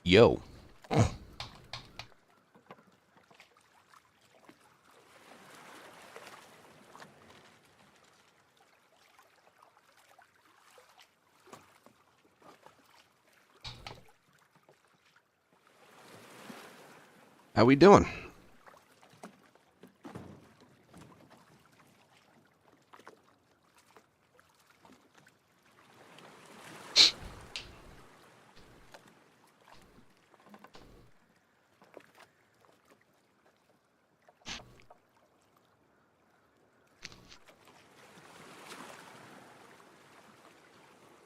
Yo. How we doing?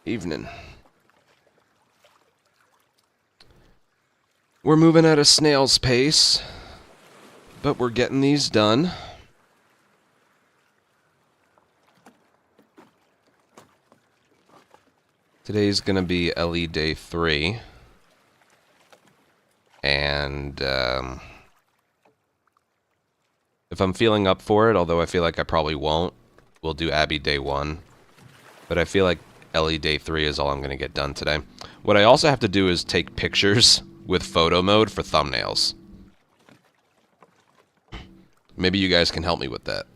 Evening. We're moving at a snail's pace, but we're getting these done. Today's gonna be LE Day 3. And, if I'm feeling up for it, although I feel like I probably won't, we'll do Abby Day 1. But I feel like LE Day 3 is all I'm gonna get done today. What I also have to do is take pictures with photo mode for thumbnails. Maybe you guys can help me with that.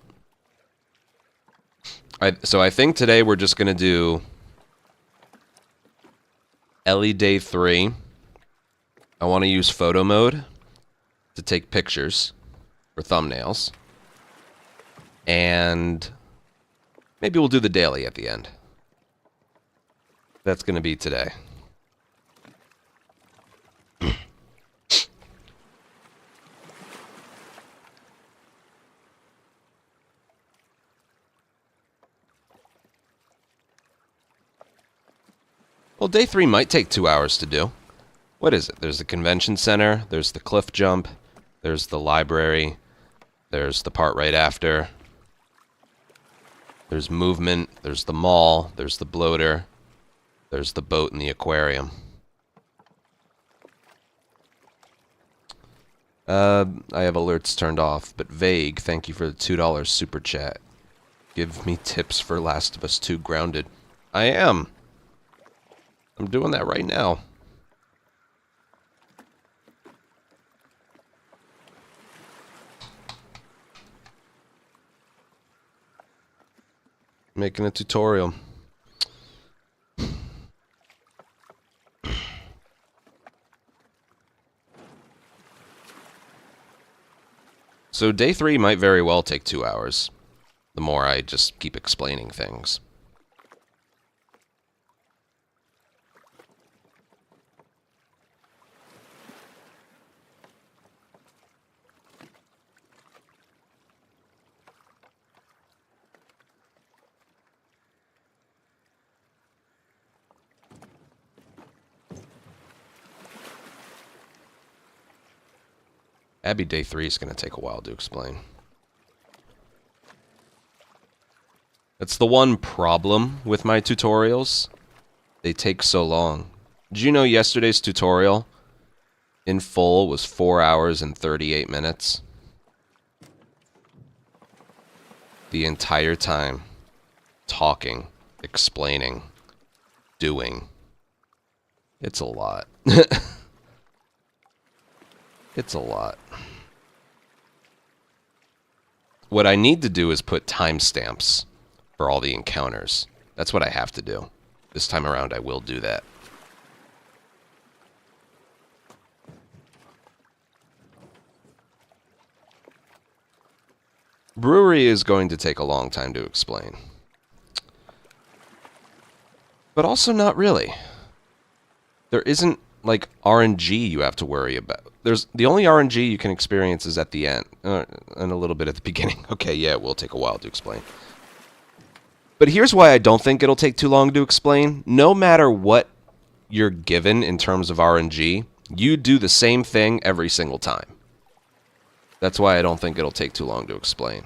So I think today we're just gonna do LE Day 3. I want to use photo mode to take pictures for thumbnails. And maybe we'll do the daily at the end. That's going to be today. Well, Day 3 might take 2 hours to do. What is it? There's the convention center, there's the cliff jump, there's the library, there's the part right after, there's movement, there's the mall, there's the bloater, there's the boat and the aquarium. I have alerts turned off, but Vague, thank you for the $2 super chat. Give me tips for Last of Us 2 Grounded. I am. I'm doing that right now. Making a tutorial. So Day 3 might very well take 2 hours. The more I just keep explaining things. Abby Day 3 is going to take a while to explain. That's the one problem with my tutorials. They take so long. Did you know yesterday's tutorial in full was 4 hours and 38 minutes? The entire time. Talking, explaining, doing. It's a lot. It's a lot. What I need to do is put timestamps for all the encounters. That's what I have to do. This time around, I will do that. Brewery is going to take a long time to explain. But also not really. There isn't, like, RNG you have to worry about. The only RNG you can experience is at the end. And a little bit at the beginning. Okay, yeah, it will take a while to explain. But here's why I don't think it'll take too long to explain. No matter what you're given in terms of RNG, you do the same thing every single time. That's why I don't think it'll take too long to explain.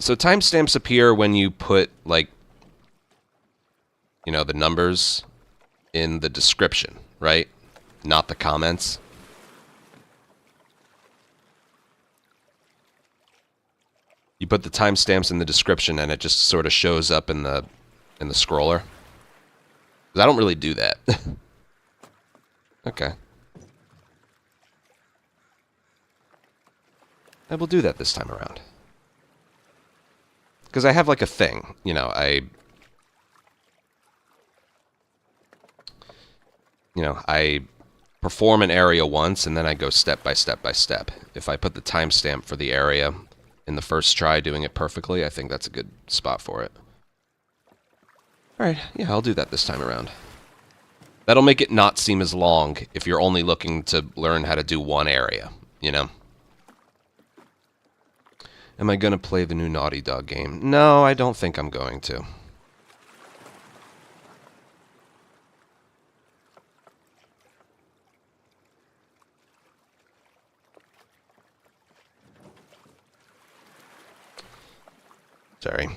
So timestamps appear when you put, like, you know, the numbers in the description, right? Not the comments. You put the timestamps in the description, and it just sort of shows up in the scroller. 'Cause I don't really do that. Okay. I will do that this time around. Because I have like a thing, you know, I perform an area once, and then I go step by step by step. If I put the timestamp for the area in the first try doing it perfectly, I think that's a good spot for it. Alright, yeah, I'll do that this time around. That'll make it not seem as long if you're only looking to learn how to do one area, you know? Am I gonna play the new Naughty Dog game? No, I don't think I'm going to. Sorry.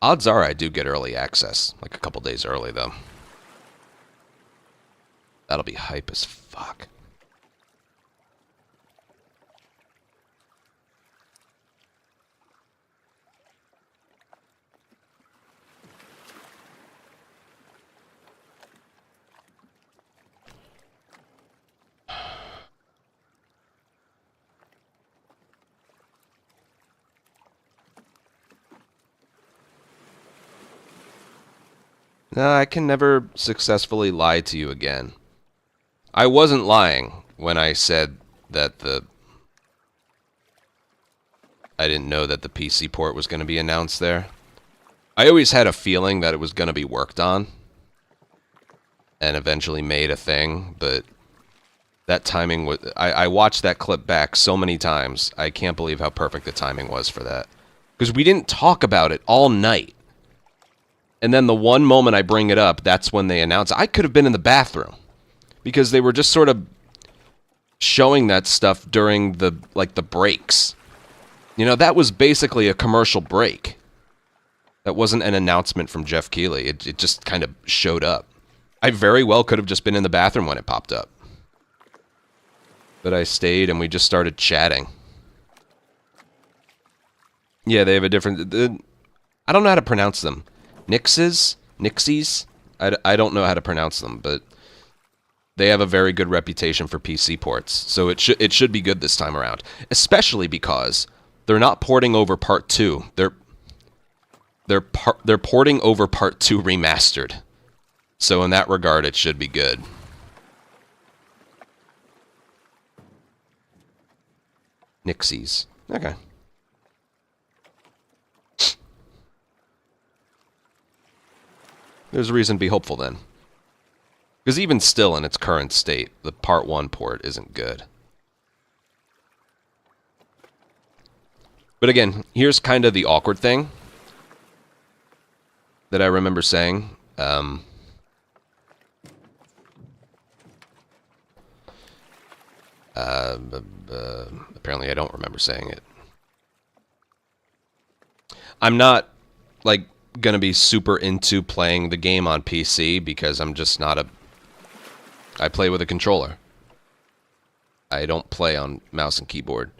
Odds are I do get early access, like a couple days early, though. That'll be hype as fuck. No, I can never successfully lie to you again. I wasn't lying when I said that I didn't know that the PC port was going to be announced there. I always had a feeling that it was going to be worked on and eventually made a thing, but that timing was... I watched that clip back so many times. I can't believe how perfect the timing was for that. Because we didn't talk about it all night. And then the one moment I bring it up, that's when they announce it. I could have been in the bathroom. Because they were just sort of showing that stuff during the breaks. You know, that was basically a commercial break. That wasn't an announcement from Jeff Keighley. It just kind of showed up. I very well could have just been in the bathroom when it popped up. But I stayed and we just started chatting. Yeah, they have a different... I don't know how to pronounce them. Nixies? I don't know how to pronounce them, but they have a very good reputation for PC ports, so it should be good this time around. Especially because they're not porting over Part 2. They're porting over Part 2 Remastered. So in that regard, it should be good. Nixies. Okay. There's a reason to be hopeful then. Because even still in its current state, the Part 1 port isn't good. But again, here's kind of the awkward thing that I remember saying. Apparently I don't remember saying it. I'm not, like, gonna be super into playing the game on PC because I'm just not a... I play with a controller. I don't play on mouse and keyboard.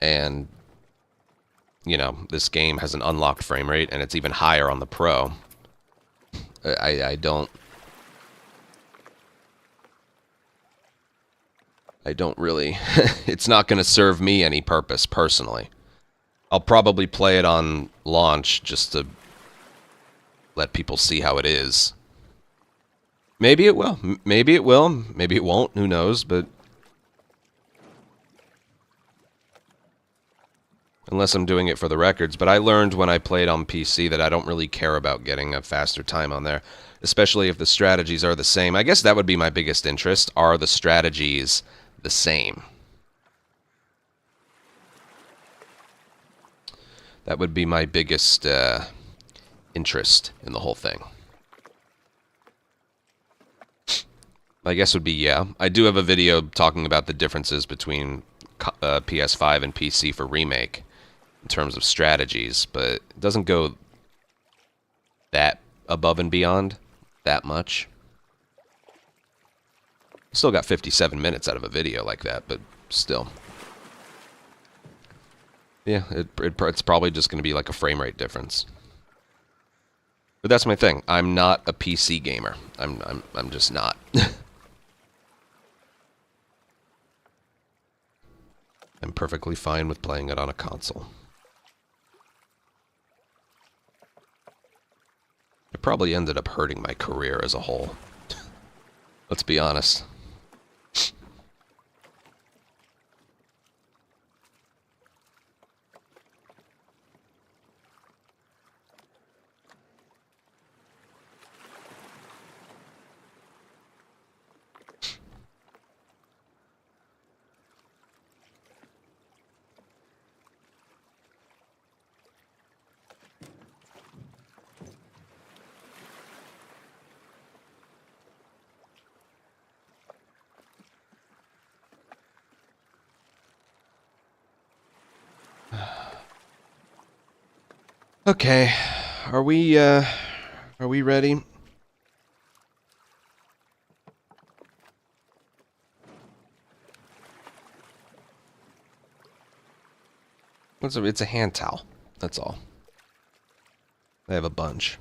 And, you know, this game has an unlocked frame rate, and it's even higher on the Pro. I don't really... It's not gonna serve me any purpose, personally. I'll probably play it on launch just to let people see how it is. Maybe it will. Maybe it will. Maybe it won't. Who knows? But unless I'm doing it for the records. But I learned when I played on PC that I don't really care about getting a faster time on there, especially if the strategies are the same. I guess that would be my biggest interest. Are the strategies the same? That would be my biggest interest in the whole thing. My guess would be, yeah. I do have a video talking about the differences between PS5 and PC for Remake in terms of strategies, but it doesn't go that above and beyond that much. Still got 57 minutes out of a video like that, but still. Yeah, it's probably just going to be like a frame rate difference. But that's my thing. I'm not a PC gamer. I'm just not. I'm perfectly fine with playing it on a console. It probably ended up hurting my career as a whole. Let's be honest. Okay, are we ready? It's a hand towel, that's all. I have a bunch,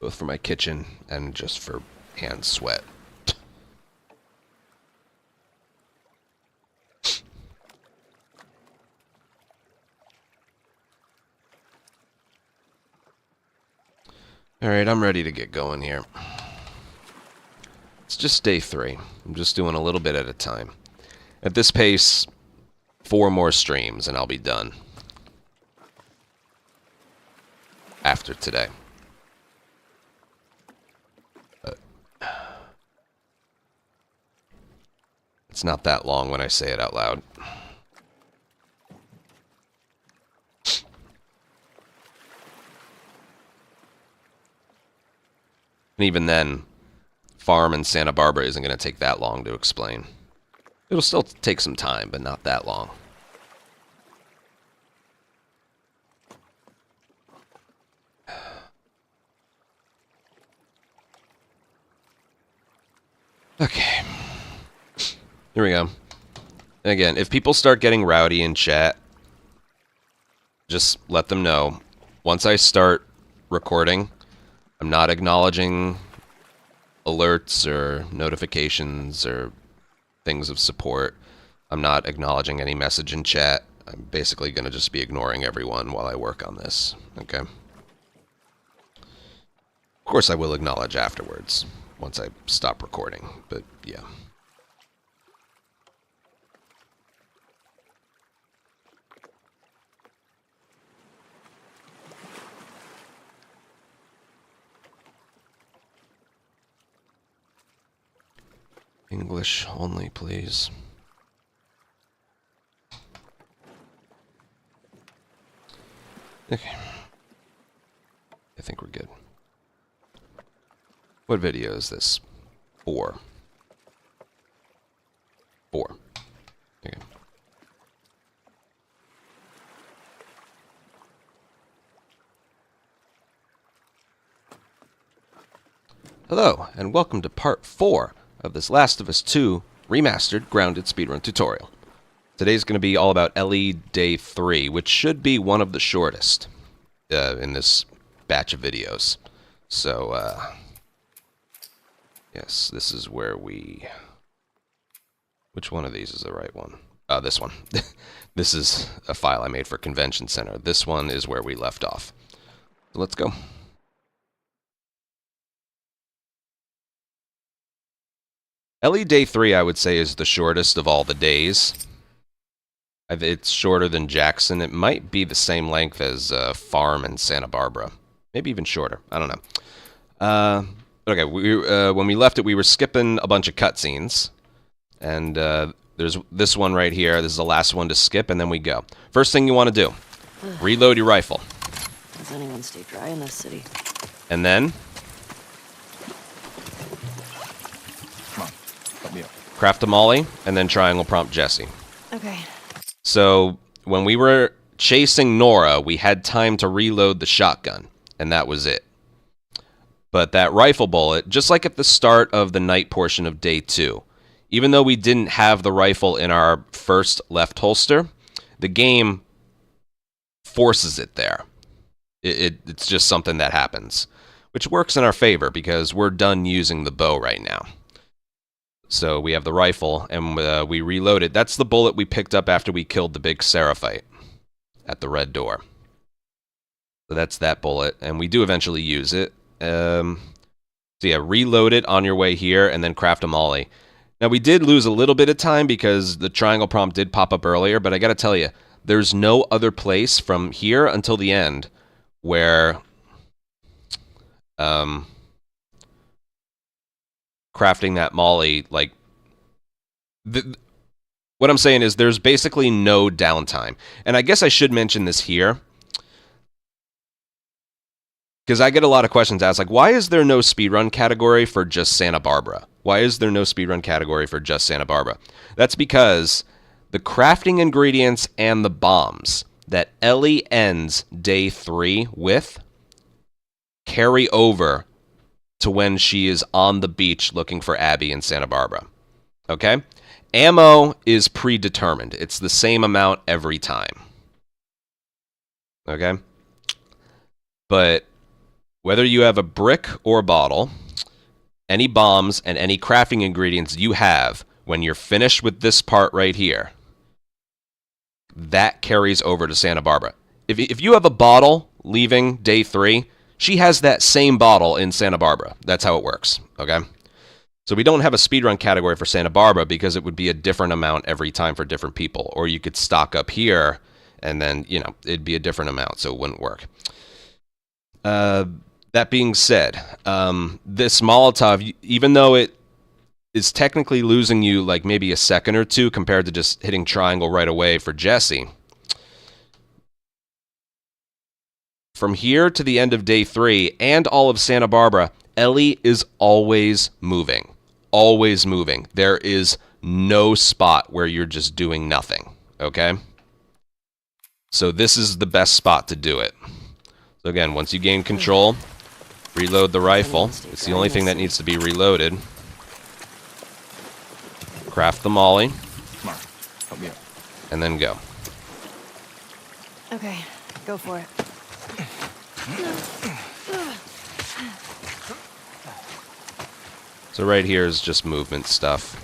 both for my kitchen and just for hand sweat. Alright, I'm ready to get going here. It's just day 3. I'm just doing a little bit at a time. At this pace, 4 more streams and I'll be done. After today. It's not that long when I say it out loud. And even then, Farm in Santa Barbara isn't going to take that long to explain. It'll still take some time, but not that long. Okay. Here we go. And again, if people start getting rowdy in chat, just let them know. Once I start recording, I'm not acknowledging alerts or notifications or things of support. I'm not acknowledging any message in chat. I'm basically going to just be ignoring everyone while I work on this. Okay? Of course I will acknowledge afterwards, once I stop recording, but yeah. English only, please. Okay. I think we're good. What video is this? 4. 4. Okay. Hello, and welcome to part 4 of this Last of Us 2 Remastered Grounded Speedrun tutorial. Today's going to be all about LE Day 3, which should be one of the shortest in this batch of videos. So, yes, this is where we... Which one of these is the right one? This one. This is a file I made for Convention Center. This one is where we left off. So let's go. LE Day 3, I would say, is the shortest of all the days. It's shorter than Jackson. It might be the same length as Farm in Santa Barbara. Maybe even shorter. I don't know. Okay, when we left it, we were skipping a bunch of cutscenes. And there's this one right here. This is the last one to skip, and then we go. First thing you want to do, reload your rifle. Does anyone stay dry in this city? And then Come on, help me up. craft a molly, and then triangle prompt Jesse. Okay. So when we were chasing Nora, we had time to reload the shotgun, and that was it. But that rifle bullet, just like at the start of the night portion of day 2, even though we didn't have the rifle in our first left holster, the game forces it there. It's just something that happens, which works in our favor because we're done using the bow right now. So we have the rifle, and we reload it. That's the bullet we picked up after we killed the big Seraphite at the red door. So that's that bullet, and we do eventually use it. So yeah, reload it on your way here, and then craft a molly. Now, we did lose a little bit of time because the triangle prompt did pop up earlier, but I gotta tell you, there's no other place from here until the end where crafting that molly, like, what I'm saying is there's basically no downtime. And I guess I should mention this here, because I get a lot of questions asked, like, why is there no speedrun category for just Santa Barbara? Why is there no speedrun category for just Santa Barbara? That's because the crafting ingredients and the bombs that Ellie ends day 3 with carry over to when she is on the beach looking for Abby in Santa Barbara. Okay? Ammo is predetermined. It's the same amount every time. Okay? But whether you have a brick or a bottle, any bombs and any crafting ingredients you have when you're finished with this part right here, that carries over to Santa Barbara. If you have a bottle leaving day 3, she has that same bottle in Santa Barbara. That's how it works, okay? So we don't have a speedrun category for Santa Barbara because it would be a different amount every time for different people. Or you could stock up here, and then, you know, it'd be a different amount, so it wouldn't work. That being said, this Molotov, even though it is technically losing you like maybe a second or two compared to just hitting triangle right away for Jesse, from here to the end of day 3 and all of Santa Barbara, Ellie is always moving. Always moving. There is no spot where you're just doing nothing, okay? So this is the best spot to do it. So again, once you gain control, reload the rifle. It's the only thing that needs to be reloaded. Craft the molly. Come on, help me up. And then go. Okay, go for it. So right here is just movement stuff.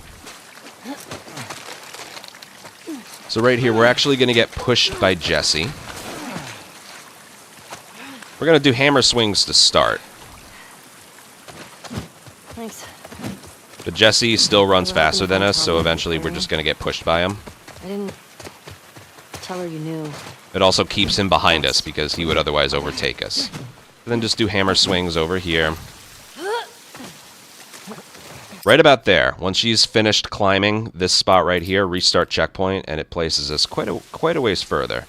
So right here, we're actually going to get pushed by Jesse. We're going to do hammer swings to start. Thanks. But Jesse still runs faster than us, so eventually we're just going to get pushed by him. I didn't tell her you knew. It also keeps him behind us because he would otherwise overtake us. And then just do hammer swings over here. Right about there. Once she's finished climbing this spot right here, restart checkpoint, and it places us quite a ways further.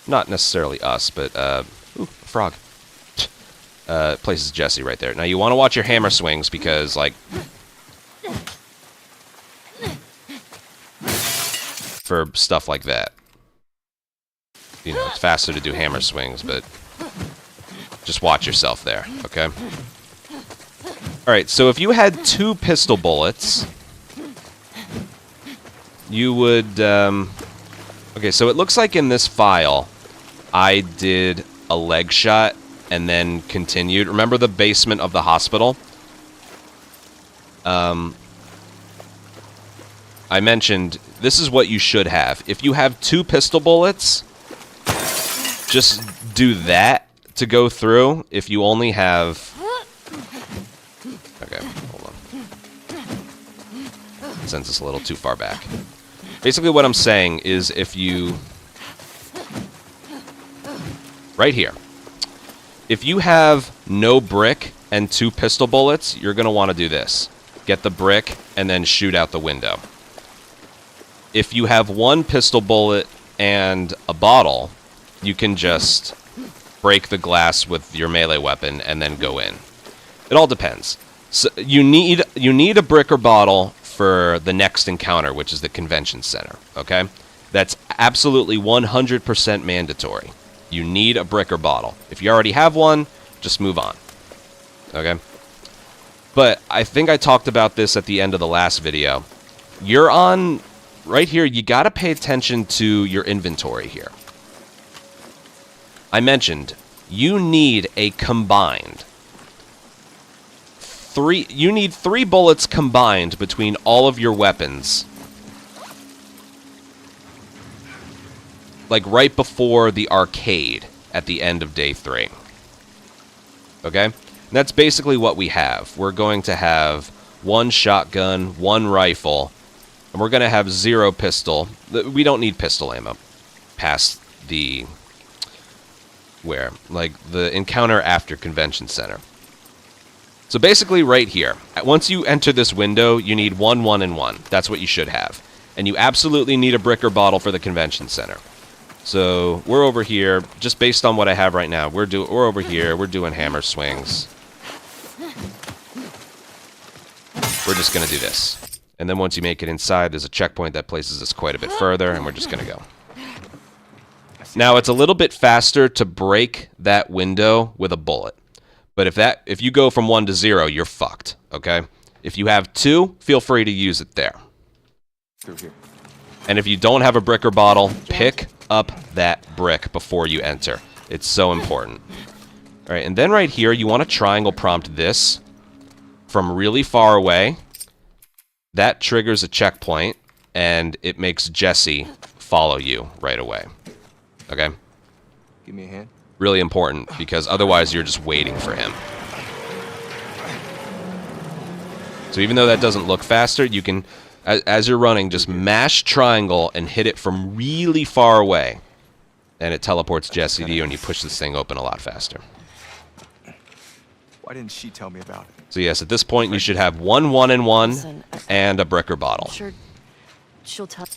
Not necessarily us, but, ooh, a frog. It places Jesse right there. Now you want to watch your hammer swings because, like, for stuff like that. You know, it's faster to do hammer swings, but just watch yourself there, okay? Alright, so if you had 2 pistol bullets, you would, okay, so it looks like in this file, I did a leg shot and then continued. Remember the basement of the hospital? I mentioned, this is what you should have. If you have 2 pistol bullets, just do that to go through. If you only have... Okay, hold on. Sends us a little too far back. Basically what I'm saying is if you... Right here. If you have no brick and 2 pistol bullets, you're going to want to do this. Get the brick and then shoot out the window. If you have 1 pistol bullet and a bottle, you can just break the glass with your melee weapon, and then go in. It all depends. So you need a brick or bottle for the next encounter, which is the convention center, okay? That's absolutely 100% mandatory. You need a brick or bottle. If you already have one, just move on, okay? But I think I talked about this at the end of the last video. You're on, right here, you gotta pay attention to your inventory here. I mentioned, you need a combined you need 3 bullets combined between all of your weapons. Like right before the arcade at the end of day 3. Okay? And that's basically what we have. We're going to have 1 shotgun, 1 rifle, and we're going to have 0 pistol. We don't need pistol ammo past the... where? Like the encounter after Convention Center. So basically right here, once you enter this window, you need 1, 1, and 1. That's what you should have. And you absolutely need a brick or bottle for the Convention Center. So we're over here, just based on what I have right now. We're over here, we're doing hammer swings. We're just going to do this. And then once you make it inside, there's a checkpoint that places us quite a bit further, and we're just going to go. Now, it's a little bit faster to break that window with a bullet. But if you go from 1 to 0, you're fucked, okay? If you have 2, feel free to use it there. Through here. And if you don't have a brick or bottle, pick up that brick before you enter. It's so important. All right, and then right here, you want to triangle prompt this from really far away. That triggers a checkpoint, and it makes Jesse follow you right away. Okay? Give me a hand. Really important, because otherwise you're just waiting for him. So even though that doesn't look faster, you can, as you're running, just mash triangle and hit it from really far away. And it teleports Jesse to you, and you push this thing open a lot faster. Why didn't she tell me about it? So yes, at this point you should have 1, 1, and 1, Listen, and a brick or bottle. Sure, she'll tell.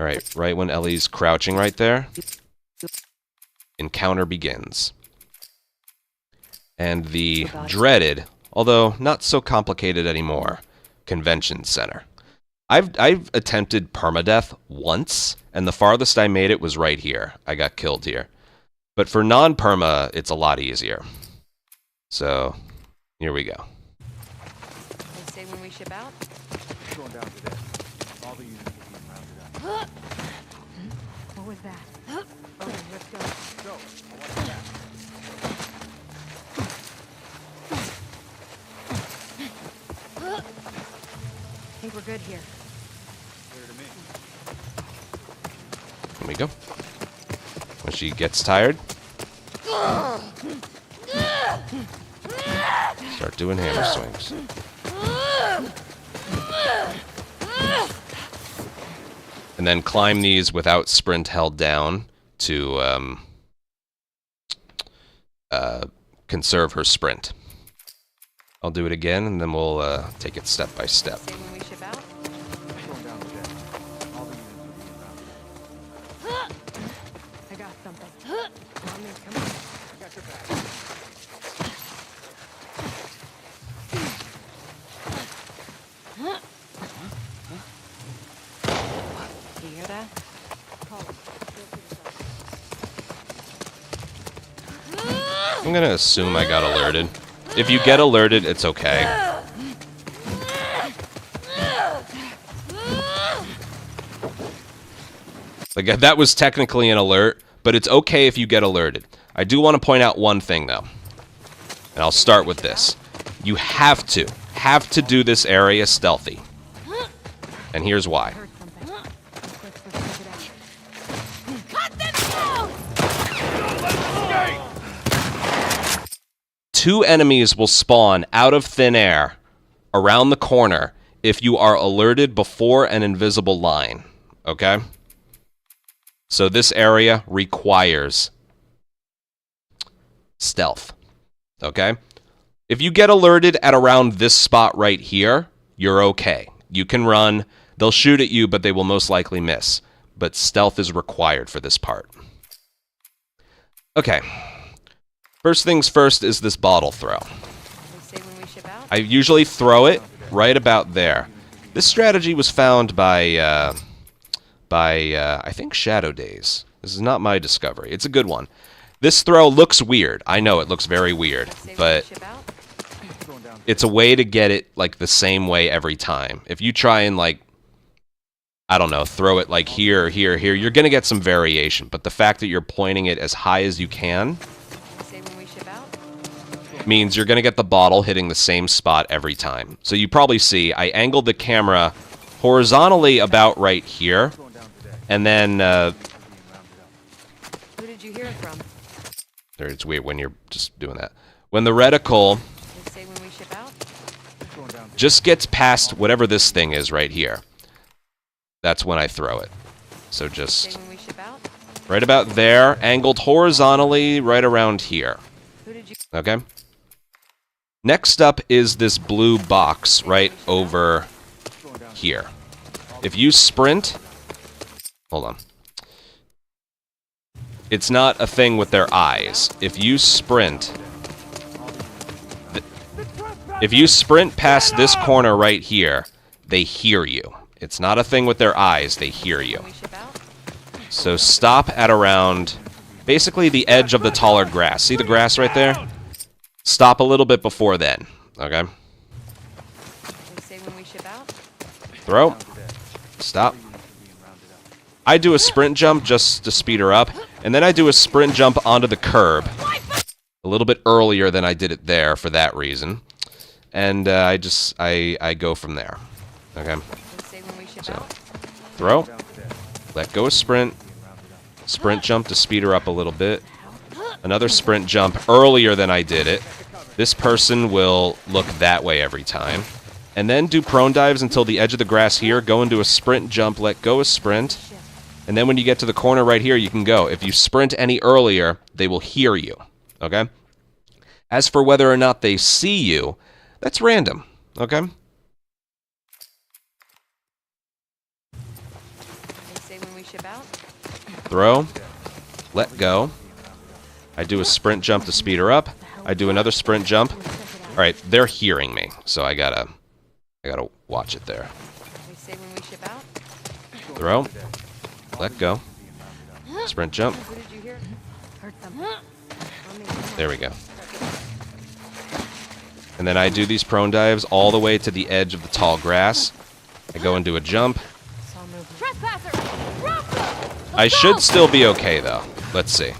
Alright, right when Ellie's crouching right there, encounter begins. And the dreaded, although not so complicated anymore, Convention Center. I've attempted permadeath once, and the farthest I made it was right here. I got killed here. But for non-perma, it's a lot easier. So, here we go. They say when we ship out? Going down to there. All the units will be rounded up. What was that? Okay, let's go. So, I want it back. I think we're good here. Clear to me. Here we go. When she gets tired, start doing hammer swings. And then climb these without sprint held down to conserve her sprint. I'll do it again, and then we'll take it step by step. Say when we ship out? Going down to there. All the units will be rounded up. I got something. Come on, come on. I got your back. Do you hear that? Call him. I'm gonna assume I got alerted. If you get alerted, it's okay. Like, that was technically an alert, but it's okay if you get alerted. I do want to point out one thing, though. And I'll start with this. You have to do this area stealthy. And here's why. Heard something. Let's go check it out. Cut them down! 2 enemies will spawn out of thin air around the corner if you are alerted before an invisible line. Okay? So this area requires stealth. Okay? If you get alerted at around this spot right here, you're okay. You can run. They'll shoot at you, but they will most likely miss. But stealth is required for this part. Okay. First things first is this bottle throw. They say when we ship out. I usually throw it right about there. This strategy was found by I think Shadow Days. This is not my discovery. It's a good one. This throw looks weird. I know it looks very weird, Say when we but ship out. it's a way to get it like the same way every time. If you try and like, I don't know, throw it like here, here, here, you're gonna get some variation. But the fact that you're pointing it as high as you can Say when we ship out. means you're gonna get the bottle hitting the same spot every time. So you probably see I angled the camera horizontally about right here, and then Who did you hear it from? it's weird when you're just doing that. When the reticle They say when we ship out. just gets past whatever this thing is right here, that's when I throw it. So Say just when we ship out. right about there, angled horizontally right around here. Who did you? Okay? Next up is this blue box right over here. If you sprint... Hold on. It's not a thing with their eyes. If you sprint... If you sprint past this corner right here, they hear you. It's not a thing with their eyes, they hear you. When we ship out. So stop at around, basically the edge of the taller grass. See the grass right there? Stop a little bit before then, okay? They say when we ship out. Throw. Stop. I do a sprint jump just to speed her up, and then I do a sprint jump onto the curb a little bit earlier than I did it there for that reason. And I go from there, okay? They say when we ship So, out. throw. Let go of sprint. Sprint jump to speed her up a little bit. Another sprint jump earlier than I did it. This person will look that way every time. And then do prone dives until the edge of the grass here. Go into a sprint jump, let go of sprint. And then when you get to the corner right here, you can go. If you sprint any earlier, they will hear you. Okay? As for whether or not they see you, that's random. Okay? They say when we ship out. Throw. Let go. I do a sprint jump to speed her up. I do another sprint jump. Alright, they're hearing me, so I gotta watch it there. They say when we ship out. Throw. Let go. Sprint jump. Who did you hear? Heard something. There we go. And then I do these prone dives all the way to the edge of the tall grass. I go and do a jump. Saw movement. Trespasser! I should still be okay, though. Let's see.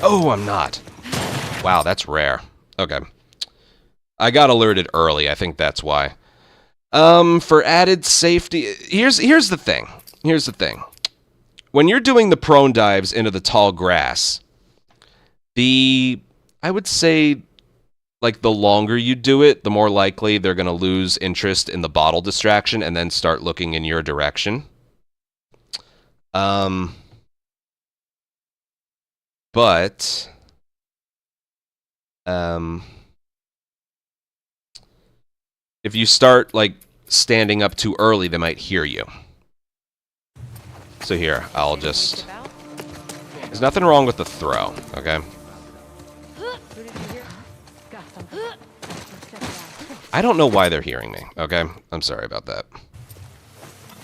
Oh, I'm not. Wow, that's rare. Okay. I got alerted early. I think that's why. For added safety... Here's the thing. Here's the thing. When you're doing the prone dives into the tall grass, I would say, like, the longer you do it, the more likely they're going to lose interest in the bottle distraction and then start looking in your direction. But if you start, like, standing up too early, they might hear you. So here, I'll just... Ship out. There's nothing wrong with the throw, okay? Who did you hear? Got something. Let's check it out. I don't know why they're hearing me, okay? I'm sorry about that.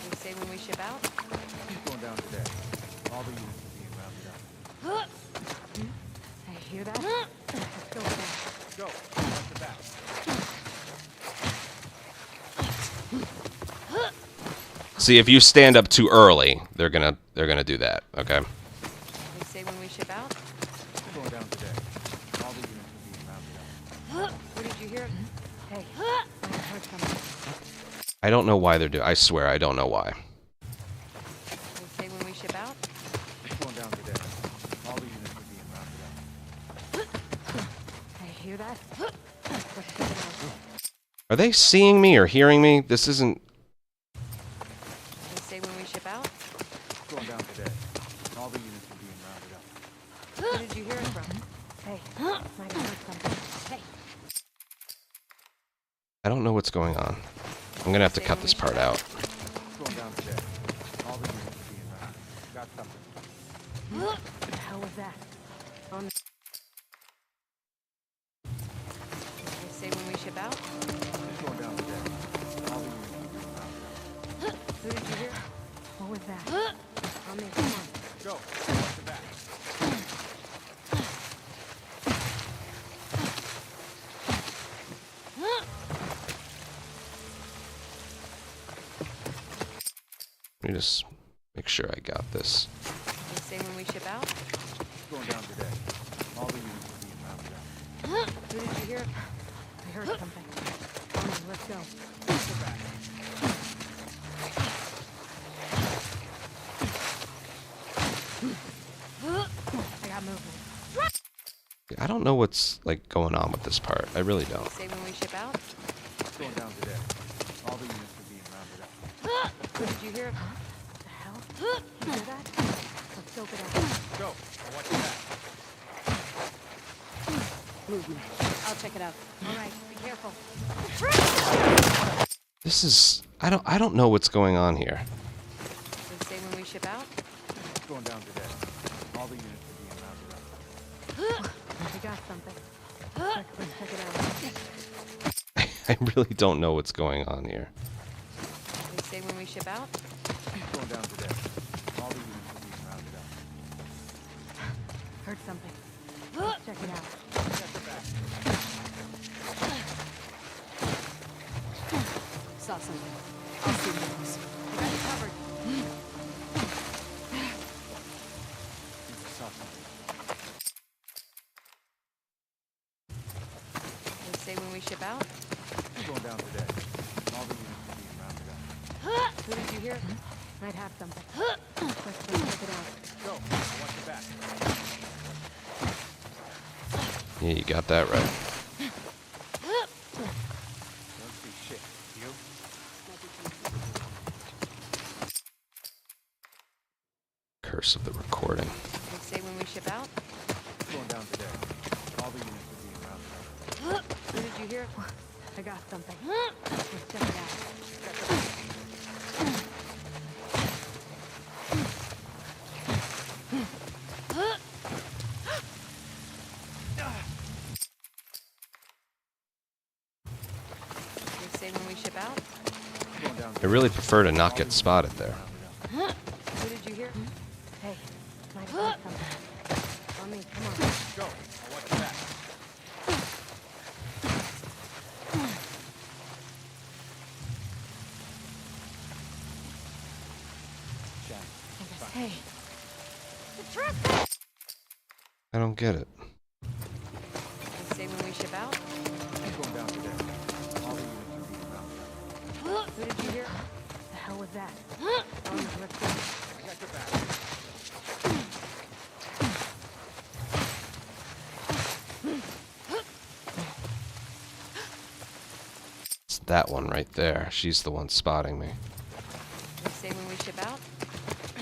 They say when we ship out. Going down today. All the units are being rounded up. I hear that. Let's go with that. Go. Watch the back. See, if you stand up too early, they're gonna do that, okay? They say when we ship out. Going down today. All the units are being rounded up. Who did you hear? Hey, I heard something. I don't know why they're doing. I swear, I don't know why. They say when we ship out. Going down today. All the units are being rounded up. I hear that. Let's check it out. Are they seeing me or hearing me? This isn't. They say when we ship out. Going down today. All the units are being rounded up. Who did you hear it from? Hey, might have heard something. Hey, I don't know what's going on. I'm gonna have to cut this part out. Going down today. All the units are being rounded up. Got something. what the hell was that? was that? On me, come on. Go. Watch the back. Let me just make sure I got this. They say when we ship out? Going down today. All the units are being rounded up. Who did you hear? I heard something. On me, let's go. Watch the back. I got movement. I don't know what's like going on with this part. I really don't. They say when we ship out? Going down today. All the units are being rounded up. Who did you hear? What the hell? You hear that? Let's scope it out. Go. Watch the back. Movement. I'll check it out. All right, be careful. This is I don't know what's going on here. They say when we ship out? Going down today. All the units are being rounded up. I got something. Let's check it out. I really don't know what's going on here. They say when we ship out? Going down today. All the units are being rounded up. Heard something. Let's check it out. Check the back. Saw something. I'll see what else. I got you covered. Saw something. They say when we ship out? Going down today. All the units are being rounded up. Who did you hear? Might have something. Let's check it out. Go. Watch the back. Yeah, you got that right. Don't see shit. You? Curse of the recording. They say when we ship out? Going down today. All the units are being rounded up. Who did you hear? I got something. Let's check it out. They say when we ship out? Going down I really prefer to not get spotted there. Who did you hear? Hey, might have heard something. On me, come on. Go. I'll watch the back. Jack. Hey, I don't get it. They say when we ship out? Going down today. All the units are being rounded up. Who did you hear? the hell was that? On me, let's go. Check the back. It's that one right there. She's the one spotting me. They say when we ship out?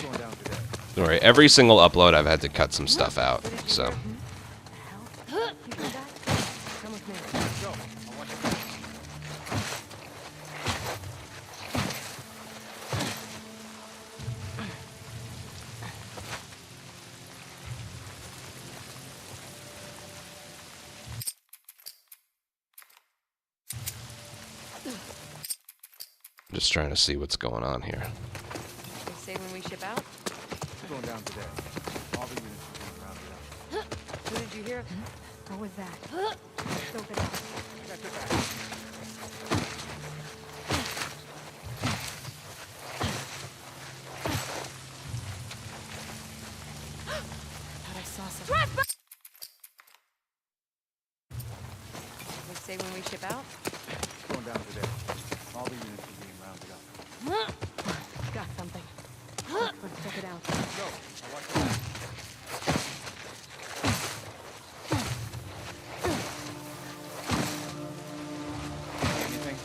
Going down today. Don't worry, every single upload I've had to cut some stuff out, so. The hell? You hear that? Come with me. Go. I'll watch the back. I'm just trying to see what's going on here. They say when we ship out? Going down today. All the units are being rounded up. Who did you hear? What was that? Let's scope it out. Check the back. Thought I saw something. They say when we ship out? Going down today. All the units are being rounded up. Got something. Let's check it out. Go. I'll watch the back. Anything?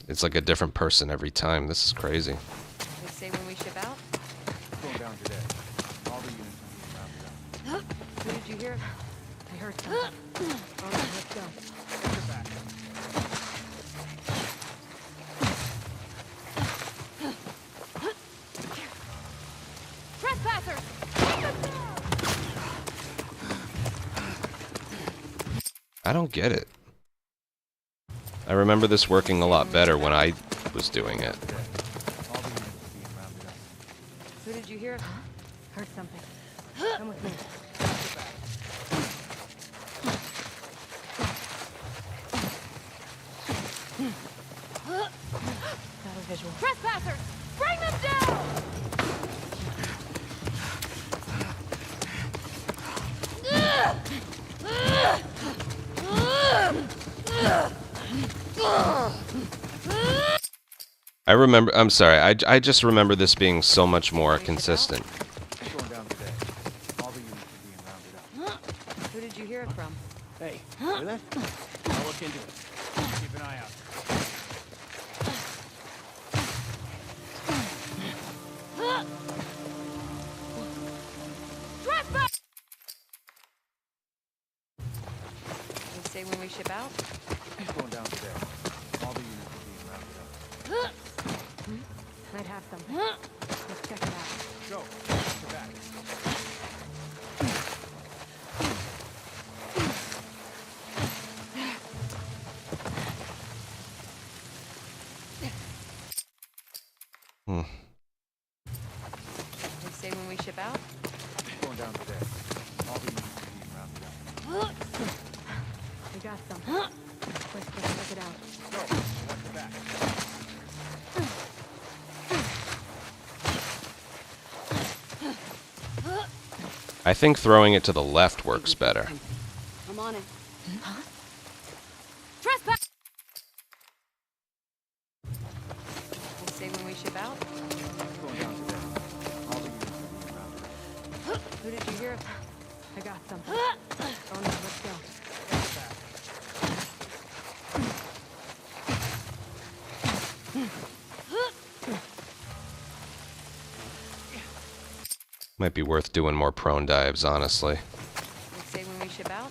It's like a different person every time. This is crazy. They say when we ship out? Going down today. All the units are being rounded up. Who did you hear? I heard something. On me, let's go. Check the back. Trespassers! I don't get it. I remember this working a lot better when I was doing it. Who did you hear? Heard something. Come with me. Got a visual. Trespassers! Bring them down! I remember. I'm sorry. I just remember this being so much more consistent. It's going down today. All the units are being rounded up. Who did you hear it from? Hey, hear that? I'll look into it. Keep an eye out. Trespass! They say when we ship out? It's going down today. All the units are being rounded up. Might have some. Let's check it out. Go. Watch your back. Hmm. They say when we ship out? It's going down today. All the units are being rounded up. We got some. Let's go check it out. Go. Watch your back. I think throwing it to the left works better. I'm on it. Trespass! They say when we ship out? It's going down today. All the units are being rounded up. Who did you hear? I got some. Oh no, let's go. Might be worth doing more prone dives, honestly. They say when we ship out?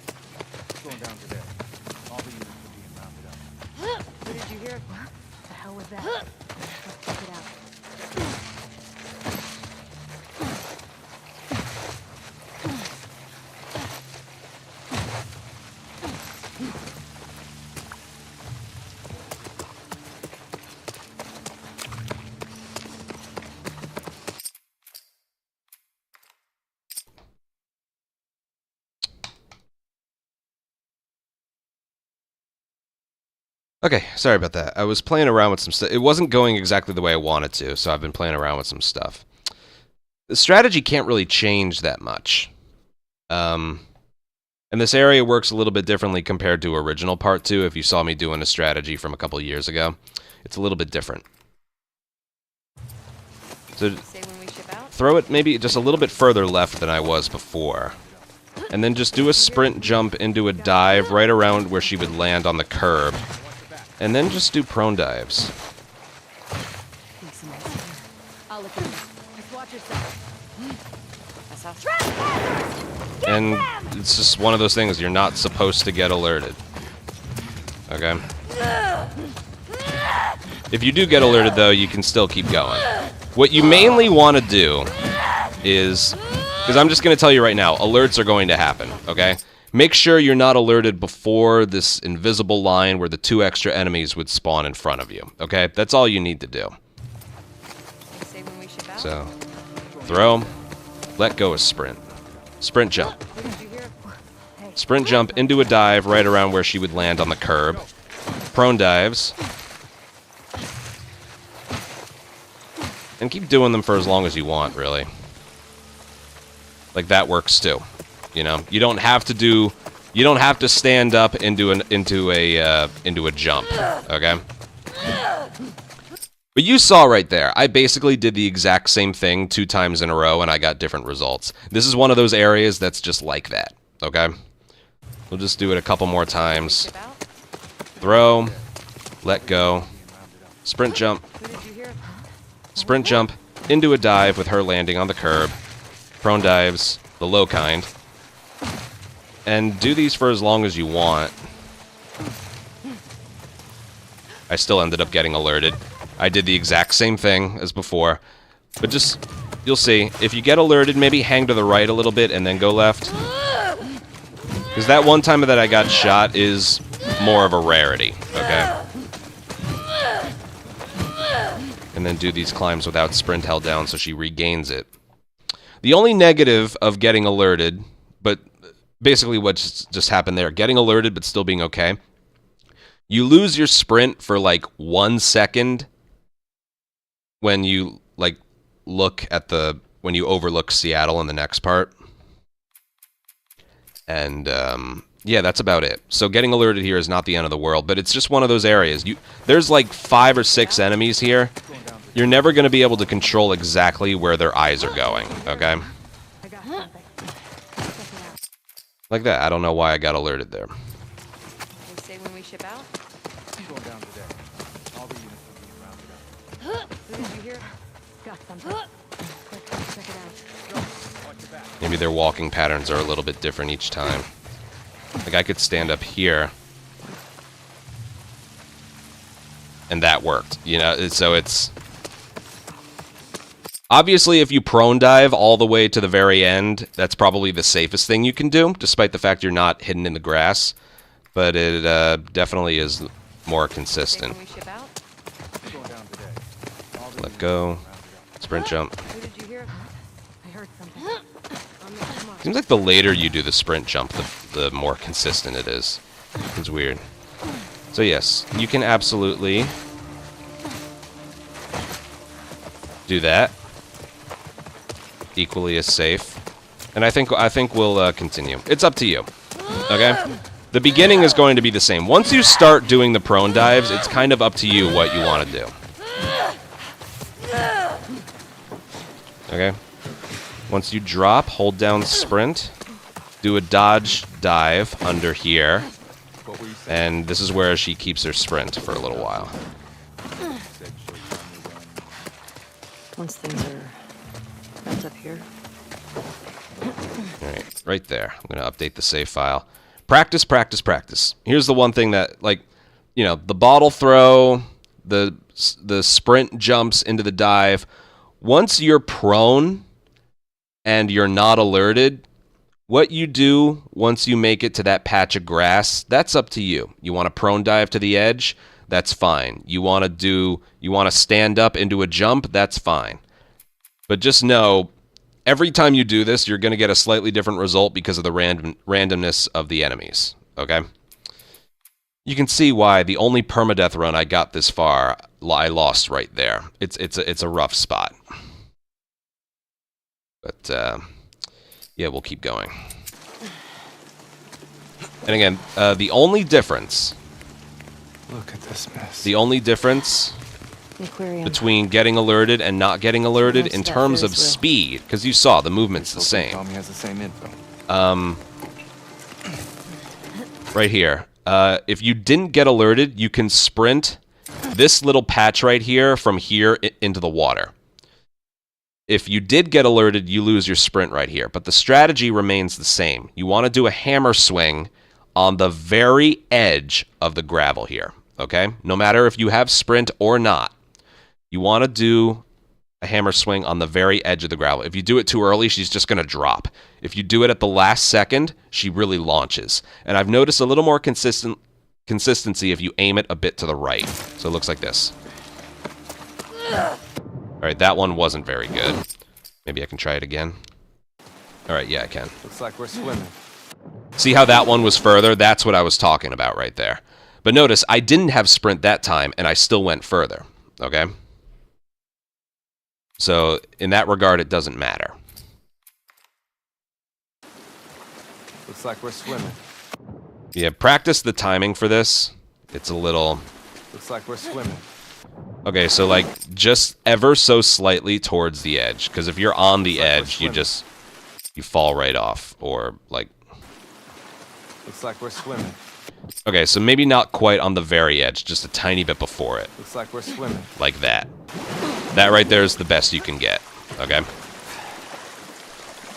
It's going down today. All the units are being rounded up. Who did you hear? What the hell was that? Let's check it out. Okay, sorry about that. I was playing around with some stuff. It wasn't going exactly the way I wanted to, so I've been playing around with some stuff. The strategy can't really change that much. And this area works a little bit differently compared to original Part 2. If you saw me doing a strategy from a couple years ago, it's a little bit different. So They say when we ship out? throw it maybe just a little bit further left than I was before. And then just do a sprint jump into a dive right around where she would land on the curb. And then just do prone dives. I'll look into it. Just watch yourself. I saw trespassers! And it's just one of those things, you're not supposed to get alerted. Okay? If you do get alerted, though, you can still keep going. What you mainly want to do is... Because I'm just going to tell you right now, alerts are going to happen, okay? Make sure you're not alerted before this invisible line where the 2 extra enemies would spawn in front of you, okay? That's all you need to do. They say when we ship out? So, throw, let go of sprint. Sprint jump. Who did you hear? Hey, Sprint jump into a dive right around where she would land on the curb. Prone dives. And keep doing them for as long as you want, really. Like, that works too. You know, you don't have to do, you don't have to stand up into a jump, okay? But you saw right there, I basically did the exact same thing 2 times in a row and I got different results. This is one of those areas that's just like that, okay? We'll just do it a couple more times. Ship out? Throw, let go, sprint jump, Who did you hear? sprint jump into a dive with her landing on the curb, prone dives, the low kind. And do these for as long as you want. I still ended up getting alerted. I did the exact same thing as before. But just, you'll see, if you get alerted, maybe hang to the right a little bit and then go left. Because that one time that I got shot is more of a rarity, okay? And then do these climbs without sprint held down so she regains it. The only negative of getting alerted, but basically what just happened there, getting alerted but still being okay, you lose your sprint for like 1 second when you like look at when you overlook Seattle in the next part. And yeah, that's about it. So getting alerted here is not the end of the world, but it's just one of those areas. There's like 5 or 6 enemies here. You're never going to be able to control exactly where their eyes are going, okay? I got something. Check it out. Like that. I don't know why I got alerted there. They say when we ship out. Going down today. All the units are being rounded up. Who did you hear? Got something. Quick, check it out. Go. Watch your back. Maybe their walking patterns are a little bit different each time. Like I could stand up here. And that worked, you know, so it's... Obviously, if you prone dive all the way to the very end, that's probably the safest thing you can do, despite the fact you're not hidden in the grass. But it definitely is more Say consistent. when we ship out. Going down today. All the Let go. Sprint jump. Who did you hear? I heard something. On the mark. Seems like the later you do the sprint jump, the more consistent it is. It's weird. So yes, you can absolutely do that. Equally as safe. And I think we'll continue. It's up to you. Okay? The beginning is going to be the same. Once you start doing the prone dives, it's kind of up to you what you want to do. Okay? Once you drop, hold down sprint, do a dodge dive under here, what were you saying? and this is where she keeps her sprint for a little while. Said she'll tell me when. Once things are wrapped up here. Alright, right there. I'm going to update the save file. Practice, practice, practice. Here's the one thing that, like, you know, the bottle throw, the sprint jumps into the dive. Once you're prone and you're not alerted, what you do once you make it to that patch of grass, that's up to you. You want to prone dive to the edge? That's fine. You want to stand up into a jump? That's fine. But just know, every time you do this, you're going to get a slightly different result because of the randomness of the enemies. Okay? You can see why the only permadeath run I got this far, I lost right there. It's a rough spot. But yeah, we'll keep going. And again, the only difference Look at this mess. The only difference Aquarium. between getting alerted and not getting alerted Most in of that terms of Ferris wheel. speed, because you saw the movement's the same. Tommy has the same info. Right here. If you didn't get alerted, you can sprint this little patch right here from here into the water. If you did get alerted, you lose your sprint right here. But the strategy remains the same. You want to do a hammer swing on the very edge of the gravel here. Okay? No matter if you have sprint or not. You want to do a hammer swing on the very edge of the gravel. If you do it too early, she's just going to drop. If you do it at the last second, she really launches. And I've noticed a little more consistency if you aim it a bit to the right. So it looks like this. Alright, that one wasn't very good. Maybe I can try it again. Alright, yeah, I can. Looks like we're swimming. See how that one was further? That's what I was talking about right there. But notice, I didn't have sprint that time, and I still went further. Okay? So, in that regard, it doesn't matter. Looks like we're swimming. Yeah, practice the timing for this. It's a little... Looks like we're swimming. Okay, so like, just ever so slightly towards the edge. Because if you're on the edge, you fall right off. Or, like... Looks like we're swimming. Okay, so maybe not quite on the very edge, just a tiny bit before it. Looks like we're swimming. Like that. That right there is the best you can get. Okay?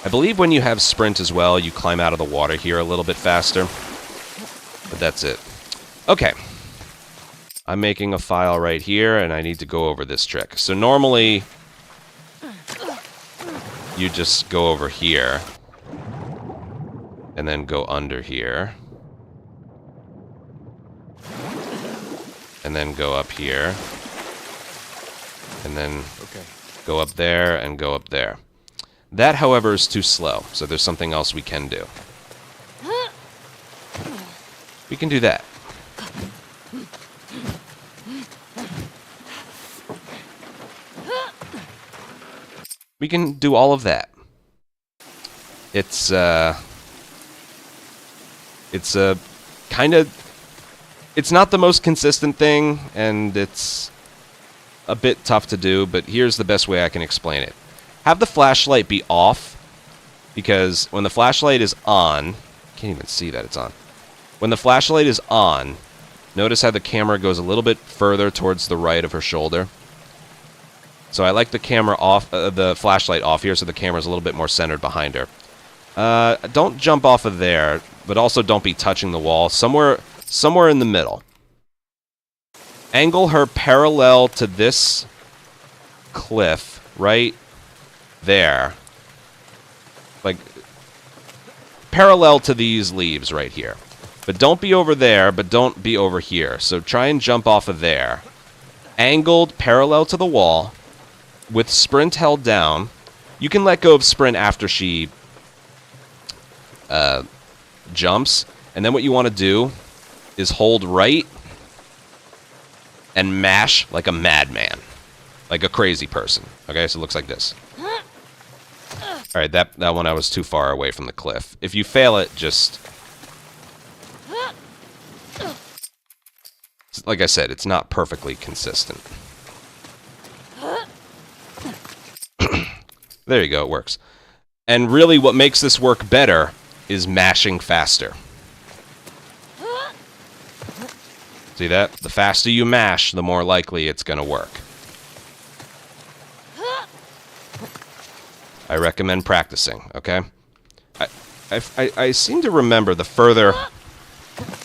I believe when you have sprint as well, you climb out of the water here a little bit faster. But that's it. Okay. I'm making a file right here, and I need to go over this trick. So normally, you just go over here, and then go under here, and then go up here, and then Okay. go up there and go up there. That, however, is too slow, so there's something else we can do. We can do that. We can do all of that. It's a kind of... It's not the most consistent thing, and it's a bit tough to do, but here's the best way I can explain it. Have the flashlight be off, because when the flashlight is on... Can't even see that it's on. When the flashlight is on, notice how the camera goes a little bit further towards the right of her shoulder. So I like the camera off, the flashlight off here, so the camera's a little bit more centered behind her. Don't jump off of there, but also don't be touching the wall. Somewhere in the middle. Angle her parallel to this cliff right there. Like, parallel to these leaves right here. But don't be over there, but don't be over here. So try and jump off of there. Angled parallel to the wall, with sprint held down. You can let go of sprint after she jumps. And then what you want to do is hold right and mash like a madman. Like a crazy person. Okay, so it looks like this. Alright, that one I was too far away from the cliff. If you fail it, just... Like I said, it's not perfectly consistent. There you go, it works. And really what makes this work better is mashing faster. See that? The faster you mash, the more likely it's going to work. I recommend practicing, okay? I seem to remember the further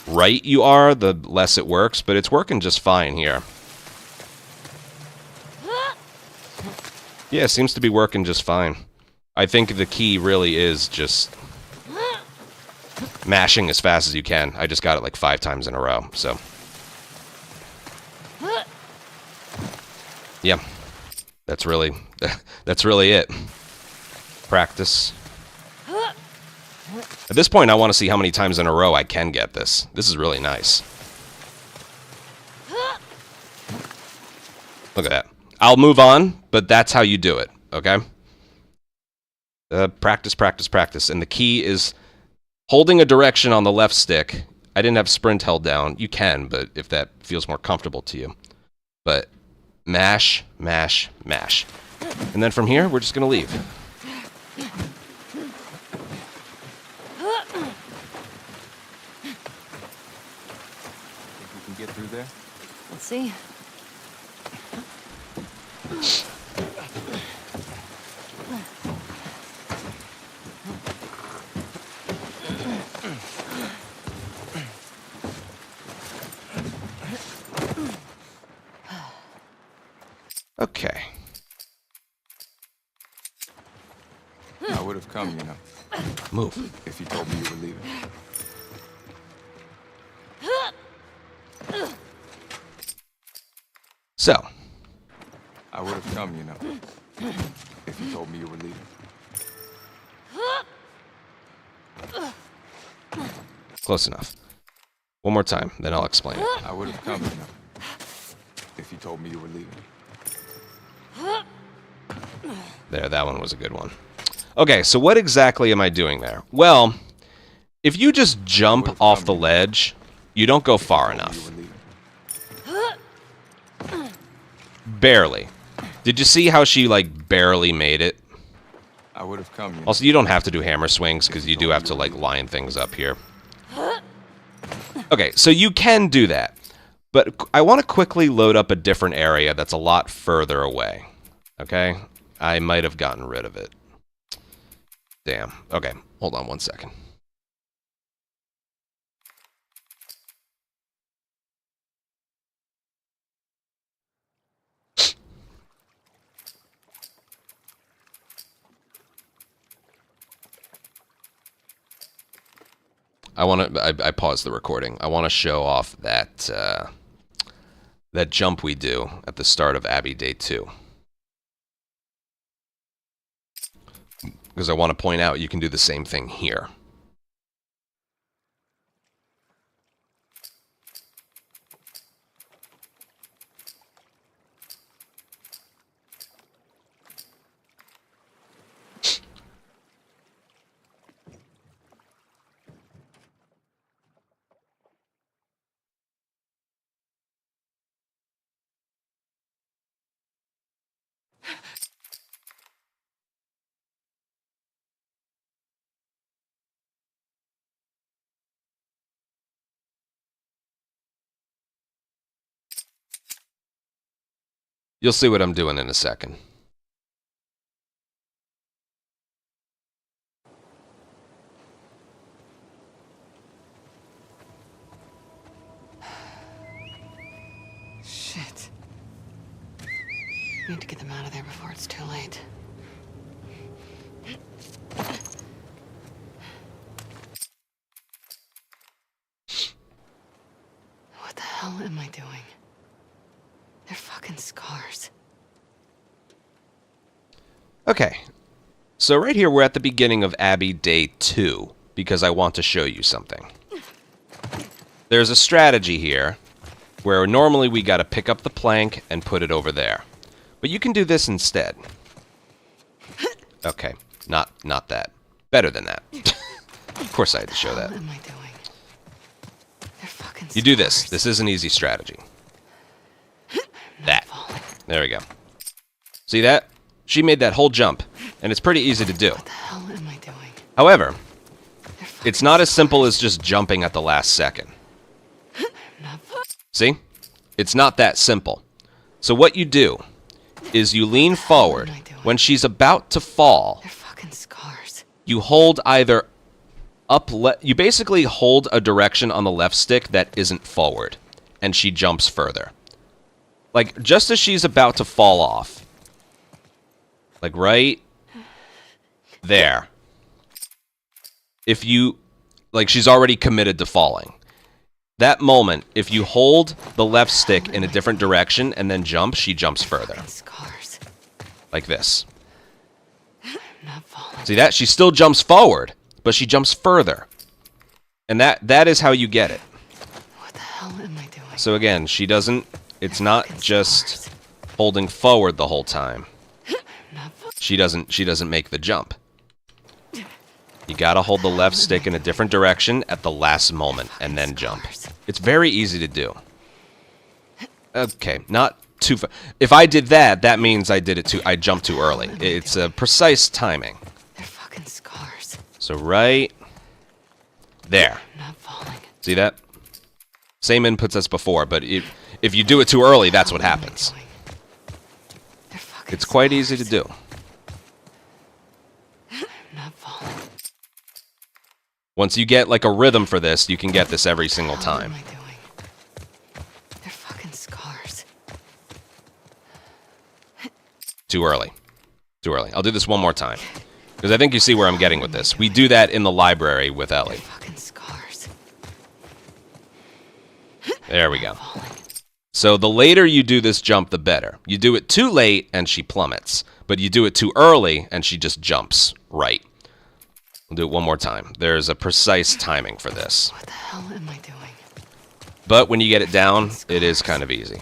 right you are, the less it works, but it's working just fine here. Yeah, it seems to be working just fine. I think the key really is just mashing as fast as you can. I just got it like 5 times in a row, so... Yeah. That's really it. Practice. At this point, I want to see how many times in a row I can get this. This is really nice. Look at that. I'll move on, but that's how you do it, okay? Practice, practice, practice. And the key is holding a direction on the left stick. I didn't have sprint held down. You can, but if that feels more comfortable to you. But mash, mash, mash. And then from here, we're just going to leave. Think we can get through there? Let's see. Okay. I would have come, you know, Move. if you told me you were leaving. So, I would have come, you know, if you told me you were leaving. close enough. One more time, then I'll explain it. I would have come, you know, if you told me you were leaving. There, that one was a good one. Okay, so what exactly am I doing there? Well, if you just jump off the ledge, you don't go far enough. Barely. Did you see how she, like, barely made it? I would have come, you know. Also, you don't have to do hammer swings, because you do have to, like, line things up here. Okay, so you can do that. But I want to quickly load up a different area that's a lot further away. Okay? I might have gotten rid of it. Damn. Okay, hold on one second. I paused the recording. I want to show off that that jump we do at the start of Abbey Day 2. because I want to point out you can do the same thing here. You'll see what I'm doing in a second. Shit. Need to get them out of there before it's too late. What the hell am I doing? They're fucking scars. Okay. So right here, we're at the beginning of Abby Day 2, because I want to show you something. There's a strategy here, where normally we gotta pick up the plank and put it over there. But you can do this instead. Okay, not that. Better than that. Of course I had to show that. What am I doing? They're fucking You do this. scars. This is an easy strategy. That. There we go. See that? She made that whole jump, and it's pretty easy to do. What the hell am I doing? However, They're fucking it's not as simple as just jumping at the last second. not See? It's not that simple. So what you do is you lean forward. am I doing? When she's about to fall, They're fucking scars. you hold either you basically hold a direction on the left stick that isn't forward, and she jumps further. Like, just as she's about to fall off. Like, right there. If you... Like, she's already committed to falling. That moment, if you hold the left stick in a different direction and then jump, she jumps further. Fucking scars. Like this. Not falling. See that? She still jumps forward, but she jumps further. And that is how you get it. What the hell am I doing? So again, she doesn't... It's not just holding forward the whole time. Not fa- She doesn't make the jump. You gotta hold the left stick in a different direction at the last moment and then jump. It's very easy to do. Okay, not too far. If I did that, that means I jumped too early. It's a precise timing. They're fucking scars. So right there. Not falling. See that? Same inputs as before, but if you do it too early, that's what happens. They're fucking It's quite easy to do. Not falling. Once you get like a rhythm for this, you can get this every single What time. am I doing? They're fucking scars. Too early. Too early. I'll do this one more time. Because I think you see where I'm getting with this. We do that in the library with Ellie. Fucking scars. There we go. Falling. So the later you do this jump, the better. You do it too late, and she plummets. But you do it too early, and she just jumps right. We'll do it one more time. There's a precise timing for this. What the hell am I doing? But when you get it down, it is kind of easy.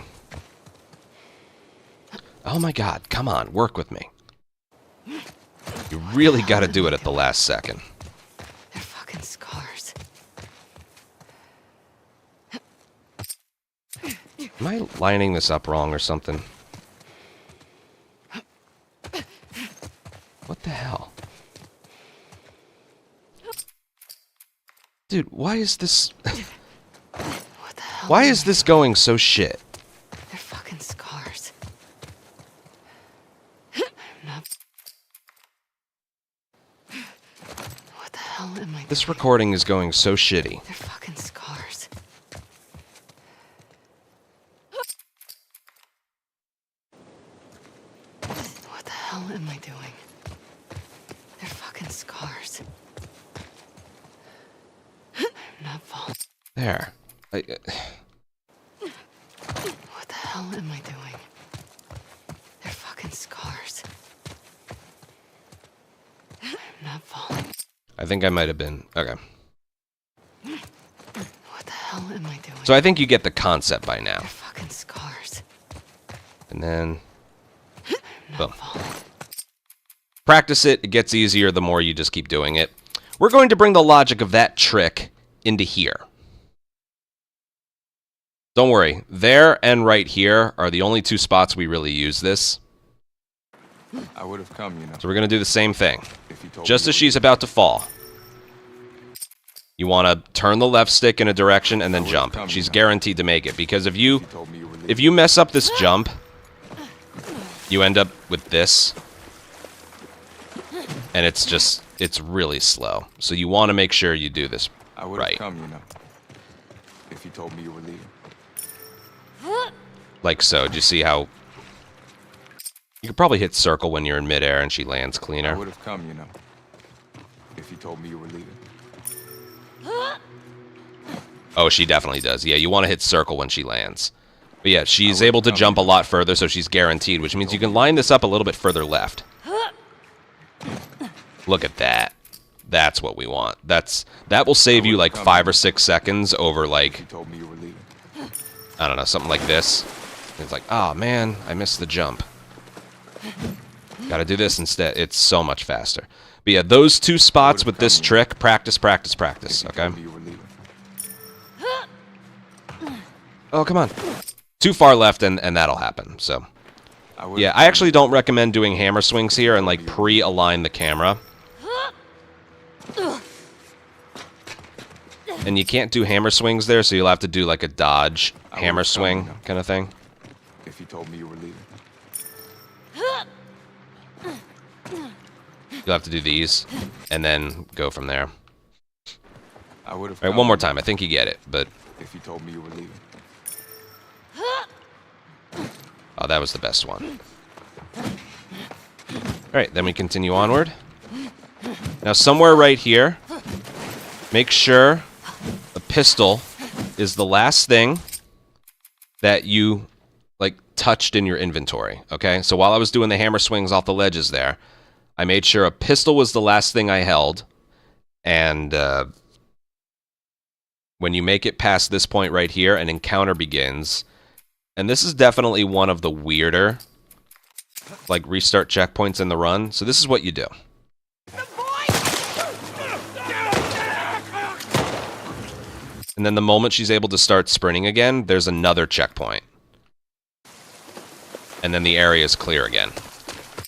Oh my god, come on, work with me. You really gotta do it at the last second. They're fucking scars. Am I lining this up wrong or something? What the hell? Dude, why is this... What the hell? Why am is I this doing? going so shit? They're fucking scars. Not. What the hell am I This doing? recording is going so shitty. They're fucking scars. What the hell am I doing? They're fucking scars. Not falling. There. What the hell am I doing? They're fucking scars. I think I might have been. Okay. What the hell am I doing? So I think you get the concept by now. They're fucking scars. And then... Not boom. falling. Practice it. It gets easier the more you just keep doing it. We're going to bring the logic of that trick into here. Don't worry. There and right here are the only two spots we really use this. I would have come, you know. So we're going to do the same thing. If you told Just me as she's about to fall. You want to turn the left stick in a direction and then jump. She's guaranteed to make it, because if you mess up this jump, you end up with this. And it's really slow. So you want to make sure you do this I would have right. come, you know. If you told me you were leaving. Like so. Do you see how... You could probably hit circle when you're in midair and she lands I cleaner. would have come, you know. If you told me you were leaving. Oh, she definitely does. Yeah, you want to hit circle when she lands. But yeah, she's able to jump a lot further, so she's guaranteed, which means you can line this up a little bit further left. Look at that. That's what we want. That will save you like 5 or 6 seconds over like... You told me you were leaving. I don't know, something like this. It's like, oh man, I missed the jump. Gotta do this instead. It's so much faster. But yeah, those two spots with this trick, practice, practice, practice, okay? Oh, come on. Too far left and that'll happen, so. Yeah, I actually don't recommend doing hammer swings here and like pre-align the camera. And you can't do hammer swings there, so you'll have to do like a dodge hammer swing kind of thing. If you told me you were leaving. You'll have to do these, and then go from there. I would have All right, one more time. I think you get it, but... If you told me you were leaving. Oh, that was the best one. Alright, then we continue onward. Now, somewhere right here, make sure a pistol is the last thing that you, like, touched in your inventory, okay? So while I was doing the hammer swings off the ledges there, I made sure a pistol was the last thing I held, and when you make it past this point right here, an encounter begins, and this is definitely one of the weirder, like, restart checkpoints in the run, so this is what you do. And then the moment she's able to start sprinting again, there's another checkpoint. And then the area is clear again.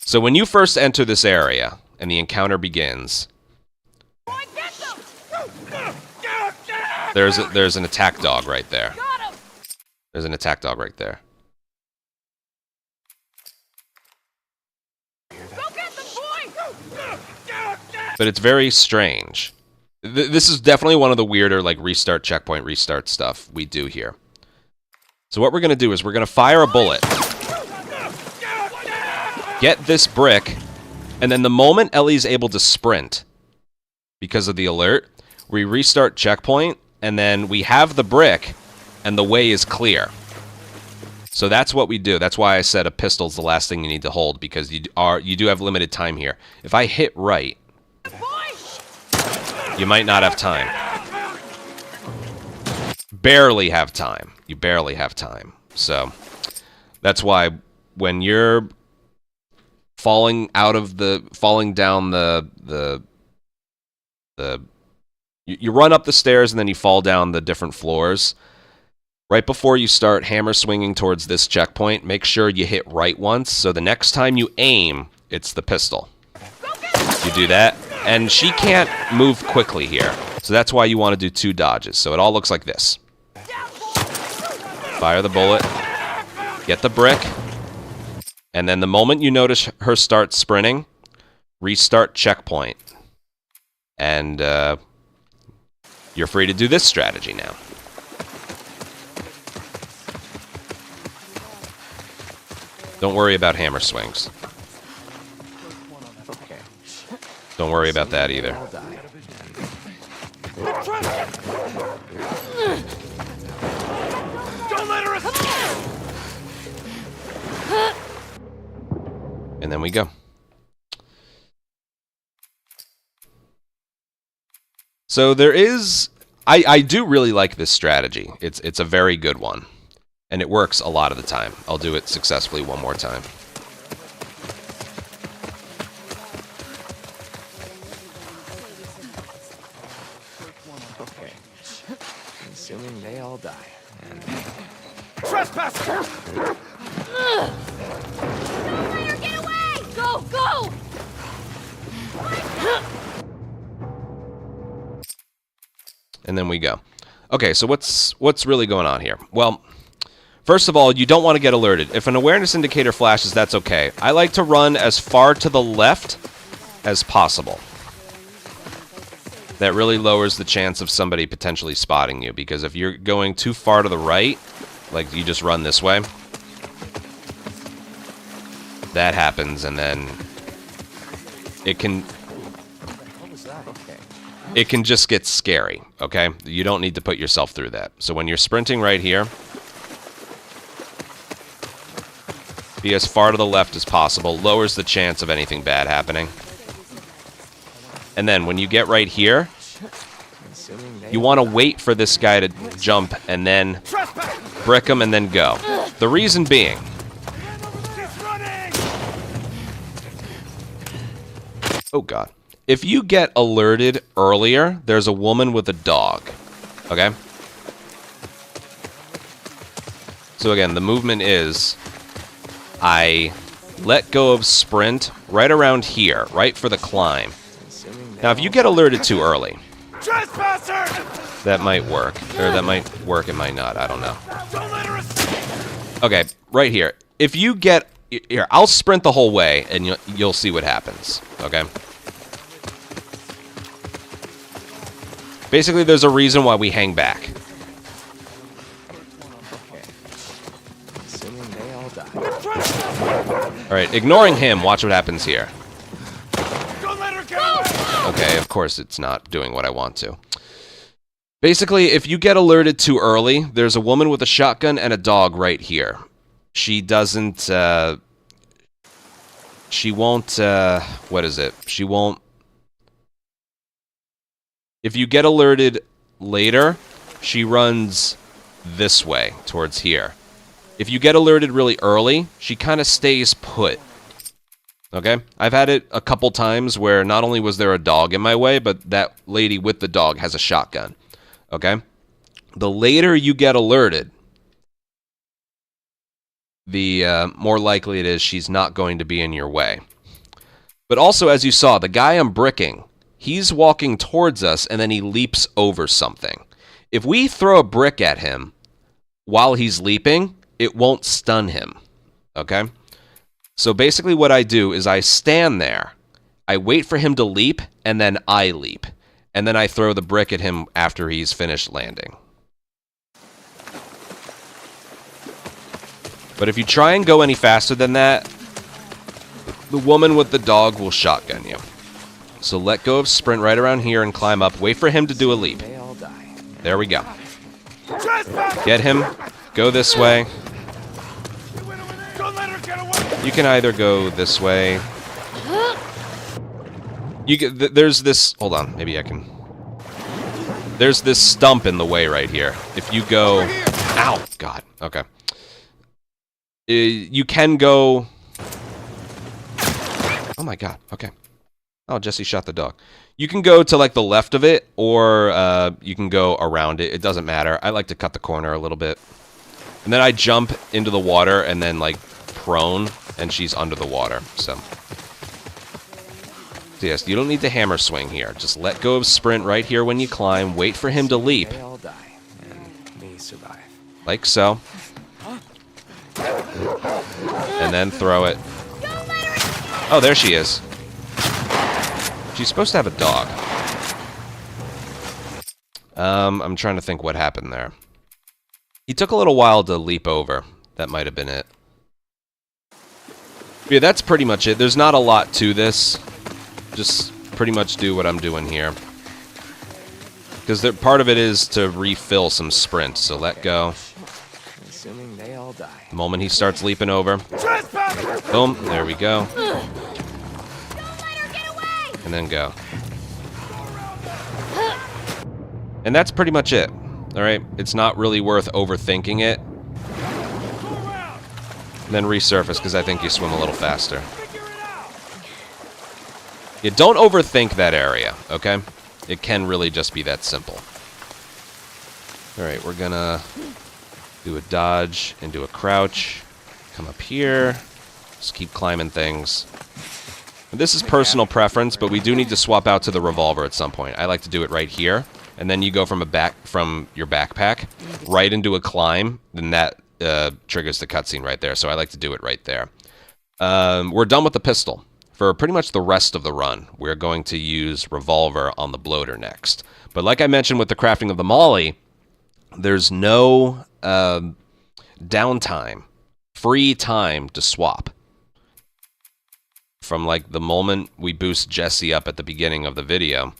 So when you first enter this area, and the encounter begins, there's an attack dog right there. There's an attack dog right there. But it's very strange. This is definitely one of the weirder, like, restart, checkpoint, restart stuff we do here. So what we're going to do is we're going to fire a bullet. Get this brick, and then the moment Ellie's able to sprint, because of the alert, we restart checkpoint, and then we have the brick, and the way is clear. So that's what we do. That's why I said a pistol's the last thing you need to hold, because you do have limited time here. If I hit right, you might not have time. Barely have time. You barely have time. So that's why when you're falling down you run up the stairs and then you fall down the different floors. Right before you start hammer swinging towards this checkpoint, make sure you hit right once, so the next time you aim, it's the pistol. You do that, and she can't move quickly here, so that's why you want to do 2 dodges. So it all looks like this. Fire the bullet, get the brick, and then the moment you notice her start sprinting, restart checkpoint. And you're free to do this strategy now. Don't worry about hammer swings. Okay. Don't worry about that either. Don't let her escape! And then we go. So there is... I do really like this strategy. It's a very good one. And it works a lot of the time. I'll do it successfully one more time. Okay. Assuming they all die. And Trespasser! Don't let her get away! Go, go! And then we go. Okay, so what's really going on here? Well, first of all, you don't want to get alerted. If an awareness indicator flashes, that's okay. I like to run as far to the left as possible. That really lowers the chance of somebody potentially spotting you, because if you're going too far to the right, like you just run this way, that happens, and then it can... It can just get scary, okay? You don't need to put yourself through that. So when you're sprinting right here, be as far to the left as possible. Lowers the chance of anything bad happening. And then when you get right here, you want to wait for this guy to jump and then brick him and then go. The reason being... Oh, God. If you get alerted earlier, there's a woman with a dog. Okay? So again, the movement is... I let go of sprint right around here, right for the climb. Now, if you get alerted too early, that might work. Or that might work, it might not. I don't know. Okay, right here. If you get... Here, I'll sprint the whole way, and you'll see what happens. Okay? Basically, there's a reason why we hang back. assuming they all die. Alright, ignoring him, watch what happens here. Don't let her get away! Okay, of course it's not doing what I want to. Basically, if you get alerted too early, there's a woman with a shotgun and a dog right here. She doesn't, she won't, what is it? She won't... If you get alerted later, she runs this way, towards here. If you get alerted really early, she kind of stays put. Okay? I've had it a couple times where not only was there a dog in my way, but that lady with the dog has a shotgun. Okay? The later you get alerted, the more likely it is she's not going to be in your way. But also, as you saw, the guy I'm bricking, he's walking towards us, and then he leaps over something. If we throw a brick at him while he's leaping, it won't stun him. Okay? So basically what I do is I stand there, I wait for him to leap, and then I leap. And then I throw the brick at him after he's finished landing. But if you try and go any faster than that, the woman with the dog will shotgun you. So let go of sprint right around here and climb up. Wait for him to do a leap. They all die. There we go. Get him. Go this way. Don't let her get away! You can either go this way. There's this... Hold on. Maybe I can... There's this stump in the way right here. If you go... Ow! God. Okay. You can go... Oh my God. Okay. Oh, Jesse shot the dog. You can go to, like, the left of it, or you can go around it. It doesn't matter. I like to cut the corner a little bit. And then I jump into the water and then, like, prone, and she's under the water, so yes, you don't need to hammer swing here. Just let go of sprint right here when you climb. Wait for him to leap. They all die, and me survive. Like so. And then throw it. Oh, there she is. She's supposed to have a dog. I'm trying to think what happened there. He took a little while to leap over. That might have been it. Yeah, that's pretty much it. There's not a lot to this. Just pretty much do what I'm doing here. Because part of it is to refill some sprint, so let go. Assuming they all die. The moment he starts leaping over. Boom, there we go. And then go. And that's pretty much it. Alright? It's not really worth overthinking it. And then resurface, because I think you swim a little faster. Yeah, don't overthink that area, okay? It can really just be that simple. Alright, we're gonna do a dodge and do a crouch. Come up here. Just keep climbing things. This is personal preference, but we do need to swap out to the revolver at some point. I like to do it right here, and then you go from your backpack right into a climb, then that triggers the cutscene right there. So I like to do it right there. We're done with the pistol. For pretty much the rest of the run, we're going to use revolver on the bloater next. But like I mentioned with the crafting of the molly, there's no downtime, free time to swap. From like the moment we boost Jesse up at the beginning of the video,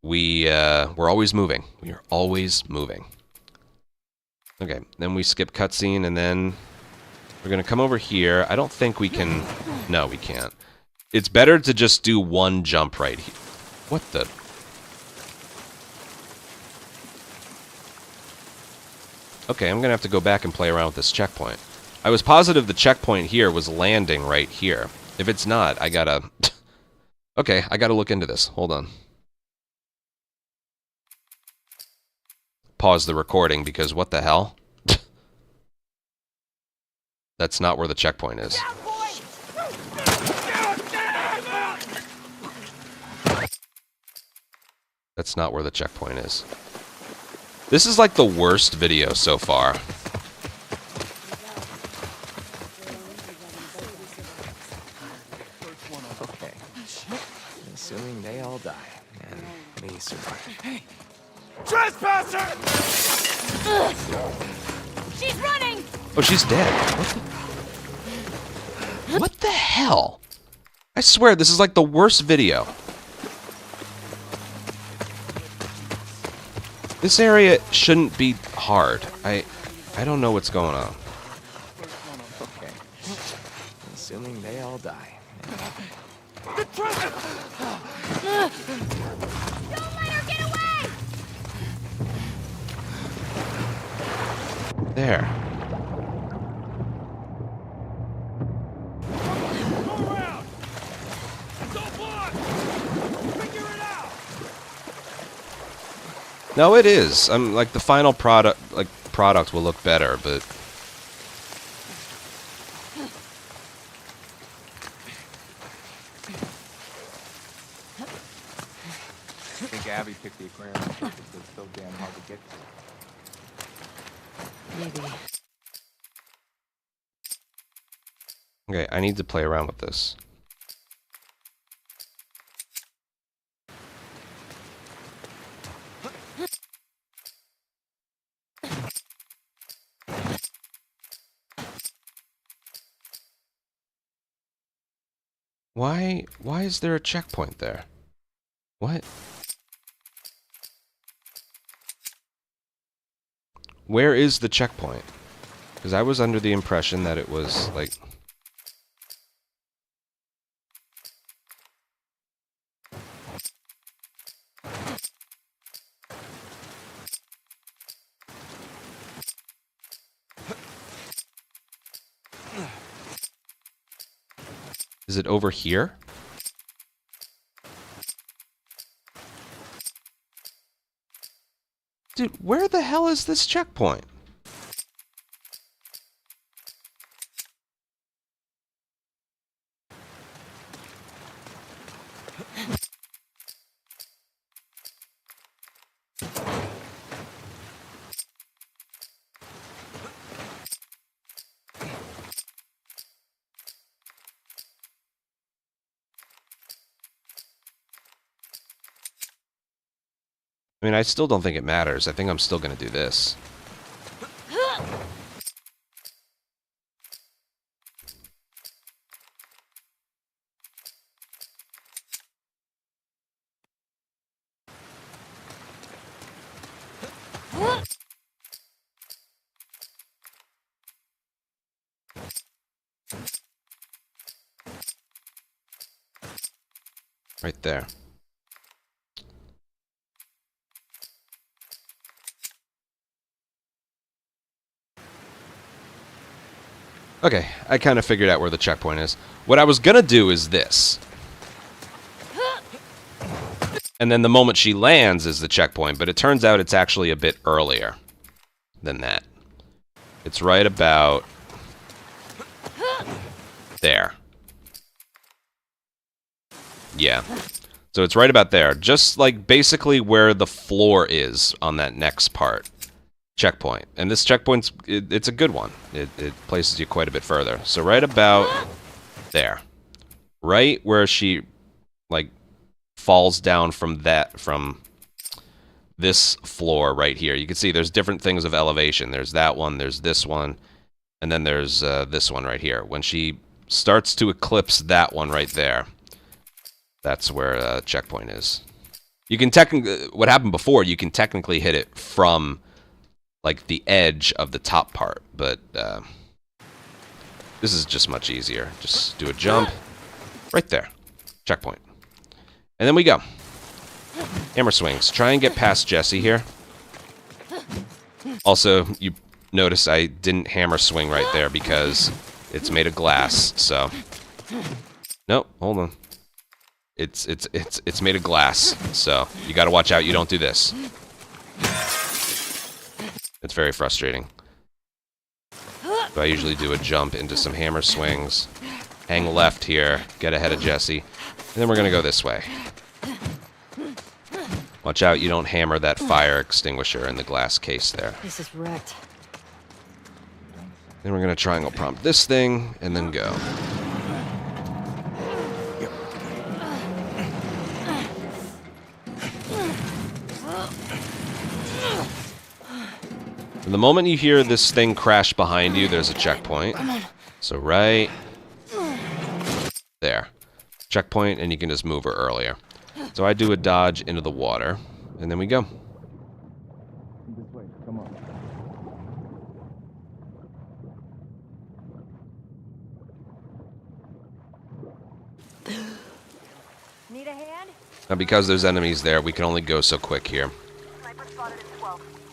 we're always moving. We are always moving. Okay, then we skip cutscene, and then we're gonna come over here. I don't think we can. No, we can't. It's better to just do one jump right here. What the? Okay, I'm gonna have to go back and play around with this checkpoint. I was positive the checkpoint here was landing right here. If it's not, I gotta... Okay, I gotta look into this. Hold on. Pause the recording, because what the hell? That's not where the checkpoint is. That's not where the checkpoint is. This is like the worst video so far. Okay. Assuming they all die, and me survive. Hey! Trespasser! She's running! Oh, she's dead. What the hell? I swear, this is like the worst video. This area shouldn't be hard. I don't know what's going on. Okay. Assuming they all die. Don't let her get away! There. No, it is. I'm like the final product will look better, but I think Abby picked the aquarium because it's so damn hard to get to. Maybe. okay, I need to play around with this. Why is there a checkpoint there? What? Where is the checkpoint? Because I was under the impression that it was, like... Is it over here? Dude, where the hell is this checkpoint? I mean, I still don't think it matters. I think I'm still going to do this. Right there. Okay, I kind of figured out where the checkpoint is. What I was gonna do is this. And then the moment she lands is the checkpoint, but it turns out it's actually a bit earlier than that. It's right about there. Yeah. So it's right about there. Just like basically where the floor is on that next part. Checkpoint. And this checkpoint's, it's a good one. It places you quite a bit further. So right about there. Right where she, like, falls down from this floor right here. You can see there's different things of elevation. There's that one, there's this one, and then there's this one right here. When she starts to eclipse that one right there, that's where checkpoint is. You can technically, what happened before, you can technically hit it from like the edge of the top part, but this is just much easier. Just do a jump right there. Checkpoint. And then we go. Hammer swings. Try and get past Jesse here. Also, you notice I didn't hammer swing right there because it's made of glass, so... Nope, hold on. It's made of glass, so you gotta watch out you don't do this. It's very frustrating. So I usually do a jump into some hammer swings, hang left here, get ahead of Jesse, and then we're gonna go this way. Watch out you don't hammer that fire extinguisher in the glass case there. This is wrecked. Then we're gonna triangle prompt this thing, and then go. And the moment you hear this thing crash behind you, there's a checkpoint. So right there. Checkpoint, and you can just move her earlier. So I do a dodge into the water, and then we go. This way, come on. Need a hand? Now because there's enemies there, we can only go so quick here.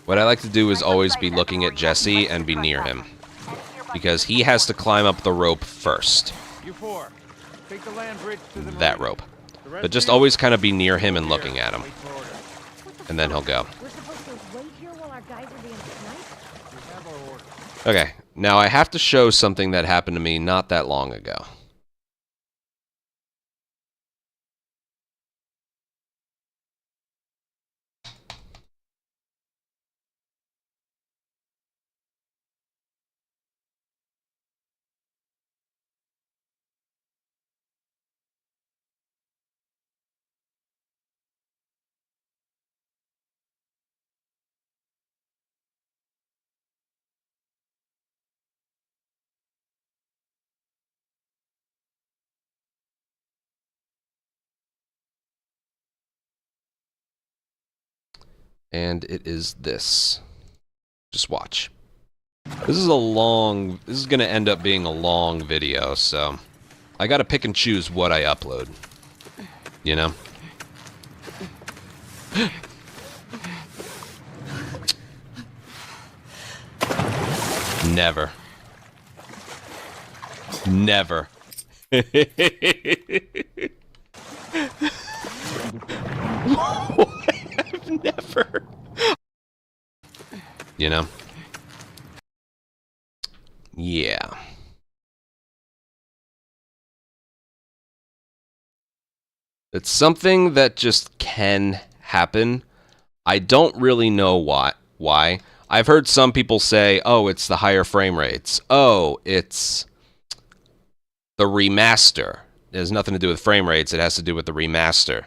What I like to do is always be looking at Jesse and be near him. Because he has to climb up the rope first. You four, take the land bridge to the That rope. But just always kind of be near him and looking at him. And then he'll go. We're supposed to wait here while our guys are being sniped? We have our orders. Okay, now I have to show something that happened to me not that long ago. And it is this. Just watch. This is going to end up being a long video, so I got to pick and choose what I upload. You know? Never. Never. I've never. You know? Yeah. It's something that just can happen. I don't really know why. I've heard some people say, oh, it's the higher frame rates. Oh, it's the remaster. It has nothing to do with frame rates. It has to do with the remaster.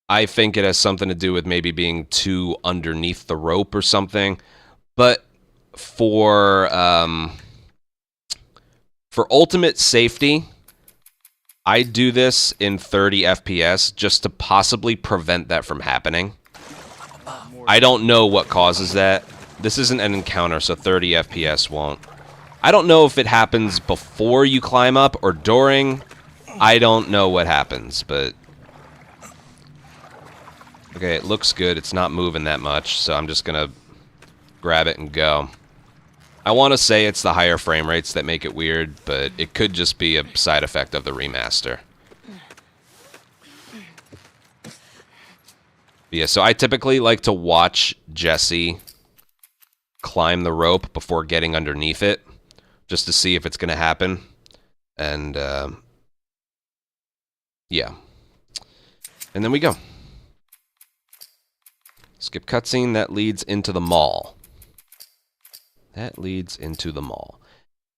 I think it has something to do with maybe being too underneath the rope or something. But for ultimate safety, I do this in 30 FPS just to possibly prevent that from happening. I don't know what causes that. This isn't an encounter, so 30 FPS won't. I don't know if it happens before you climb up or during. I don't know what happens, but... Okay, it looks good. It's not moving that much, so I'm just gonna grab it and go. I want to say it's the higher frame rates that make it weird, but it could just be a side effect of the remaster. Yeah, so I typically like to watch Jesse climb the rope before getting underneath it, just to see if it's going to happen. And, yeah. And then we go. Skip cutscene, that leads into the mall. That leads into the mall.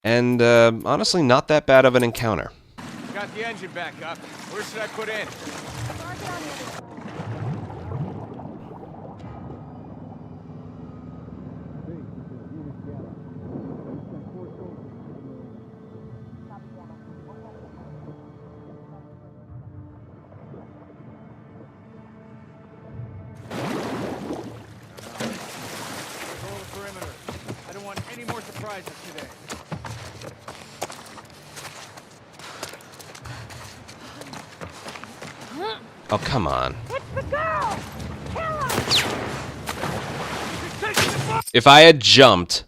And, honestly, not that bad of an encounter. Got the engine back up. Where should I put in? Control the perimeter. I don't want any more surprises today. Oh, come on. If I had jumped,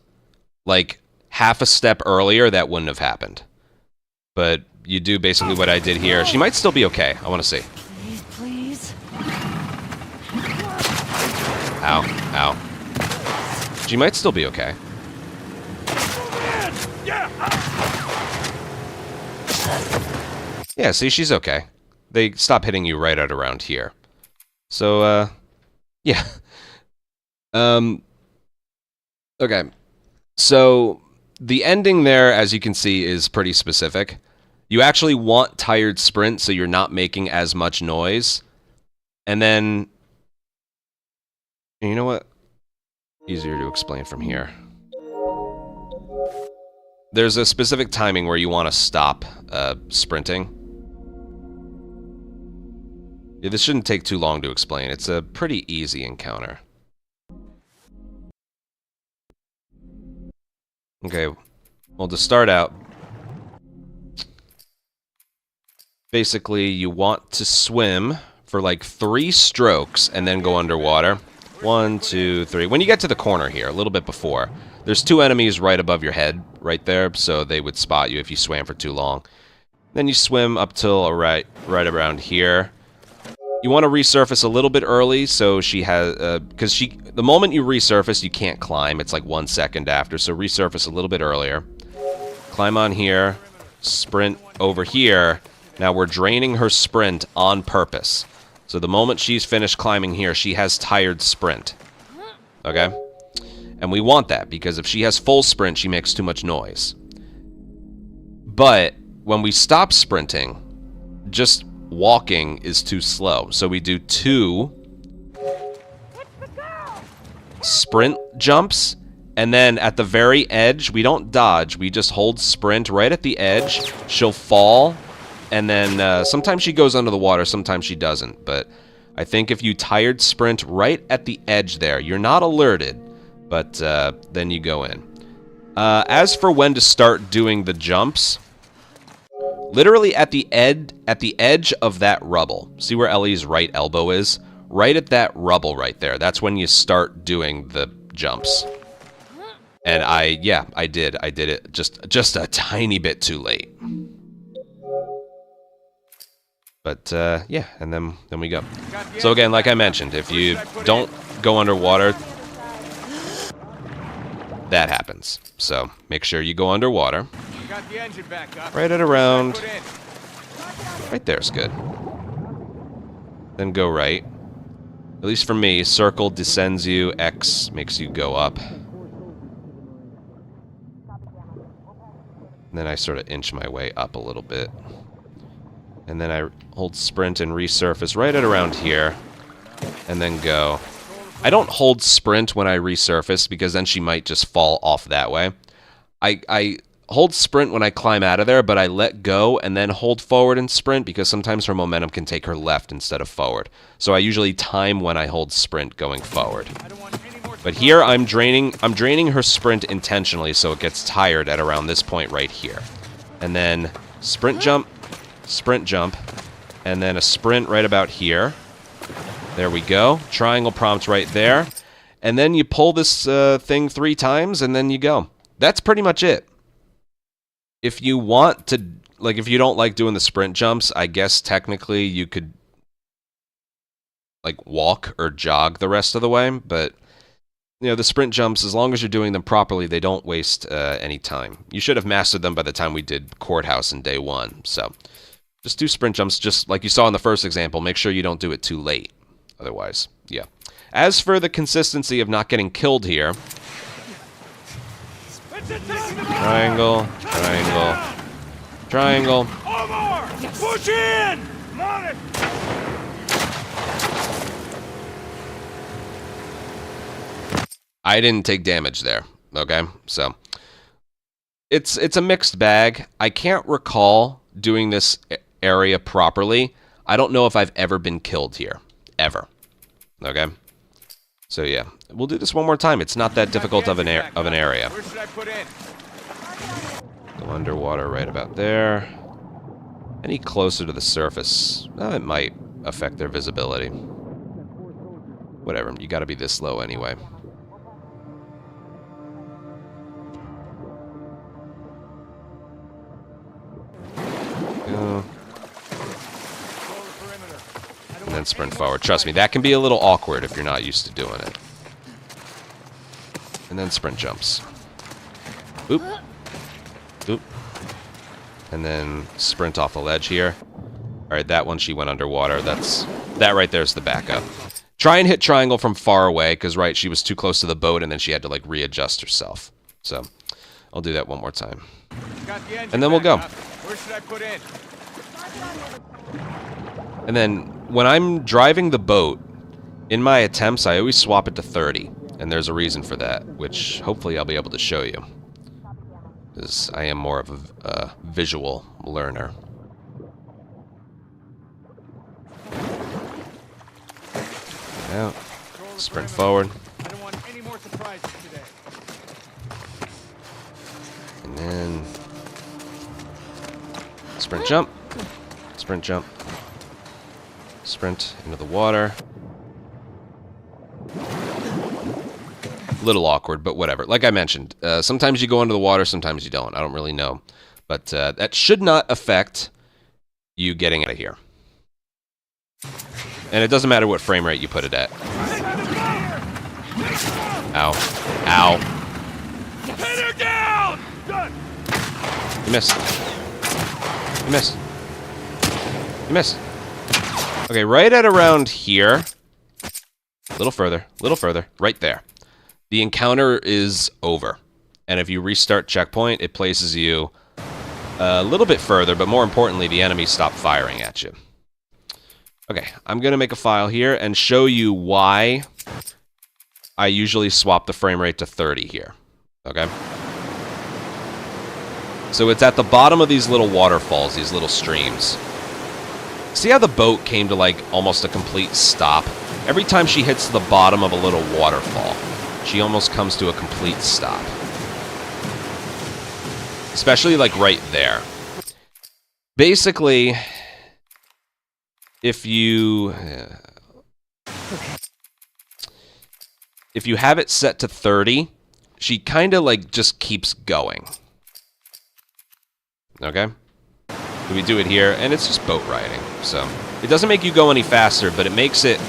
like, half a step earlier, that wouldn't have happened. But you do basically what I did here. She might still be okay. I want to see. Please, please. Ow. Ow. She might still be okay. Yeah, see, she's okay. They stop hitting you right at around here. So, yeah. Okay. So, the ending there, as you can see, is pretty specific. You actually want tired sprint so you're not making as much noise. And then... You know what? Easier to explain from here. There's a specific timing where you want to stop sprinting. Yeah, this shouldn't take too long to explain. It's a pretty easy encounter. Okay, well, to start out, basically you want to swim for like 3 strokes and then go underwater. 1, 2, 3. When you get to the corner here, a little bit before, there's 2 enemies right above your head, right there, so they would spot you if you swam for too long. Then you swim up till right around here. You want to resurface a little bit early, so she has, because the moment you resurface, you can't climb. It's like 1 second after, so resurface a little bit earlier. Climb on here, sprint over here. Now we're draining her sprint on purpose. So the moment she's finished climbing here, she has tired sprint. Okay? And we want that, because if she has full sprint, she makes too much noise. But when we stop sprinting, just walking is too slow. So we do 2 sprint jumps, and then at the very edge, we don't dodge, we just hold sprint right at the edge. She'll fall, and then sometimes she goes under the water, sometimes she doesn't. But I think if you tired sprint right at the edge there, you're not alerted, but then you go in. As for when to start doing the jumps, literally at the edge of that rubble. See where Ellie's right elbow is? Right at that rubble right there. That's when you start doing the jumps. And I did it just a tiny bit too late. But yeah, and then we go. So again, like I mentioned, if you don't go underwater, that happens. So make sure you go underwater. Right at around... Right there's good. Then go right. At least for me, circle descends you, X makes you go up. And then I sort of inch my way up a little bit. And then I hold sprint and resurface right at around here. And then go. I don't hold sprint when I resurface, because then she might just fall off that way. I hold sprint when I climb out of there, but I let go and then hold forward and sprint, because sometimes her momentum can take her left instead of forward. So I usually time when I hold sprint going forward. But here I'm draining her sprint intentionally so it gets tired at around this point right here. And then sprint jump, and then a sprint right about here. There we go. Triangle prompt right there. And then you pull this thing 3 times and then you go. that's pretty much it. If you want to, like, if you don't like doing the sprint jumps, I guess technically you could, like, walk or jog the rest of the way, but, you know, the sprint jumps, as long as you're doing them properly, they don't waste any time. You should have mastered them by the time we did Courthouse in day 1, so just do sprint jumps, just like you saw in the first example. Make sure you don't do it too late. Otherwise, yeah. As for the consistency of not getting killed here, triangle, triangle, triangle. Omar! Push in! Come on it! I didn't take damage there, okay? So, it's a mixed bag. I can't recall doing this area properly. I don't know if I've ever been killed here. Ever. Okay? So, yeah. We'll do this one more time. It's not that difficult of an area. Where should I put in? Go underwater right about there. Any closer to the surface, it might affect their visibility. Whatever, you gotta be this low anyway. Go. And then sprint forward. Trust me, that can be a little awkward if you're not used to doing it. And then sprint jumps. Oop. Oop. And then sprint off the ledge here. Alright, that one she went underwater. That right there's the backup. Try and hit triangle from far away, because, right, she was too close to the boat, and then she had to, like, readjust herself. So, I'll do that one more time. And then we'll go. Where should I put in? And then, when I'm driving the boat, in my attempts, I always swap it to 30. And there's a reason for that, which hopefully I'll be able to show you. Because I am more of a visual learner. Out. Sprint forward. I don't want any more surprises today. And then sprint jump. Sprint jump. Sprint into the water. A little awkward, but whatever. Like I mentioned, sometimes you go into the water, sometimes you don't. I don't really know. But that should not affect you getting out of here. And it doesn't matter what frame rate you put it at. Ow. Ow. Pin her down! Done! You missed. You missed. You missed. Okay, right at around here. A little further. A little further. Right there. The encounter is over. And if you restart checkpoint, it places you a little bit further, but more importantly, the enemies stop firing at you. Okay, I'm going to make a file here and show you why I usually swap the frame rate to 30 here. Okay? So it's at the bottom of these little waterfalls, these little streams. See how the boat came to, like, almost a complete stop? Every time she hits the bottom of a little waterfall, she almost comes to a complete stop. Especially, like, right there. Basically, if you have it set to 30, she kind of, like, just keeps going. Okay? So we do it here, and it's just boat riding. So it doesn't make you go any faster, but it makes it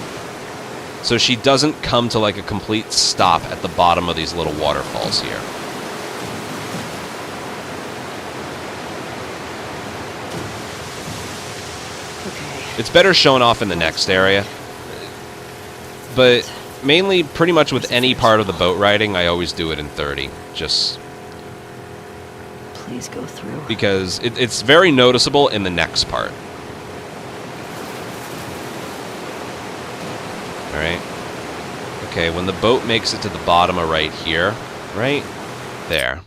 so she doesn't come to, like, a complete stop at the bottom of these little waterfalls here. It's better shown off in the next area. But mainly, pretty much with any part of the boat riding, I always do it in 30. Just Please go through. because it's very noticeable in the next part. Alright. Okay, when the boat makes it to the bottom of right here, right there,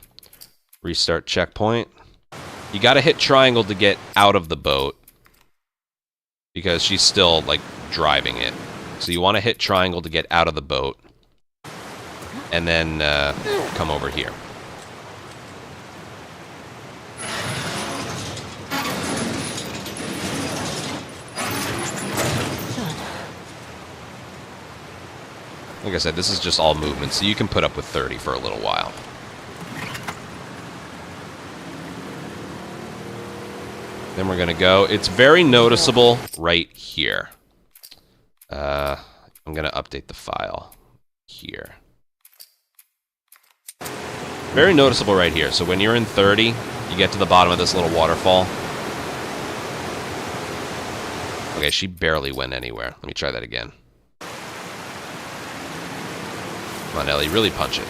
restart checkpoint. You gotta hit triangle to get out of the boat, because she's still, like, driving it. So you want to hit triangle to get out of the boat, and then come over here. Like I said, this is just all movement, so you can put up with 30 for a little while. Then we're going to go. It's very noticeable right here. I'm going to update the file here. Very noticeable right here. So when you're in 30, you get to the bottom of this little waterfall. Okay, she barely went anywhere. Let me try that again. Come on, Ellie, really punch it.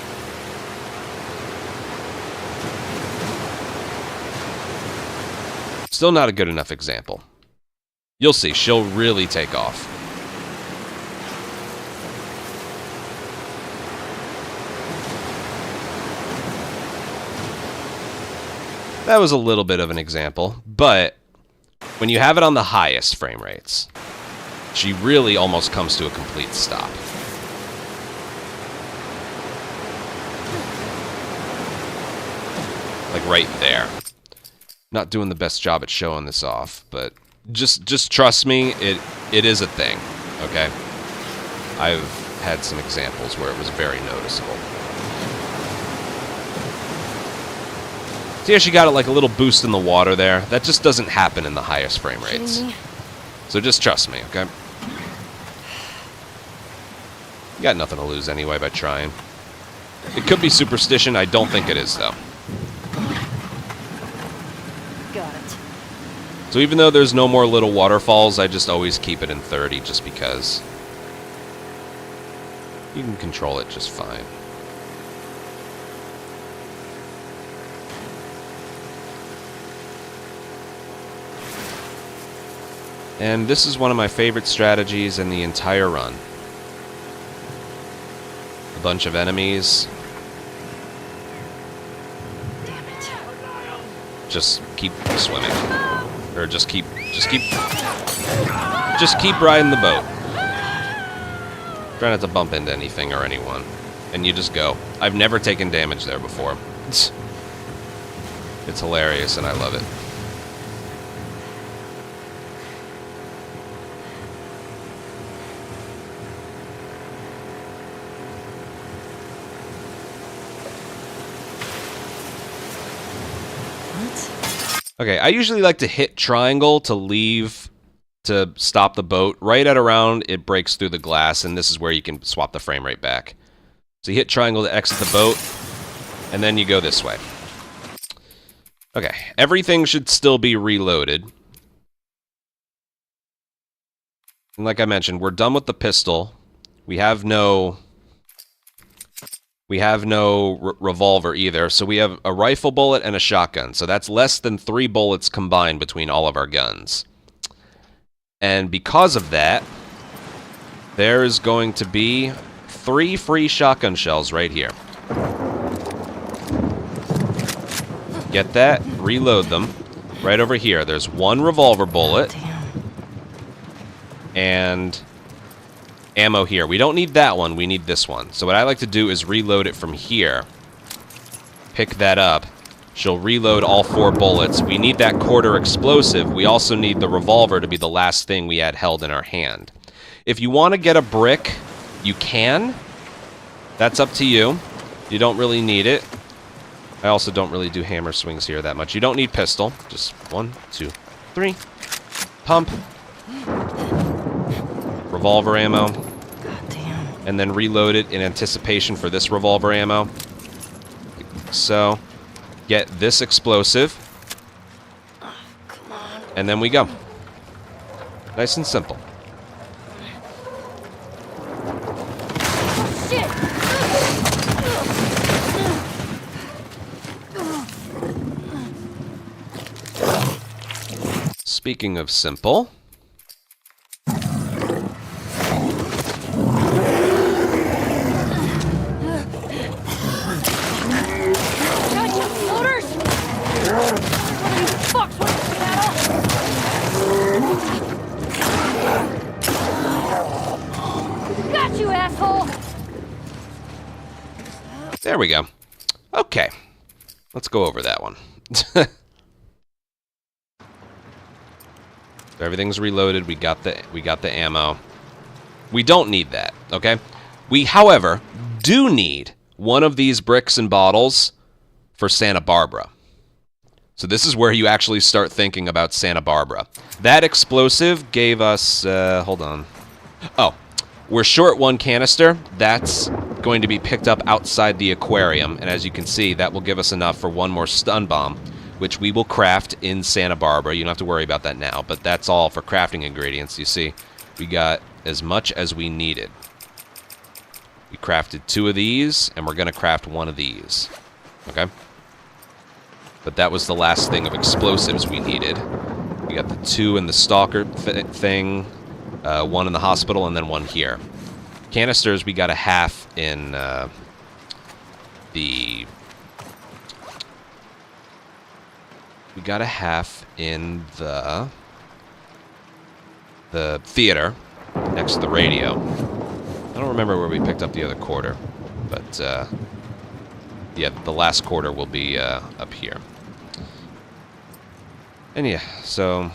Still not a good enough example. You'll see, she'll really take off. That was a little bit of an example, but when you have it on the highest frame rates, she really almost comes to a complete stop. Like right there. Not doing the best job at showing this off, but just trust me, it is a thing, okay? I've had some examples where it was very noticeable. See how she got it like a little boost in the water there? That just doesn't happen in the highest frame rates. So just trust me, okay? You got nothing to lose anyway by trying. It could be superstition. I don't think it is, though. Got it. So even though there's no more little waterfalls, I just always keep it in 30 just because you can control it just fine. And this is one of my favorite strategies in the entire run. A bunch of enemies. Damn it. Just keep swimming. Or just keep riding the boat. Try not to bump into anything or anyone. And you just go. I've never taken damage there before. It's hilarious and I love it. Okay, I usually like to hit triangle to stop the boat right at around it breaks through the glass, and this is where you can swap the frame rate back. So you hit triangle to exit the boat, and then you go this way. Okay, everything should still be reloaded. And like I mentioned, we're done with the pistol. We have no revolver either, so we have a rifle bullet and a shotgun. So that's less than 3 bullets combined between all of our guns. And because of that, there's going to be 3 free shotgun shells right here. Get that, reload them. Right over here, there's 1 revolver bullet. And ammo here. We don't need that one, we need this one. So what I like to do is reload it from here. Pick that up. She'll reload all 4 bullets. We need that quarter explosive. We also need the revolver to be the last thing we had held in our hand. If you want to get a brick, you can. That's up to you. You don't really need it. I also don't really do hammer swings here that much. You don't need pistol. Just 1, 2, 3. Pump. Revolver ammo. Goddamn. And then reload it in anticipation for this revolver ammo. So, get this explosive. Come on. And then we go. Nice and simple. Shit! Speaking of simple... There we go. Okay. Let's go over that one. Everything's reloaded. We got the ammo. We don't need that, okay? We, however, do need one of these bricks and bottles for Santa Barbara. So this is where you actually start thinking about Santa Barbara. That explosive gave us... hold on. Oh, we're short 1 canister. That's going to be picked up outside the aquarium. And as you can see, that will give us enough for 1 more stun bomb, which we will craft in Santa Barbara. You don't have to worry about that now, but that's all for crafting ingredients. You see, we got as much as we needed. We crafted 2 of these, and we're going to craft 1 of these. Okay? But that was the last thing of explosives we needed. We got the 2 in the stalker thing, 1 in the hospital, and then 1 here. Canisters, we got a half in the... We got a half in the theater next to the radio. I don't remember where we picked up the other quarter, but yeah, the last quarter will be up here. And yeah, so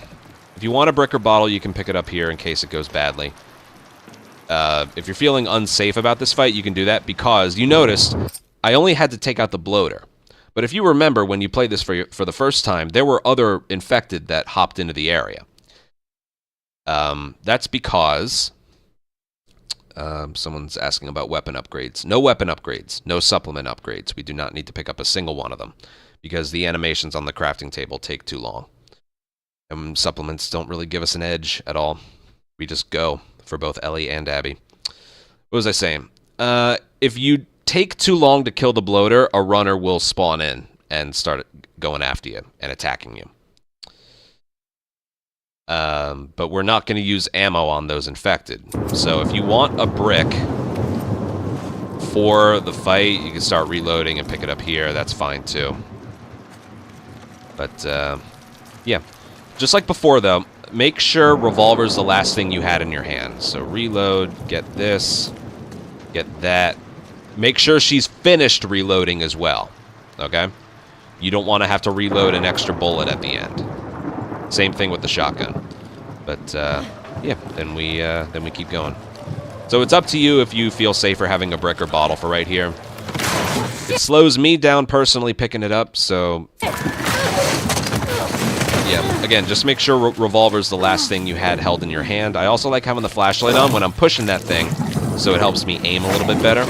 if you want a brick or bottle, you can pick it up here in case it goes badly. If you're feeling unsafe about this fight, you can do that because you noticed I only had to take out the bloater. But if you remember when you played this for the first time, there were other infected that hopped into the area. That's because someone's asking about weapon upgrades. No weapon upgrades, no supplement upgrades. We do not need to pick up a single one of them because the animations on the crafting table take too long. And supplements don't really give us an edge at all. We just go for both Ellie and Abby. What was I saying? If you take too long to kill the bloater, a runner will spawn in and start going after you and attacking you. But we're not going to use ammo on those infected. So if you want a brick for the fight, you can start reloading and pick it up here. That's fine too. But yeah, just like before though, make sure revolver's the last thing you had in your hand. So reload, get this, get that. Make sure she's finished reloading as well, okay? You don't want to have to reload an extra bullet at the end. Same thing with the shotgun. But yeah, then we keep going. So it's up to you if you feel safer having a brick or bottle for right here. It slows me down personally picking it up, so yeah, again, just make sure revolver's the last thing you had held in your hand. I also like having the flashlight on when I'm pushing that thing, so it helps me aim a little bit better.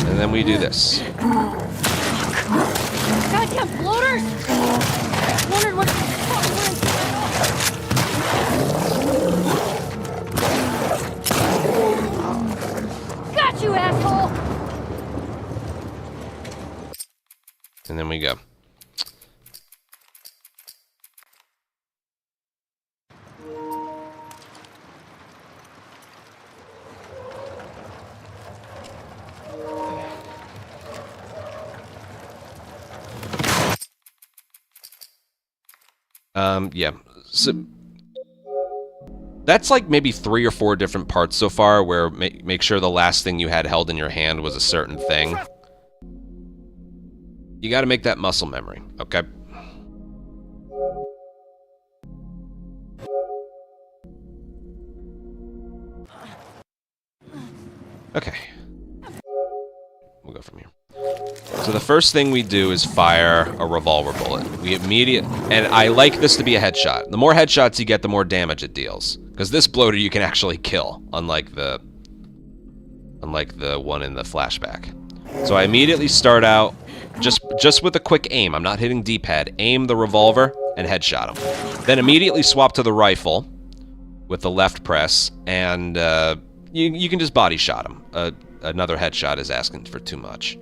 And then we do this. Goddamn bloaters! Wondered what the fuck were. Got you, asshole! And then we go. Yeah. So that's like maybe 3 or 4 different parts so far where make sure the last thing you had held in your hand was a certain thing. You got to make that muscle memory, okay? Okay. We'll go from here. So the first thing we do is fire a revolver bullet. And I like this to be a headshot. The more headshots you get, the more damage it deals. Because this bloater you can actually kill, unlike the one in the flashback. So I immediately start out just with a quick aim. I'm not hitting D-pad. Aim the revolver and headshot him. Then immediately swap to the rifle with the left press, and you can just body shot him. Another headshot is asking for too much.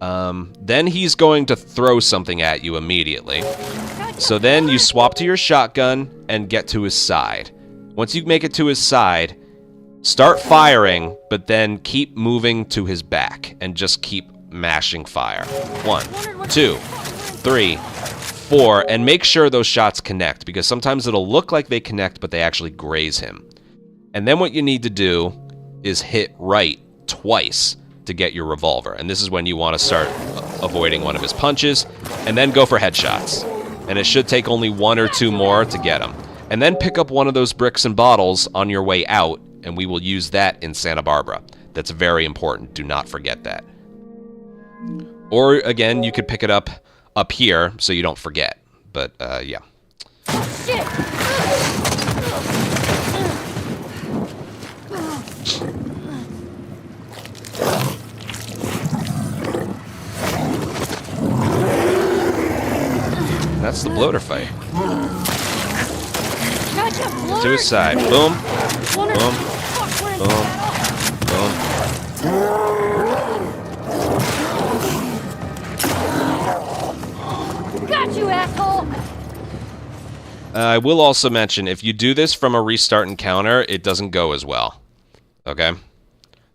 Then he's going to throw something at you immediately. So then you swap to your shotgun and get to his side. Once you make it to his side, start firing, but then keep moving to his back and just keep mashing fire. 1, 2, 3, 4, and make sure those shots connect, because sometimes it'll look like they connect, but they actually graze him. And then what you need to do is hit right twice to get your revolver. And this is when you want to start avoiding one of his punches, and then go for headshots. And it should take only 1 or 2 more to get him. And then pick up one of those bricks and bottles on your way out, and we will use that in Santa Barbara. That's very important. Do not forget that. Or, again, you could pick it up here so you don't forget. But, yeah. Shit! That's the bloater fight. Gotcha, Bloater! To his side. Boom. Bloater, Boom. fuck, we're in Boom. battle. Boom. Got you, asshole! I will also mention, if you do this from a restart encounter, it doesn't go as well. Okay?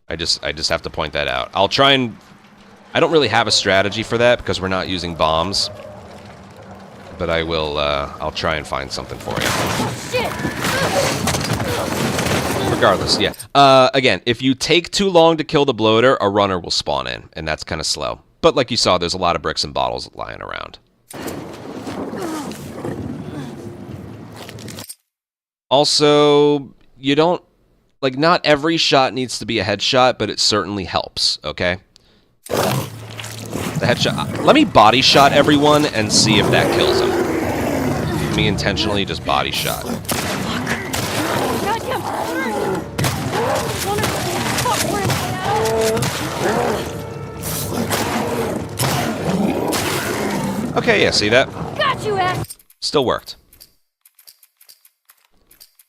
I just have to point that out. I'll try and... I don't really have a strategy for that because we're not using bombs. But I will, I'll try and find something for you. Shit! Regardless, yeah. Again, if you take too long to kill the bloater, a runner will spawn in, and that's kind of slow. But like you saw, there's a lot of bricks and bottles lying around. Also, you don't... Like, not every shot needs to be a headshot, but it certainly helps, okay? The headshot... Let me body shot everyone and see if that kills him. Let me intentionally just body shot. Goddamn Bloater! Bloater, fuck, we're in battle. Okay, yeah, see that? Got you, ass! Still worked.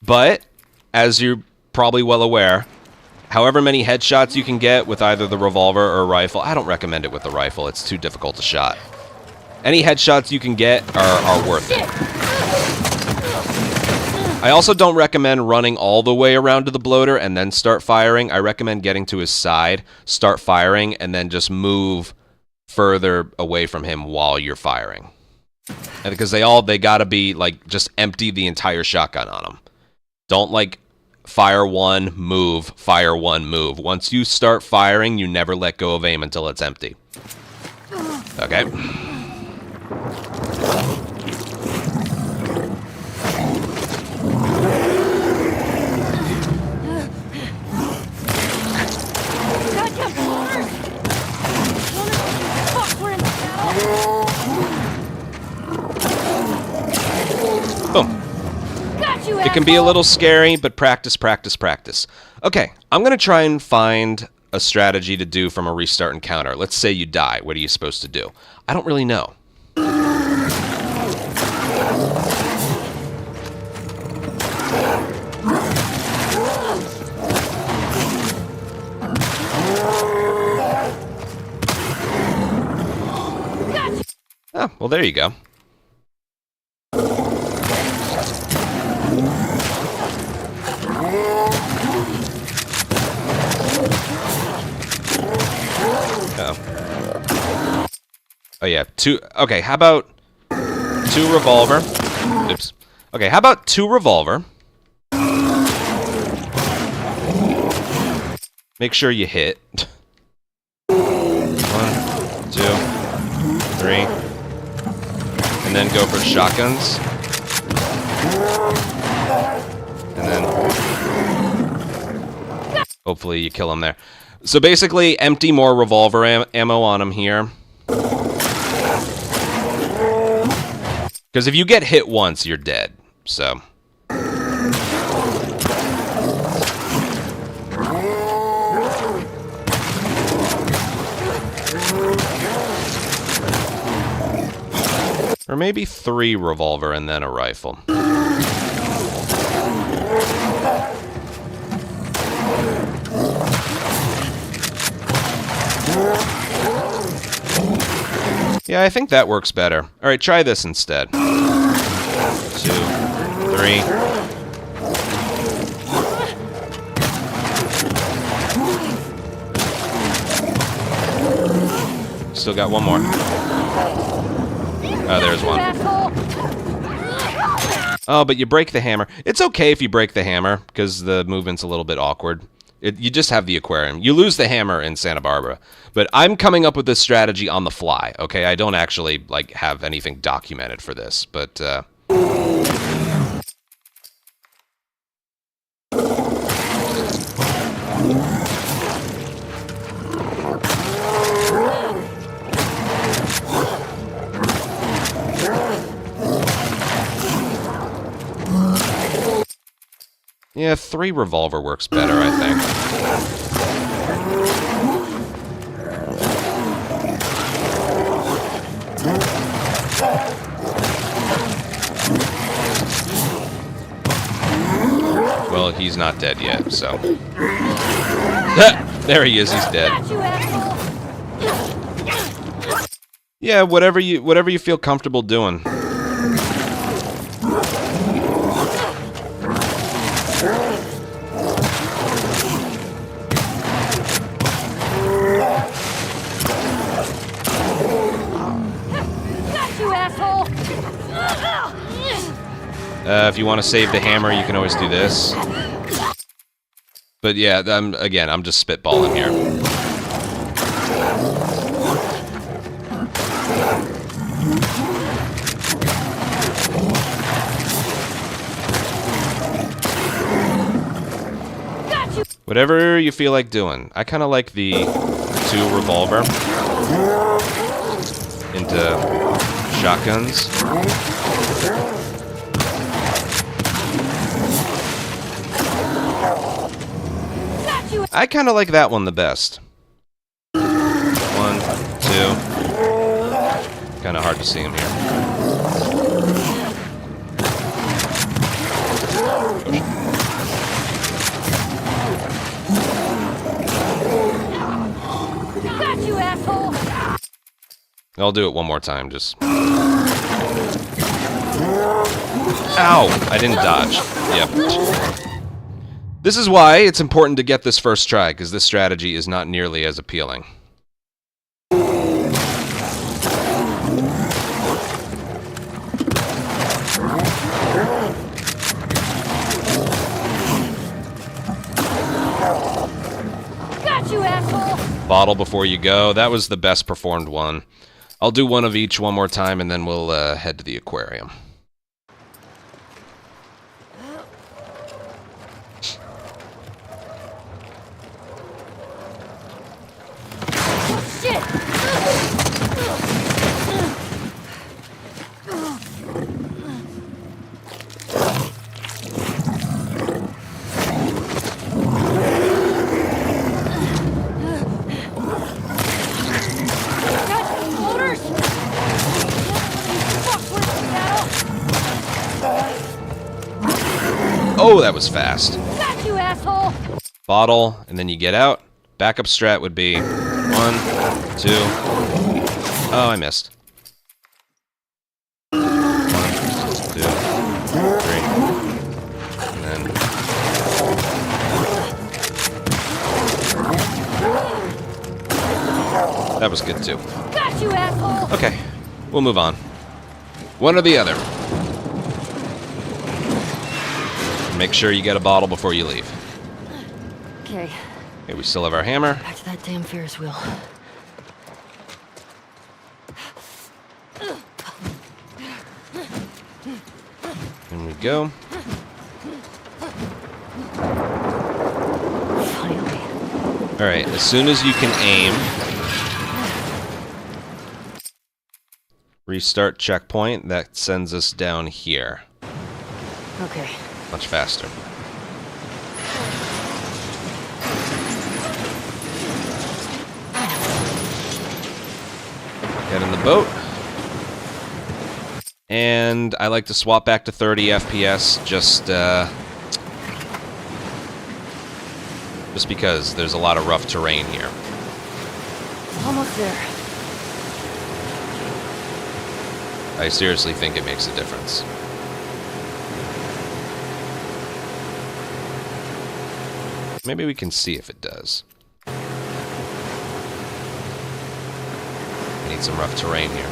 But, as you're probably well aware, however many headshots you can get with either the revolver or rifle, I don't recommend it with the rifle, it's too difficult to shot. Any headshots you can get are worth it. I also don't recommend running all the way around to the bloater and then start firing. I recommend getting to his side, start firing, and then just move further away from him while you're firing. And because they gotta be, like, just empty the entire shotgun on them. Don't, like, fire one, move, fire one, move. Once you start firing, you never let go of aim until it's empty. Okay? Goddamn Bloater! Bloater, fuck, we're in battle. Boom. Got you, It can be a little scary, but practice, practice, practice. Okay, I'm going to try and find a strategy to do from a restart encounter. Let's say you die. What are you supposed to do? I don't really know. Oh, well, there you go. Oh yeah, two. Okay, how about two revolver? Oops. Okay, how about two revolver? Make sure you hit. 1, 2, 3, and then go for shotguns. And then hopefully you kill him there. So basically, empty more revolver ammo on him here. Because if you get hit once, you're dead. So. Or maybe 3 revolver and then a rifle. Yeah, I think that works better. Alright, try this instead. 2, 3. Still got one more. Oh, there's one. Oh, but you break the hammer. It's okay if you break the hammer, because the movement's a little bit awkward. You just have the aquarium. You lose the hammer in Santa Barbara. But I'm coming up with this strategy on the fly, okay? I don't actually, like, have anything documented for this, but, Yeah, 3 revolver works better, I think. Well, he's not dead yet, so... There he is, he's dead. Got you, asshole! Yeah, whatever you feel comfortable doing. Got you, asshole! If you want to save the hammer, you can always do this. But yeah, I'm just spitballing here. Got you! Whatever you feel like doing. I kind of like the 2 revolver into shotguns. Got you! I kind of like that one the best. 1, 2. Kind of hard to see him here. Got you, asshole! I'll do it one more time, just... Ow! I didn't dodge. Yep. This is why it's important to get this first try, because this strategy is not nearly as appealing. Got you, asshole! Bottle before you go. That was the best performed one. I'll do one of each one more time, and then we'll head to the aquarium. Shit! Bloaters! Fuck with me now! Oh, that was fast. Got you, asshole! Bottle, and then you get out. Backup strat would be 1, 2. Oh, I missed. 1, 2, 3. And then... That was good too. Got you, asshole! Okay, we'll move on. One or the other. Make sure you get a bottle before you leave. Okay, Okay, we still have our hammer. back to that damn Ferris wheel. In we go. Finally. Alright, as soon as you can aim, restart checkpoint. That sends us down here. Okay. Much faster. Get in the boat. And I like to swap back to 30 FPS just because there's a lot of rough terrain here. Almost there. I seriously think it makes a difference. Maybe we can see if it does. Need some rough terrain here.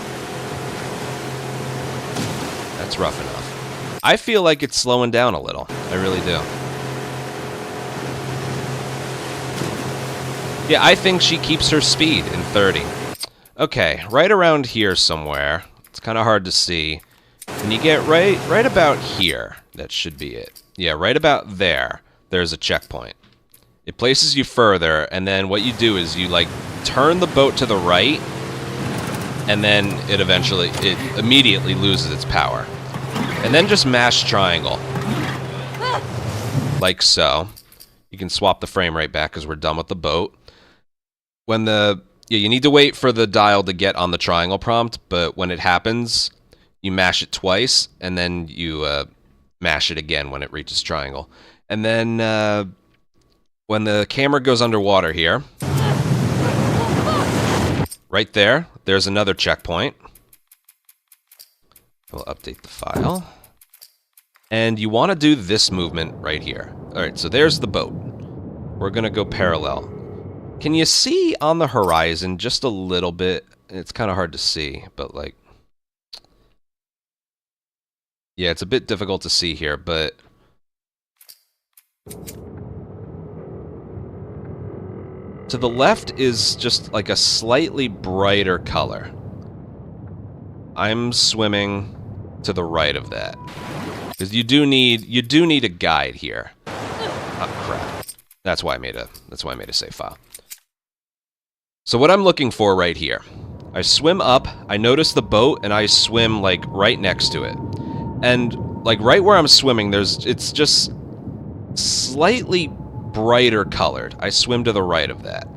That's rough enough. I feel like it's slowing down a little. I really do. Yeah, I think she keeps her speed in 30. Okay, right around here somewhere. It's kind of hard to see. When you get right about here, that should be it. Yeah, right about there, there's a checkpoint. It places you further, and then what you do is you, like, turn the boat to the right, and then it immediately loses its power. And then just mash triangle. like so. You can swap the frame rate back because we're done with the boat. When you need to wait for the dial to get on the triangle prompt, but when it happens, you mash it twice, and then you mash it again when it reaches triangle. And then when the camera goes underwater here, right there, there's another checkpoint. We'll update the file. And you want to do this movement right here. Alright, so there's the boat. We're going to go parallel. Can you see on the horizon just a little bit? It's kind of hard to see, but like... yeah, it's a bit difficult to see here, but... to the left is just like a slightly brighter color. I'm swimming to the right of that. Because you do need a guide here. Oh crap. That's why I made a save file. So what I'm looking for right here. I swim up, I notice the boat, and I swim like right next to it. And like right where I'm swimming, it's just slightly brighter colored. I swim to the right of that.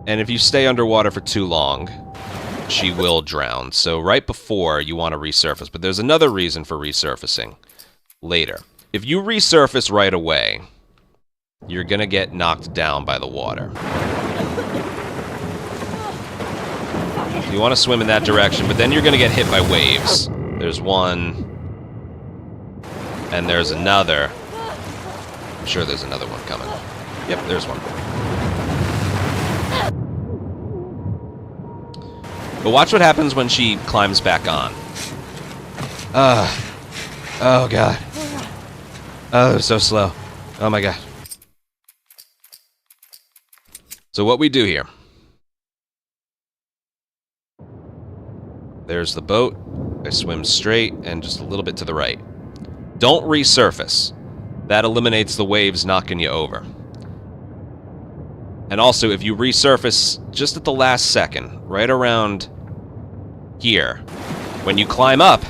And if you stay underwater for too long, she will drown. So right before, you want to resurface. But there's another reason for resurfacing later. If you resurface right away, you're going to get knocked down by the water. You want to swim in that direction, but then you're going to get hit by waves. There's one, and there's another. I'm sure there's another one coming. Yep, there's one. But watch what happens when she climbs back on. Oh god. Oh, they're so slow. Oh my god. So what we do here. There's the boat. I swim straight and just a little bit to the right. Don't resurface. That eliminates the waves knocking you over. And also, if you resurface just at the last second, right around here, when you climb up,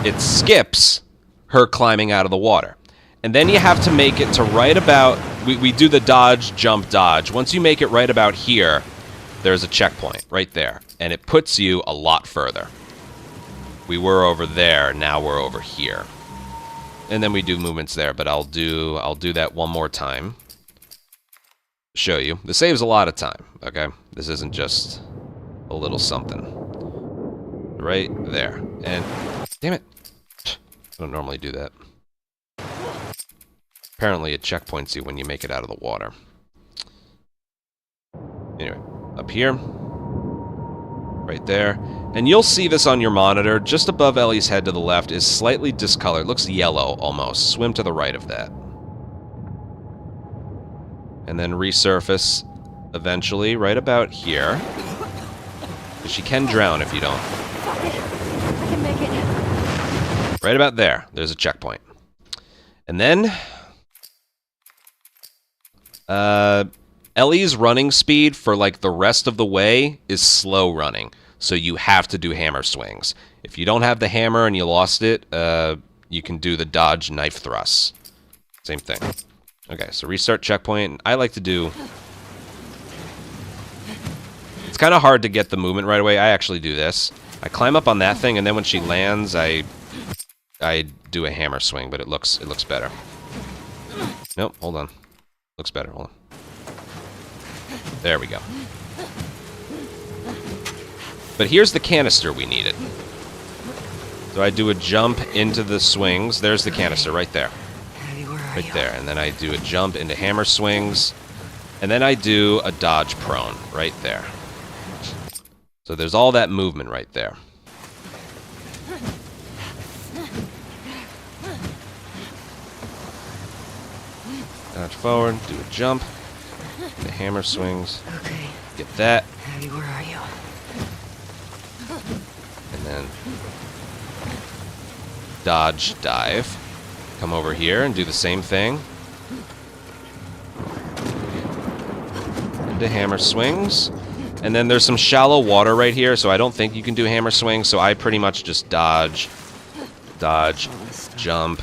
it skips her climbing out of the water. And then you have to make it to right about... We do the dodge, jump, dodge. Once you make it right about here, there's a checkpoint right there. And it puts you a lot further. We were over there, now we're over here. And then we do movements there, but I'll do that one more time. Show you. This saves a lot of time, okay? This isn't just a little something. Right there. And, damn it. I don't normally do that. Apparently it checkpoints you when you make it out of the water. Anyway, up here. Right there. And you'll see this on your monitor. Just above Ellie's head to the left is slightly discolored. Looks yellow, almost. Swim to the right of that. And then resurface, eventually, right about here. Because she can drown if you don't. I can make it. Right about there. There's a checkpoint. And then... Ellie's running speed for, like, the rest of the way is slow running. So you have to do hammer swings. If you don't have the hammer and you lost it, you can do the dodge knife thrusts. Same thing. Okay, so restart checkpoint. I like to do... It's kind of hard to get the movement right away. I actually do this. I climb up on that thing, and then when she lands, I do a hammer swing, but it looks better. Nope, hold on. Looks better, hold on. There we go. But here's the canister we needed. So I do a jump into the swings. There's the canister right there. Right there. And then I do a jump into hammer swings. And then I do a dodge prone right there. So there's all that movement right there. Dodge forward, do a jump. The hammer swings. Okay. Get that. Abby, where are you? And then dodge dive. Come over here and do the same thing. Into hammer swings. And then there's some shallow water right here, so I don't think you can do hammer swings, so I pretty much just dodge dodge, jump,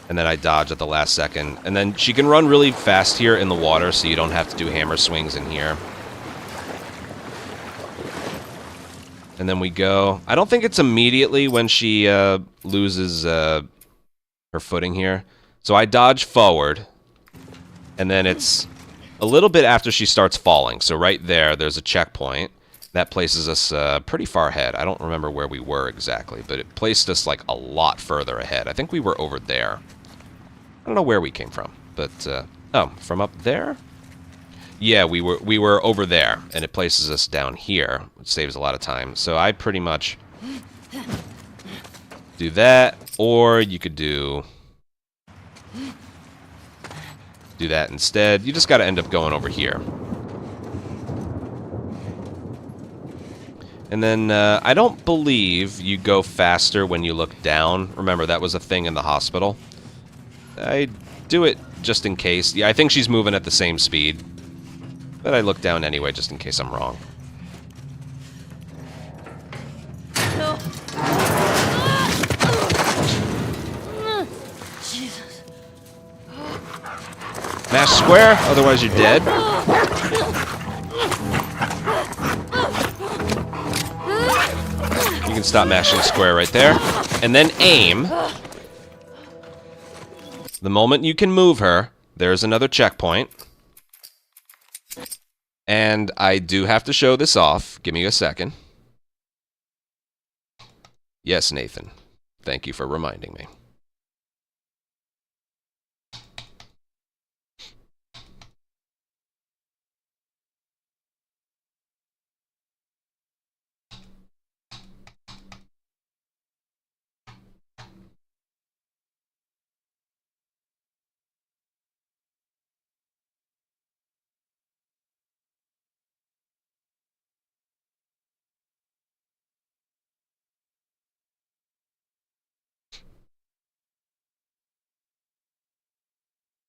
and then I dodge at the last second. And then she can run really fast here in the water, so you don't have to do hammer swings in here. And then we go... I don't think it's immediately when she loses her footing here. So I dodge forward, and then it's a little bit after she starts falling. So right there, there's a checkpoint. That places us pretty far ahead. I don't remember where we were exactly, but it placed us like a lot further ahead. I think we were over there. I don't know where we came from, but... oh, from up there? Yeah, we were over there, and it places us down here, which saves a lot of time. So I pretty much do that, or you could do that instead. You just got to end up going over here. And then I don't believe you go faster when you look down. Remember, that was a thing in the hospital. I do it just in case. Yeah, I think she's moving at the same speed. But I look down anyway, just in case I'm wrong. No. Jesus. Mash square, otherwise you're dead. You can stop mashing square right there. And then aim. The moment you can move her, there's another checkpoint. And I do have to show this off. Give me a second. Yes, Nathan. Thank you for reminding me.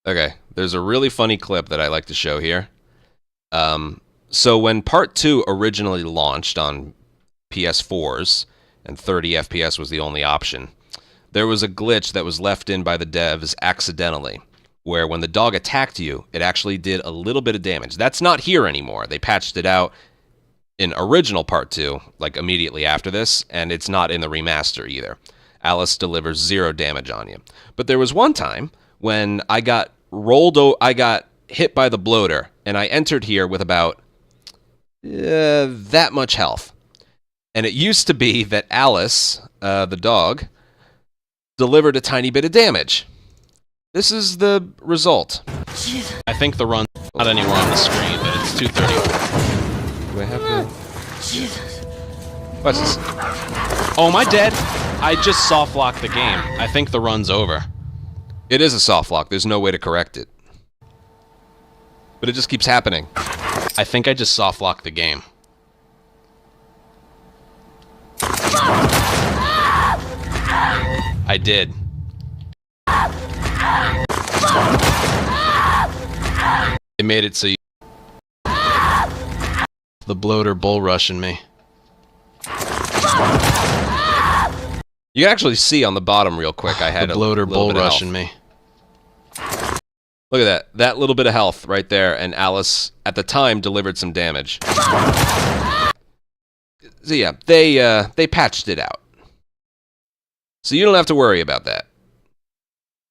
Okay, there's a really funny clip that I like to show here. So when Part 2 originally launched on PS4s, and 30 FPS was the only option, there was a glitch that was left in by the devs accidentally, where when the dog attacked you, it actually did a little bit of damage. That's not here anymore. They patched it out in original Part 2, like immediately after this, and it's not in the remaster either. Alice delivers 0 damage on you. But there was one time when I got hit by the bloater, and I entered here with about that much health. And it used to be that Alice, the dog, delivered a tiny bit of damage. This is the result. I think the run's not anywhere on the screen, but it's 2:30. Do I have to... Jesus. What's this? Oh, am I dead? I just soft locked the game. I think the run's over. It is a soft lock. There's no way to correct it. But it just keeps happening. I think I just soft locked the game. I did. They made it so you... The bloater bull rushing me. You can actually see on the bottom real quick. I had the bloater a little bull bit of rushing health. me. Look at that. That little bit of health right there, and Alice, at the time, delivered some damage. So yeah, they patched it out. So you don't have to worry about that.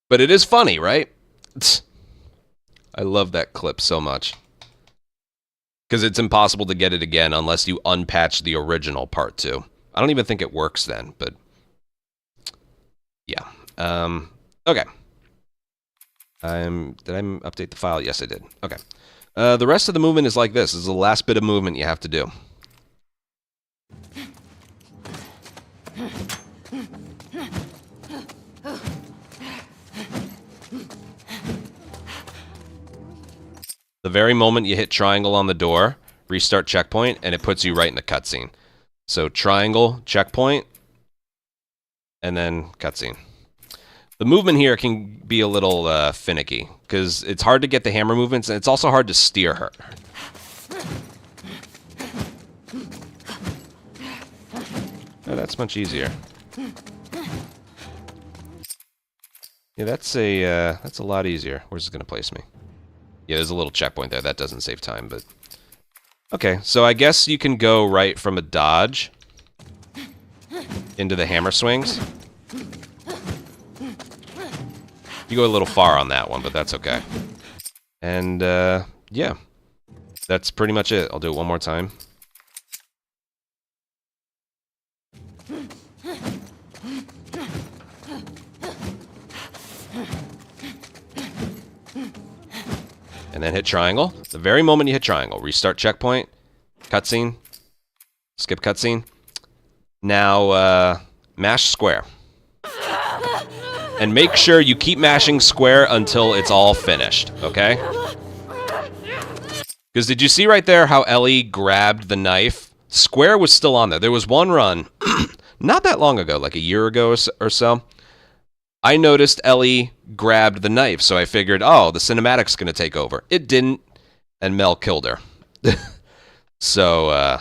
But it is funny, right? I love that clip so much. Because it's impossible to get it again unless you unpatch the original Part 2. I don't even think it works then, but... yeah. Okay. Did I update the file? Yes, I did. Okay. The rest of the movement is like this. This is the last bit of movement you have to do. The very moment you hit triangle on the door, restart checkpoint, and it puts you right in the cutscene. So triangle, checkpoint, and then cutscene. The movement here can be a little finicky, because it's hard to get the hammer movements, and it's also hard to steer her. Oh, that's much easier. Yeah, that's a lot easier. Where's it gonna place me? Yeah, there's a little checkpoint there. That doesn't save time, but okay. So I guess you can go right from a dodge into the hammer swings. You go a little far on that one, but that's okay. And yeah, that's pretty much it. I'll do it one more time. And then hit triangle. The very moment you hit triangle, restart checkpoint, cutscene, skip cutscene. Now, mash square. And make sure you keep mashing square until it's all finished, okay? Because did you see right there how Ellie grabbed the knife? Square was still on there. There was one run, not that long ago, like a year ago or so. I noticed Ellie grabbed the knife, so I figured, oh, the cinematic's going to take over. It didn't, and Mel killed her. So,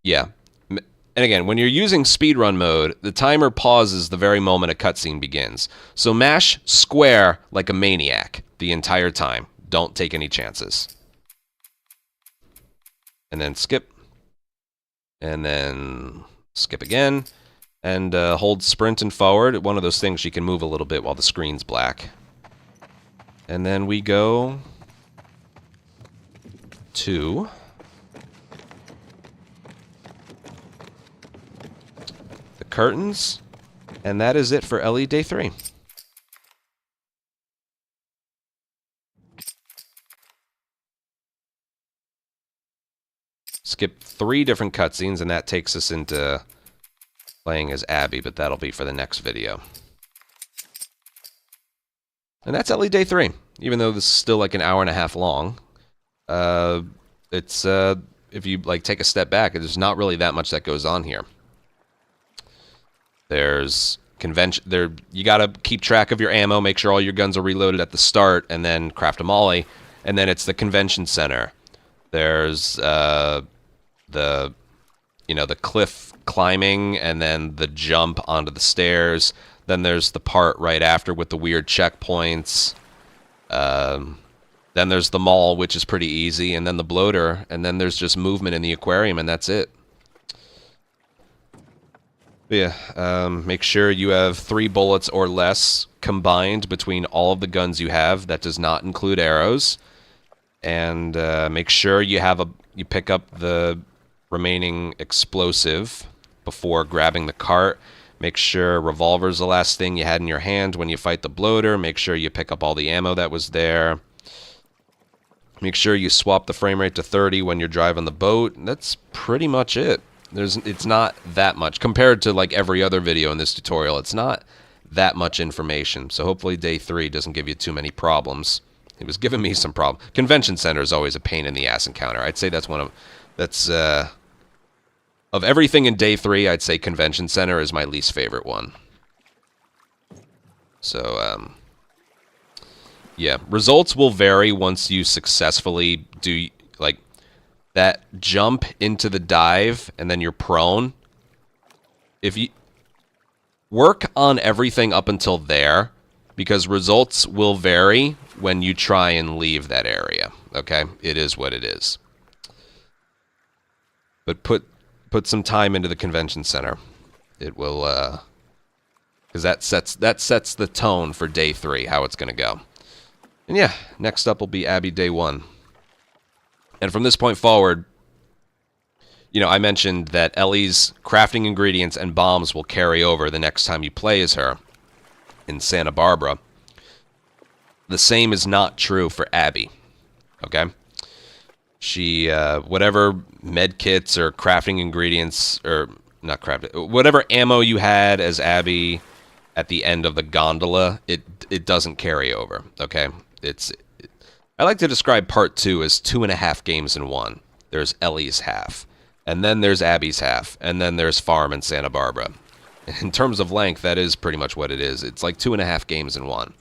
yeah. And again, when you're using speedrun mode, the timer pauses the very moment a cutscene begins. So mash square like a maniac the entire time. Don't take any chances. And then skip. And then skip again. And hold sprint and forward. One of those things you can move a little bit while the screen's black. And then we go to the curtains. And that is it for Ellie Day 3. Skip 3 different cutscenes, and that takes us into playing as Abby, but that'll be for the next video. And that's Ellie Day 3. Even though this is still like an hour and a half long, it's if you like take a step back, there's not really that much that goes on here. There's convention. You gotta keep track of your ammo, make sure all your guns are reloaded at the start, and then craft a molly. And then it's the convention center. There's the cliff climbing, and then the jump onto the stairs. Then there's the part right after with the weird checkpoints. Then there's the mall, which is pretty easy, and then the bloater, and then there's just movement in the aquarium, and that's it. But yeah, make sure you have 3 bullets or less combined between all of the guns you have. That does not include arrows. And make sure you pick up the remaining explosive before grabbing the cart. Make sure revolver's the last thing you had in your hand when you fight the bloater. Make sure you pick up all the ammo that was there. Make sure you swap the frame rate to 30 when you're driving the boat. That's pretty much it. It's not that much compared to like every other video in this tutorial. It's not that much information. So hopefully Day 3 doesn't give you too many problems. It was giving me some problems. Convention Center is always a pain in the ass encounter. I'd say that's of everything in Day 3, I'd say Convention Center is my least favorite one. So, yeah. Results will vary once you successfully do, like, that jump into the dive and then you're prone. If you work on everything up until there, because results will vary when you try and leave that area. Okay? It is what it is. But put some time into the convention center. It will, because that sets the tone for Day 3, how it's going to go. And yeah, next up will be Abby Day 1. And from this point forward, you know, I mentioned that Ellie's crafting ingredients and bombs will carry over the next time you play as her in Santa Barbara. The same is not true for Abby. Okay? She, whatever med kits or crafting ingredients, or not crafting, whatever ammo you had as Abby at the end of the gondola, it doesn't carry over. Okay? I like to describe part 2 as 2.5 games in one. There's Ellie's half, and then there's Abby's half, and then there's Farm in Santa Barbara. In terms of length, that is pretty much what it is. It's like 2.5 games in one,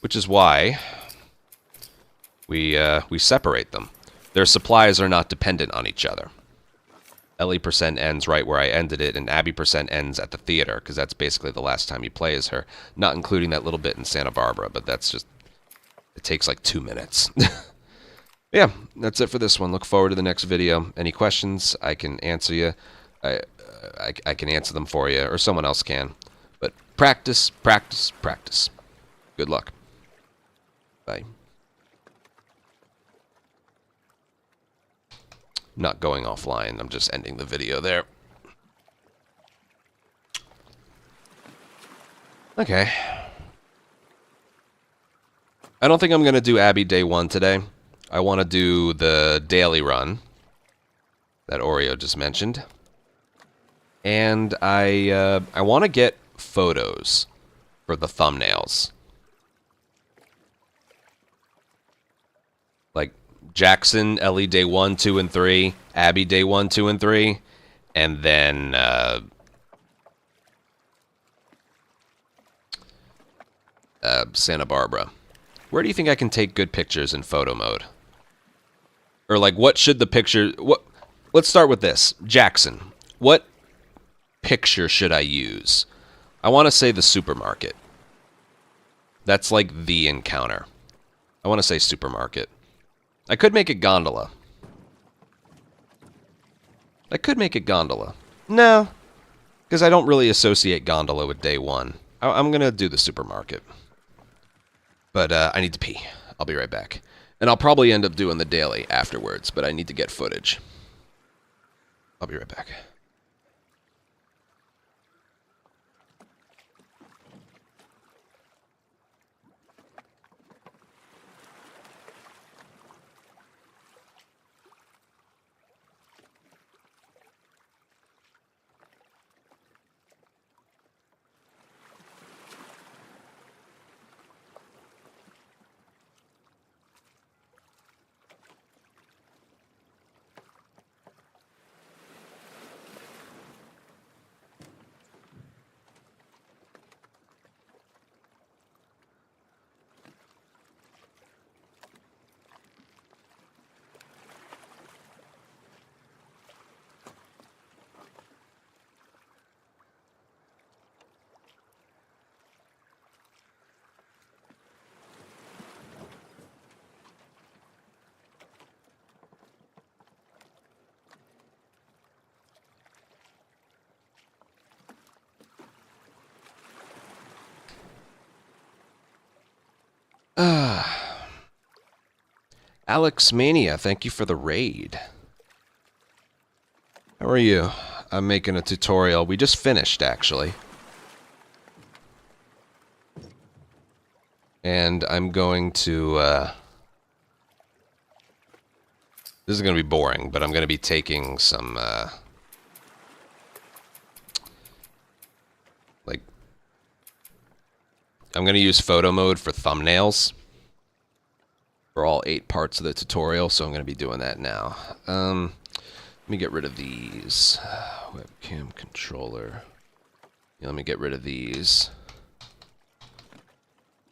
which is why we separate them. Their supplies are not dependent on each other. Ellie% ends right where I ended it, and Abby% ends at the theater, because that's basically the last time you play as her. Not including that little bit in Santa Barbara, but that's just... It takes like 2 minutes. Yeah, that's it for this one. Look forward to the next video. Any questions, I can answer you. I can answer them for you, or someone else can. But practice, practice, practice. Good luck. Bye. Not going offline. I'm just ending the video there. Okay. I don't think I'm going to do Abby Day 1 today. I want to do the daily run that Oreo just mentioned. And I want to get photos for the thumbnails. Like Jackson, Ellie Day 1, 2, and 3, Abby Day 1, 2, and 3, and then Santa Barbara. Where do you think I can take good pictures in photo mode? Or like, what should the picture... Let's start with this. Jackson, what picture should I use? I want to say the supermarket. That's like the encounter. I want to say supermarket. I could make it gondola. I could make it gondola. No, because I don't really associate gondola with Day 1. I'm going to do the supermarket. But I need to pee. I'll be right back. And I'll probably end up doing the daily afterwards, but I need to get footage. I'll be right back. Alex Mania, thank you for the raid. How are you? I'm making a tutorial. We just finished, actually. And I'm going to, this is going to be boring, but I'm going to be taking some, like, I'm going to use photo mode for thumbnails. For all 8 parts of the tutorial, so I'm going to be doing that now. Let me get rid of these. Webcam controller. Yeah, let me get rid of these.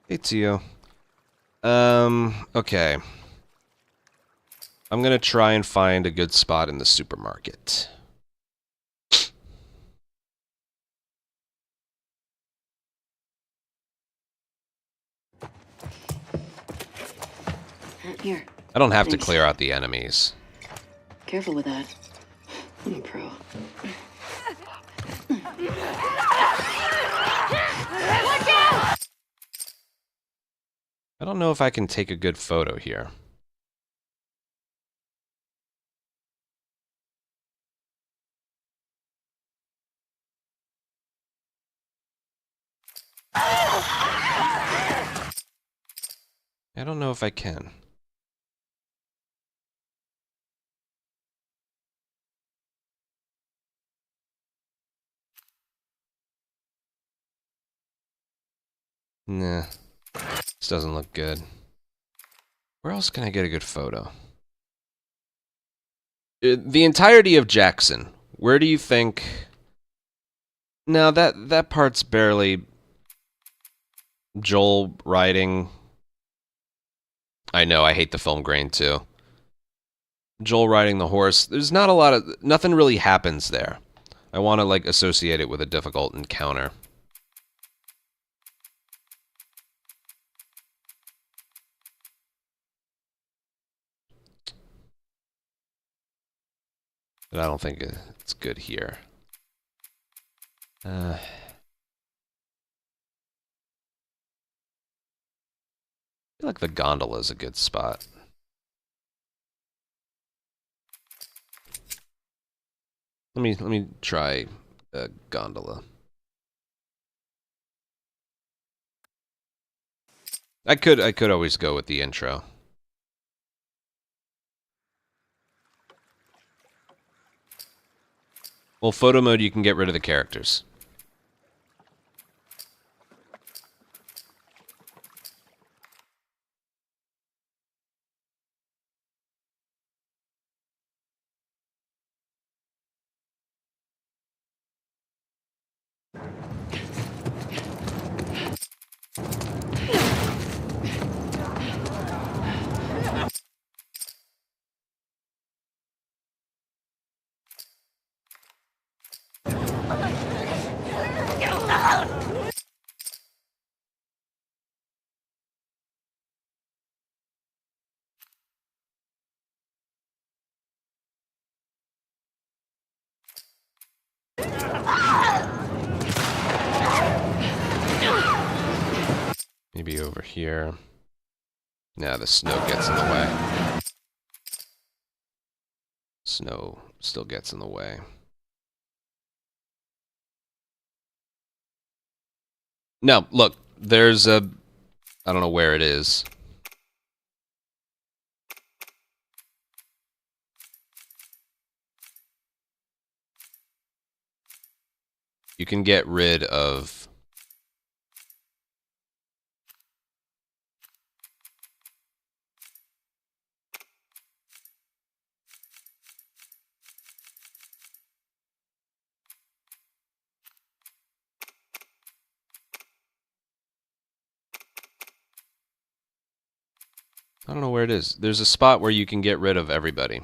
Hey, Tio. Okay. I'm going to try and find a good spot in the supermarket. Here. I don't have to Thanks. clear out the enemies. Careful with that. I'm a pro. I don't know if I can take a good photo here. I don't know if I can. Nah. This doesn't look good. Where else can I get a good photo? The entirety of Jackson. Where do you think... No, that part's barely... Joel riding... I know, I hate the film grain too. Joel riding the horse. There's not a lot of... Nothing really happens there. I want to, like, associate it with a difficult encounter. But I don't think it's good here. I feel like the gondola is a good spot. Let me try a gondola. I could always go with the intro. Well, photo mode, you can get rid of the characters. Maybe over here. Nah, the snow gets in the way. Snow still gets in the way. No, look, there's a... I don't know where it is. You can get rid of... I don't know where it is. There's a spot where you can get rid of everybody.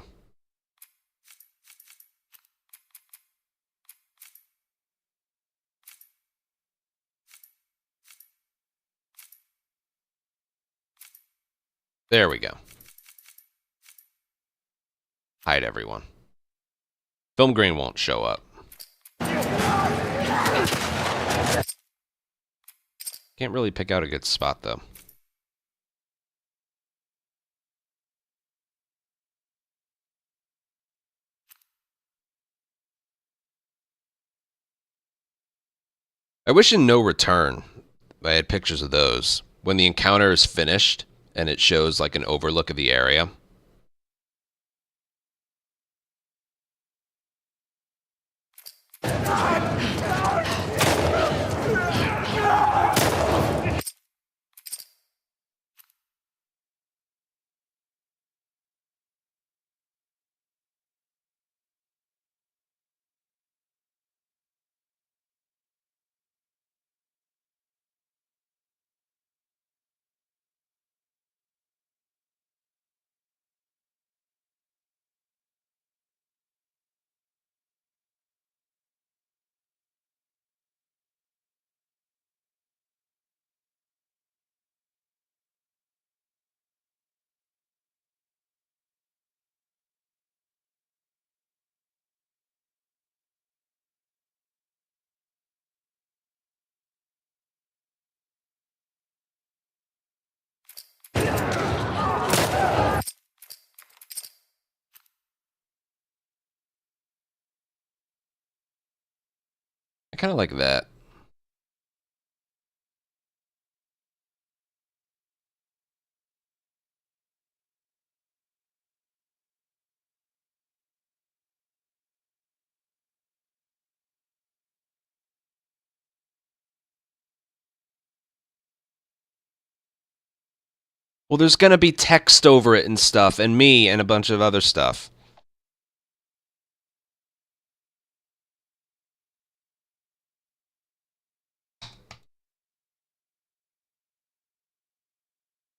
There we go. Hide everyone. Film grain won't show up. Can't really pick out a good spot, though. I wish in No Return I had pictures of those. When the encounter is finished and it shows like an overlook of the area. I kind of like that. Well, there's gonna be text over it and stuff, and me and a bunch of other stuff.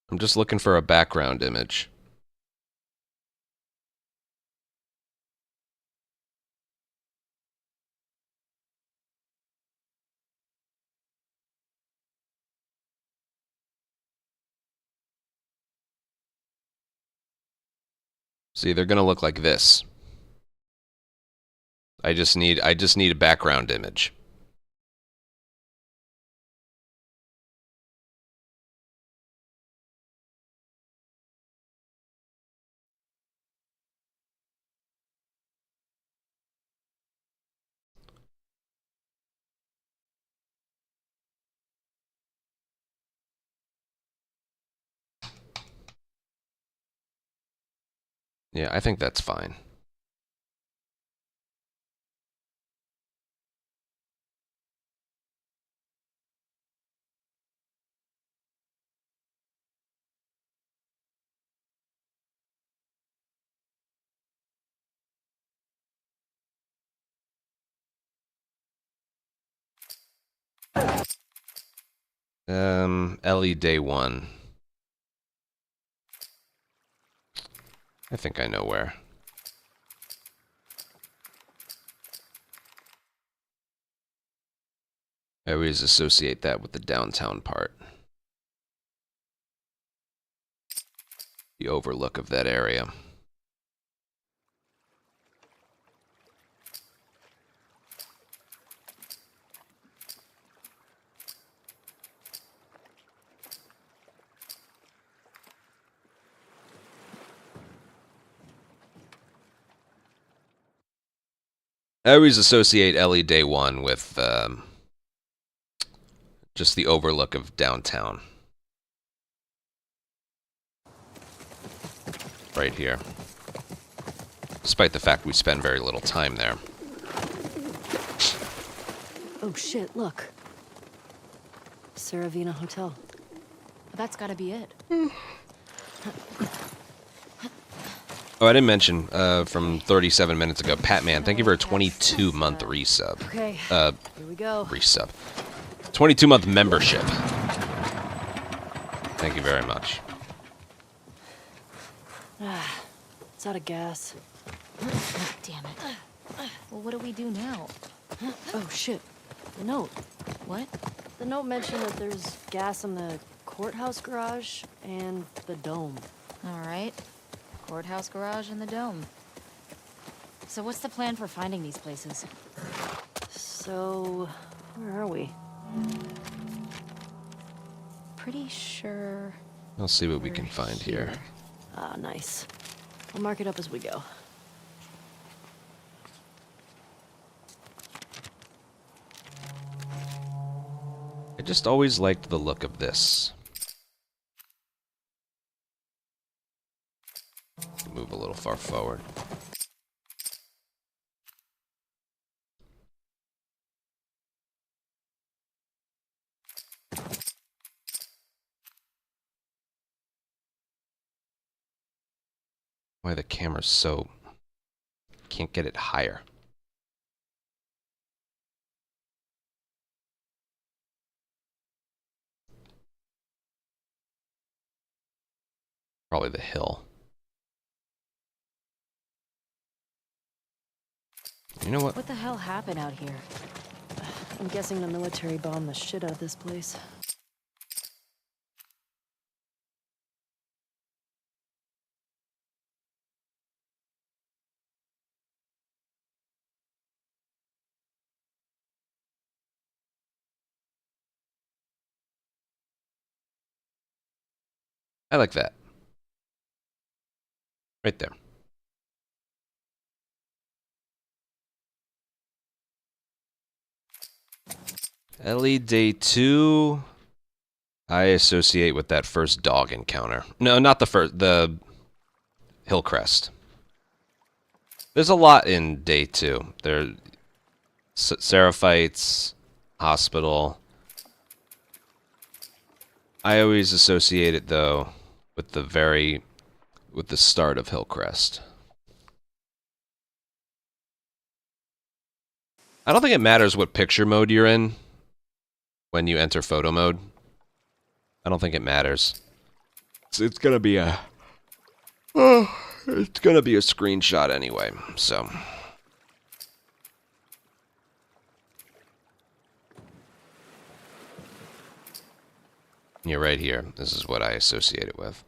I'm just looking for a background image. See, they're gonna look like this. I just need a background image. Yeah, I think that's fine. Ellie day 1. I think I know where. I always associate that with the downtown part. The overlook of that area. I always associate Ellie Day 1 with just the overlook of downtown. Right here. Despite the fact we spend very little time there. Oh shit, look. Saravina Hotel. That's gotta be it. Oh, I didn't mention, from 37 minutes ago, Patman, thank you for a 22-month resub. Okay, here we go. Resub. 22-month membership. Thank you very much. It's out of gas. Damn it. Well, what do we do now? Oh shit, the note. What? The note mentioned that there's gas in the courthouse garage and the dome. All right. Courthouse garage and the dome. So what's the plan for finding these places? So, where are we? Pretty sure... I'll see what we can find here. Ah, nice. I'll mark it up as we go. I just always liked the look of this. Move a little far forward. Why the camera's so... Can't get it higher. Probably the hill. You know what? What the hell happened out here? I'm guessing the military bombed the shit out of this place. I like that. Right there. Ellie Day 2, I associate with that first dog encounter. No, not the first, the Hillcrest. There's a lot in Day 2. There, Seraphites, Hospital. I always associate it, though, with the start of Hillcrest. I don't think it matters what picture mode you're in when you enter photo mode. I don't think it matters. It's gonna be a... it's gonna be a screenshot anyway, so... You're right here. This is what I associate it with.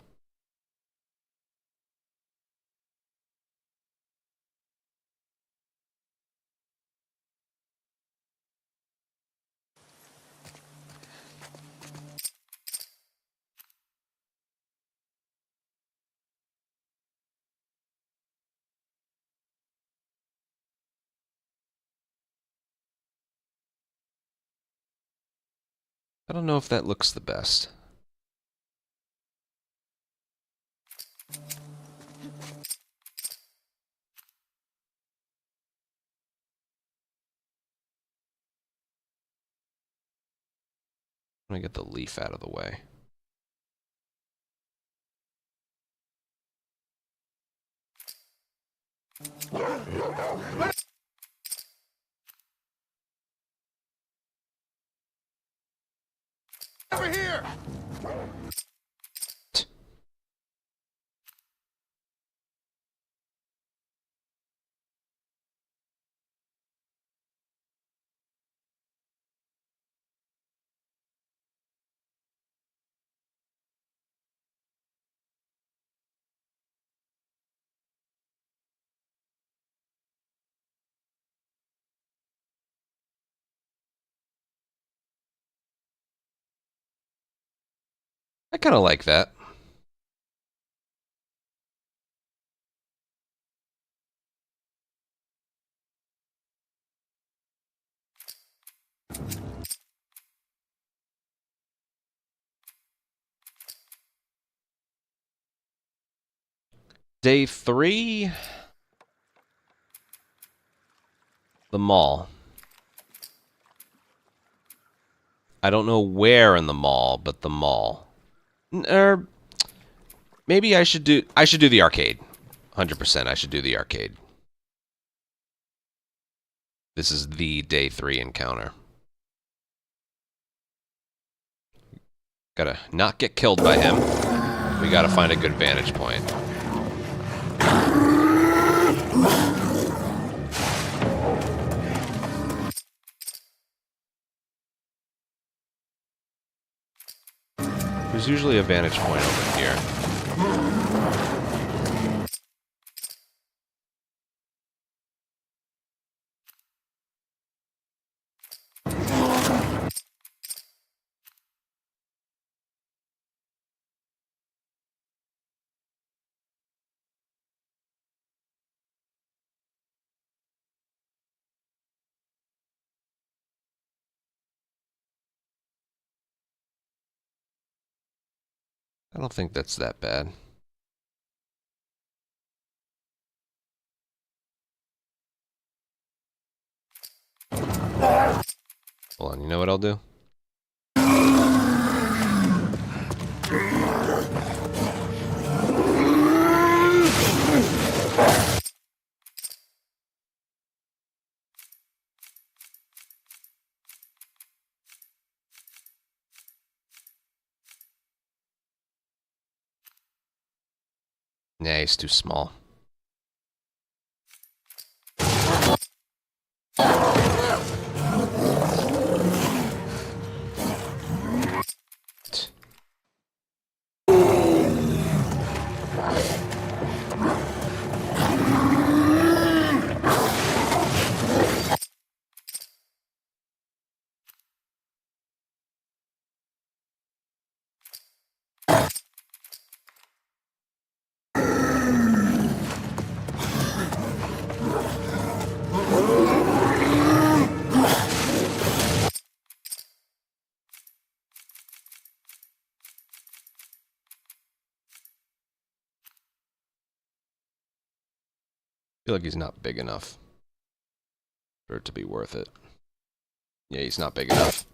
I don't know if that looks the best. Let me get the leaf out of the way. Over here! I kind of like that. Day 3. The mall. I don't know where in the mall, but the mall. Maybe I should do the arcade. 100% I should do the arcade. This is the day 3 encounter. Gotta not get killed by him. We gotta find a good vantage point. There's usually a vantage point over here. I don't think that's that bad. Hold on, you know what I'll do? Nah, he's too small. I feel like he's not big enough for it to be worth it. Yeah, he's not big enough.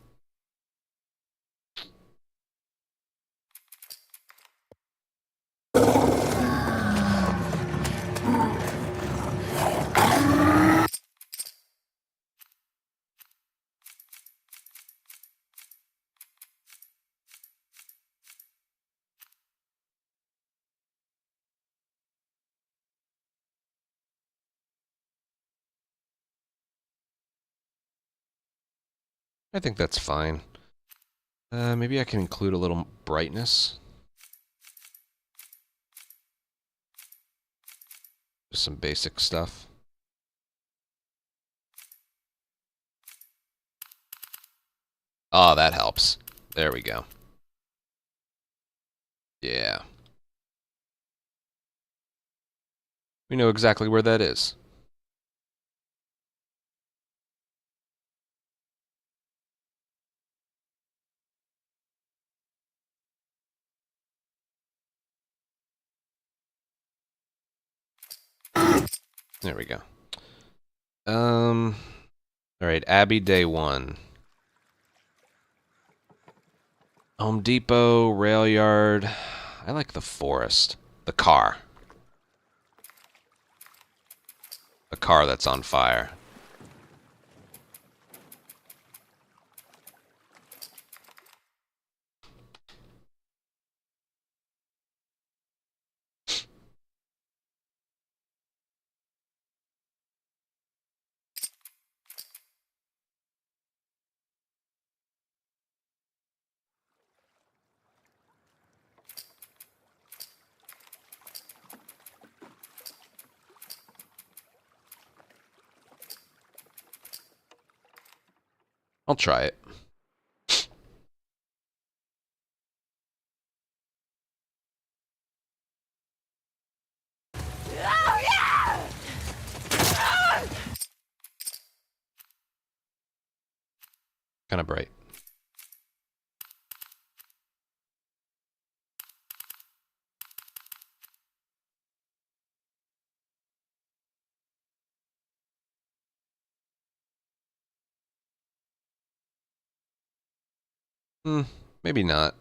I think that's fine. Maybe I can include a little brightness. Just some basic stuff. Oh, that helps. There we go. Yeah. We know exactly where that is. There we go. Alright, Abbey Day 1. Home Depot, rail yard. I like the forest. The car. The car that's on fire. I'll try it. Kind of bright. Maybe not.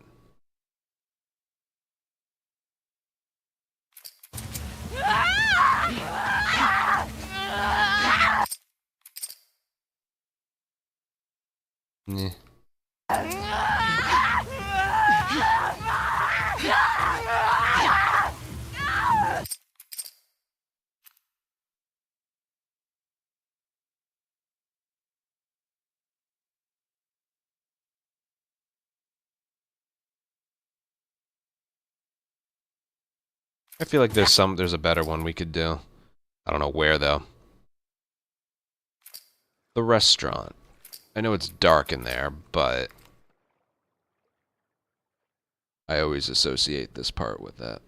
Yeah. I feel like there's a better one we could do. I don't know where though. The restaurant. I know it's dark in there, but I always associate this part with that.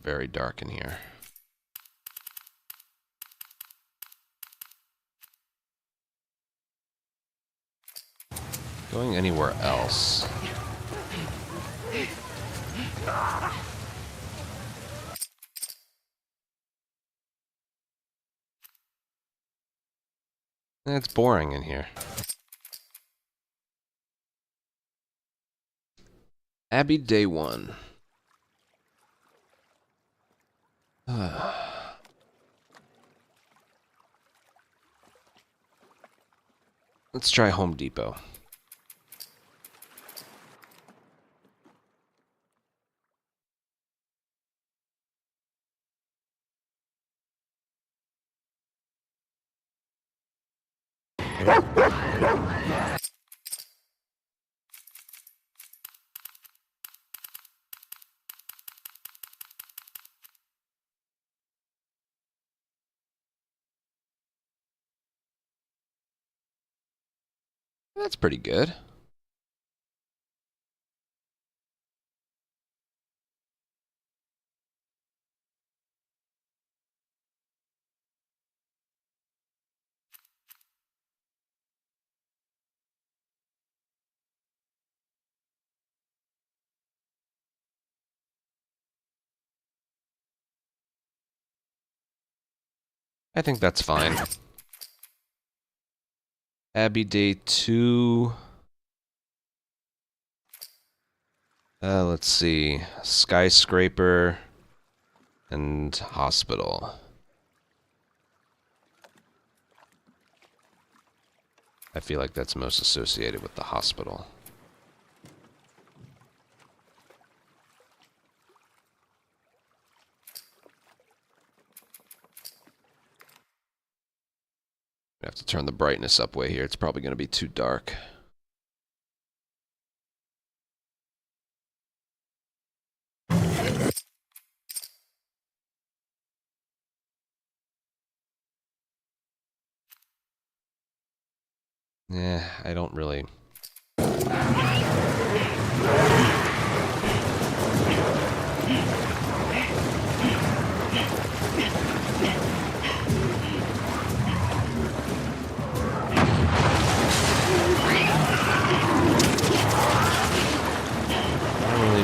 Very dark in here. Going anywhere else? It's boring in here. Abbey Day 1. Let's try Home Depot. That's pretty good. I think that's fine. Abbey Day 2. Let's see. Skyscraper and hospital. I feel like that's most associated with the hospital. I have to turn the brightness up way here. It's probably going to be too dark. Yeah, I don't really...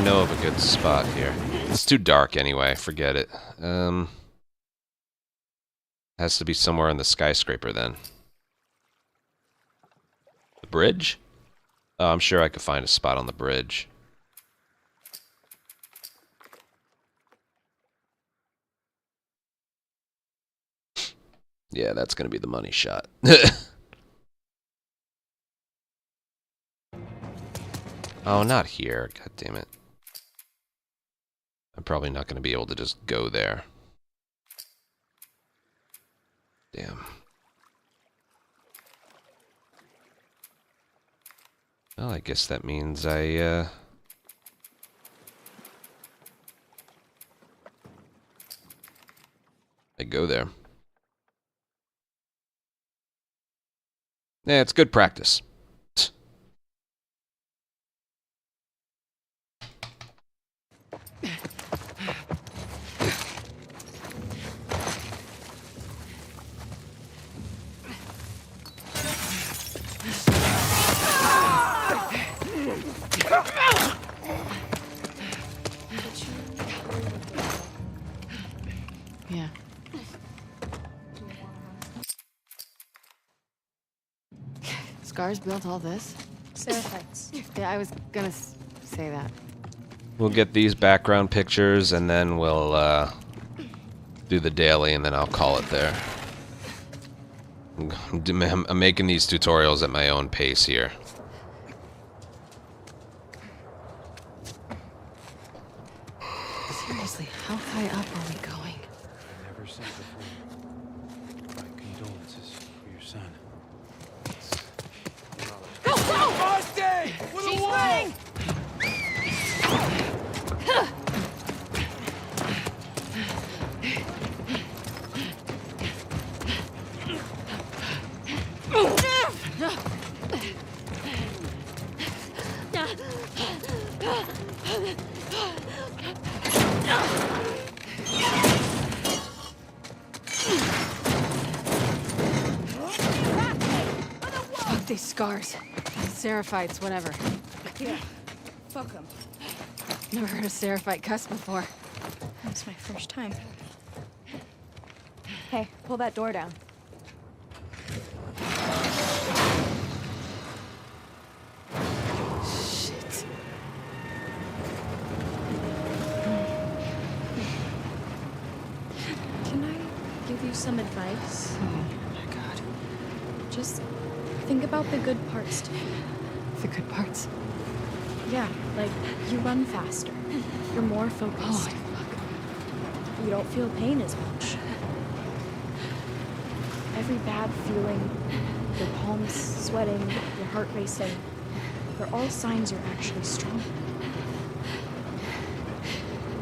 know of a good spot here. It's too dark anyway, forget it. Has to be somewhere in the skyscraper then. The bridge? Oh, I'm sure I could find a spot on the bridge. Yeah, that's gonna be the money shot. Oh, not here. God damn it. I'm probably not gonna be able to just go there. Damn. Well, I guess that means I go there. Yeah, it's good practice. Yeah. Scars built all this? Seraphites. Yeah, I was gonna say that. We'll get these background pictures and then we'll do the daily and then I'll call it there. I'm making these tutorials at my own pace here. Seriously, how high up are we going? Never said before. My condolences for your son. She's running! Fuck these scars. Seraphites, whatever. Yeah. Fuck them. Never heard a seraphite cuss before. That's my first time. Hey, pull that door down. Shit. Can I give you some advice? Oh my god. Just think about the good parts to you. The good parts. Yeah, like you run faster. You're more focused. Holy fuck. You don't feel pain as much. Every bad feeling, your palms sweating, your heart racing, they're all signs you're actually strong.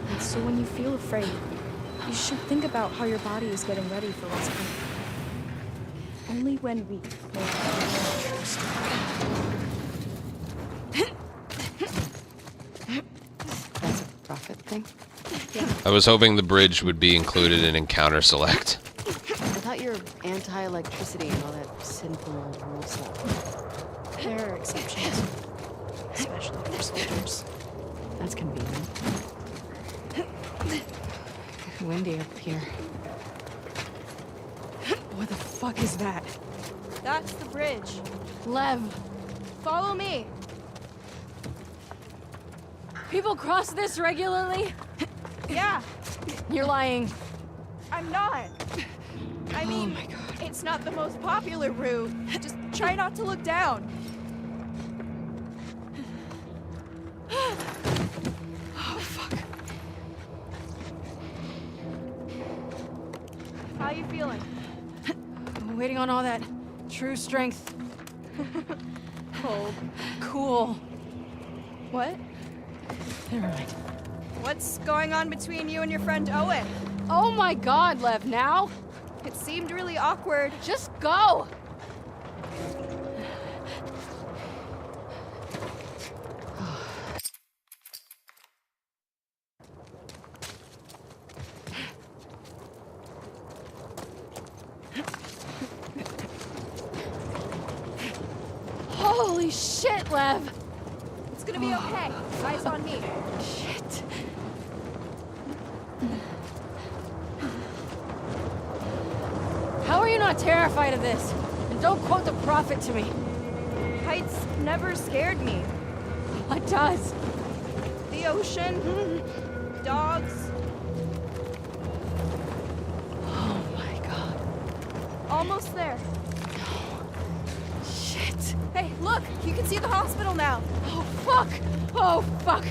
And so when you feel afraid, you should think about how your body is getting ready for what's coming. Only when weak may we feel the true strength. That's a profit thing? I was hoping the bridge would be included in encounter select. I thought you're anti-electricity and all that sinful rule stuff. There are exceptions, especially for soldiers. That's convenient. Windy up here. What the fuck is that? That's the bridge. Lev! Follow me. People cross this regularly? Yeah, You're lying. I'm not. I mean, Oh my god. it's not the most popular route. Just try not to look down. Oh fuck. How you feeling? I'm waiting on all that true strength. Cold. Cool. What? Never mind. What's going on between you and your friend Owen? Oh my god, Lev, now? It seemed really awkward. Just go! Holy shit, Lev! It's gonna be okay. Eyes on me. Shit. not terrified of this. And don't quote the prophet to me. Heights never scared me. What does? The ocean, dogs, Oh my god. almost there. Shit. Hey, look! You can see the hospital now. Oh fuck! Oh fuck!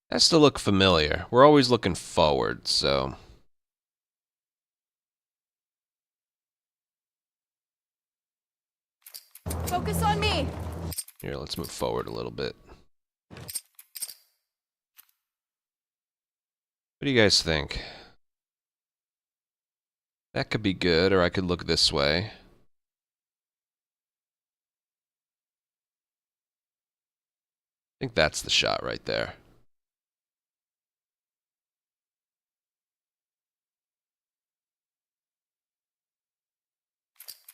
Has to look familiar. We're always looking forward, so... Focus on me. Here, let's move forward a little bit. What do you guys think? That could be good, or I could look this way. I think that's the shot right there.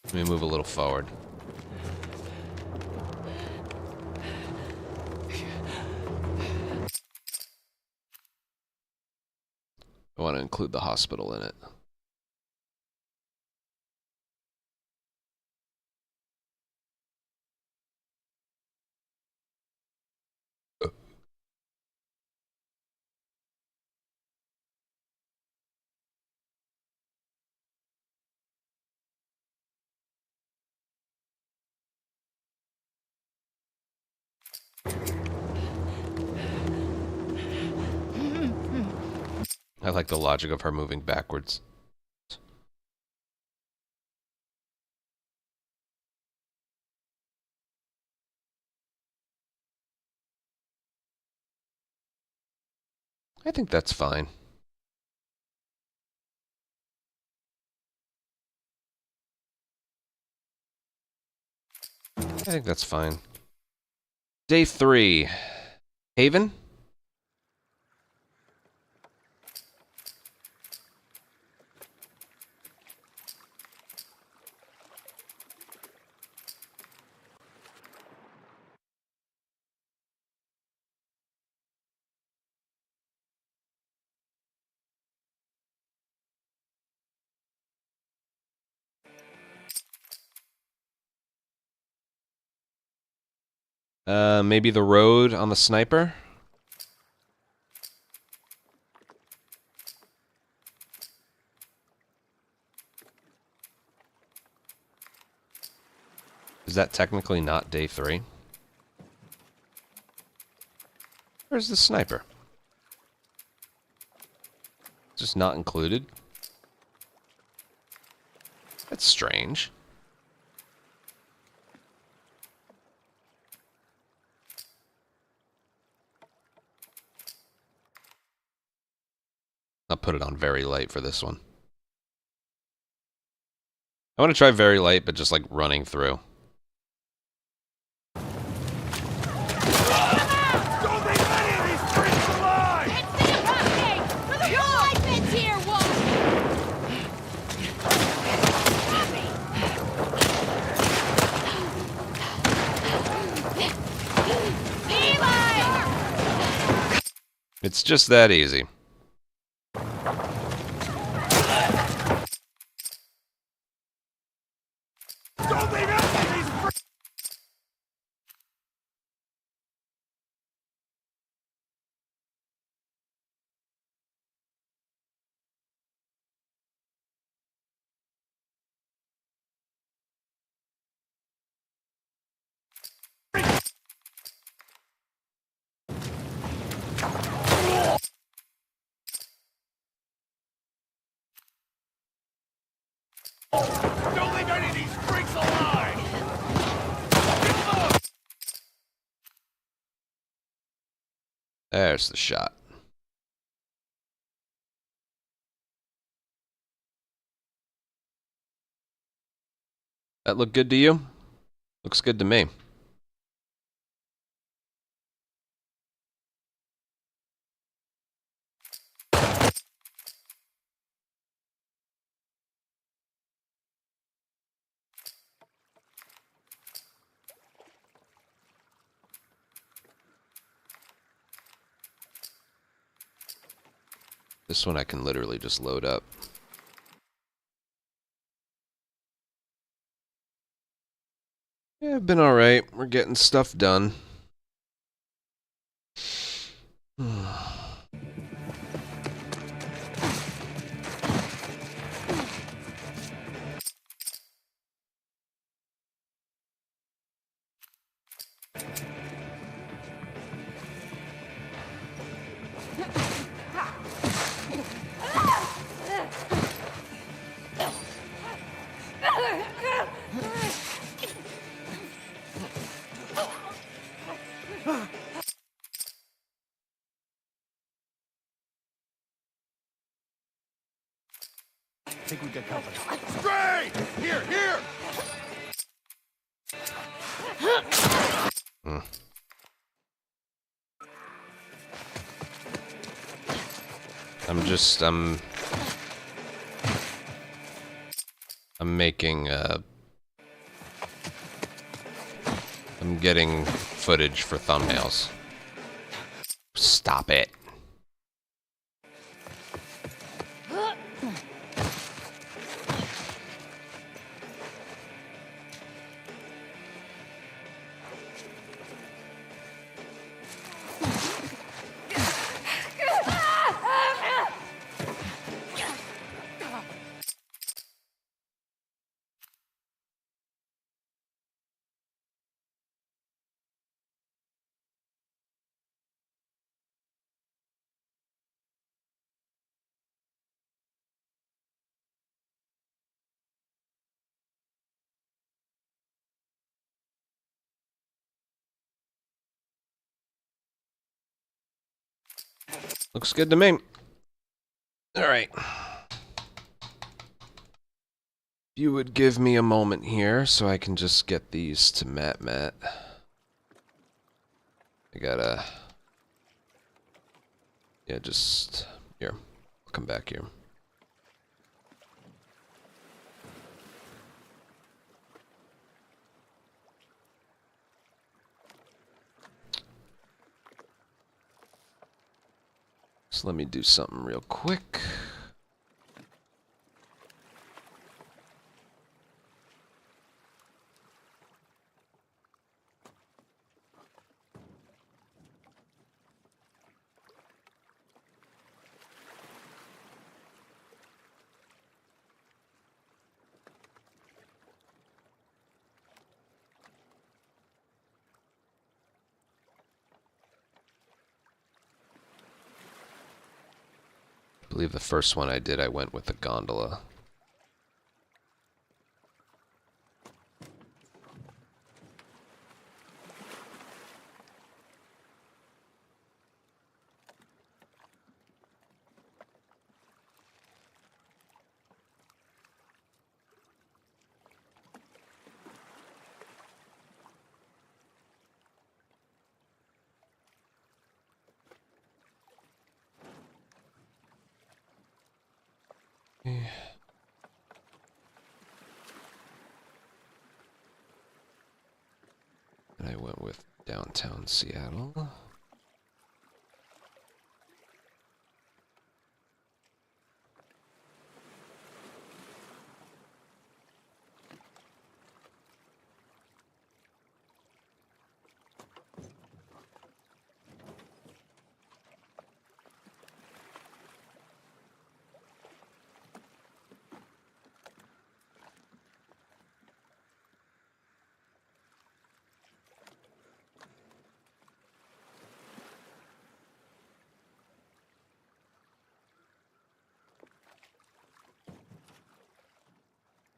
Let me move a little forward. I want to include the hospital in it. I like the logic of her moving backwards. I think that's fine. I think that's fine. Day 3. Haven? Maybe the road on the sniper? Is that technically not day 3? Where's the sniper? Just not included? That's strange. I'll put it on very light for this one. I want to try very light, but just like running through. Don't leave any of these freaks alive! Your life ends here, Wolf! It's just that easy. Don't leave any of these freaks! Don't leave any of these freaks alive! There's the shot. That look good to you? Looks good to me. This one I can literally just load up. Yeah, been alright. We're getting stuff done. I think we got company. Stray! Here, here! I'm making, I'm getting footage for thumbnails. Stop it. Looks good to me. Alright. If you would give me a moment here so I can just get these to Matt. I gotta... Yeah, just... Here. I'll come back here. So let me do something real quick. I believe the first one I did, I went with the gondola. And I went with downtown Seattle.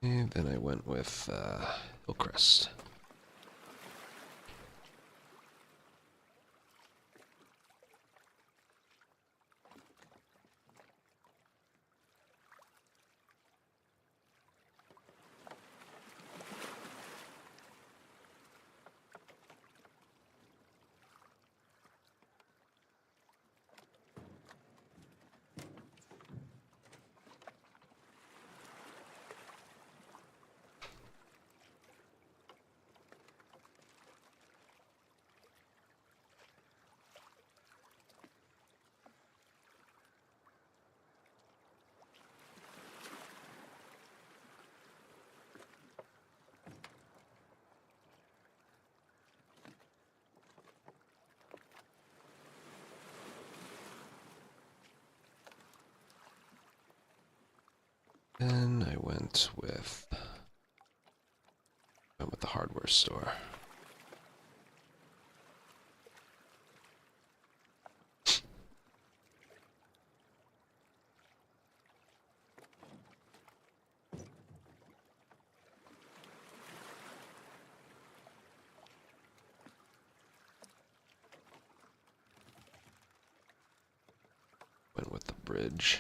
And then I went with Hillcrest. went with the hardware store. Went with the bridge.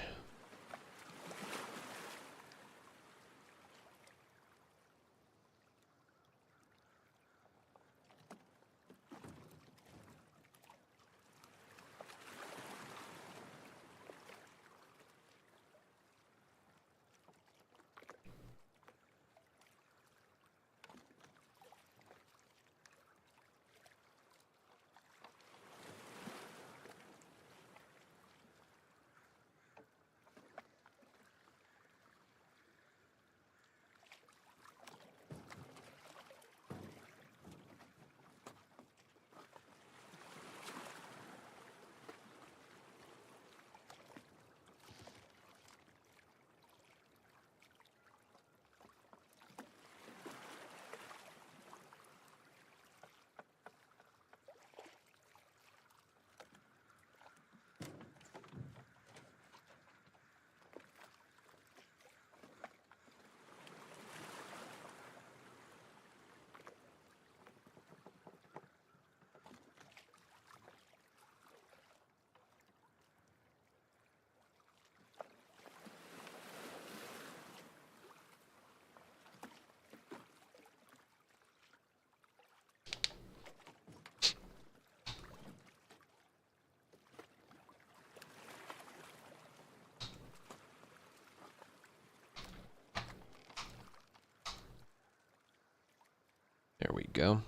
There we go.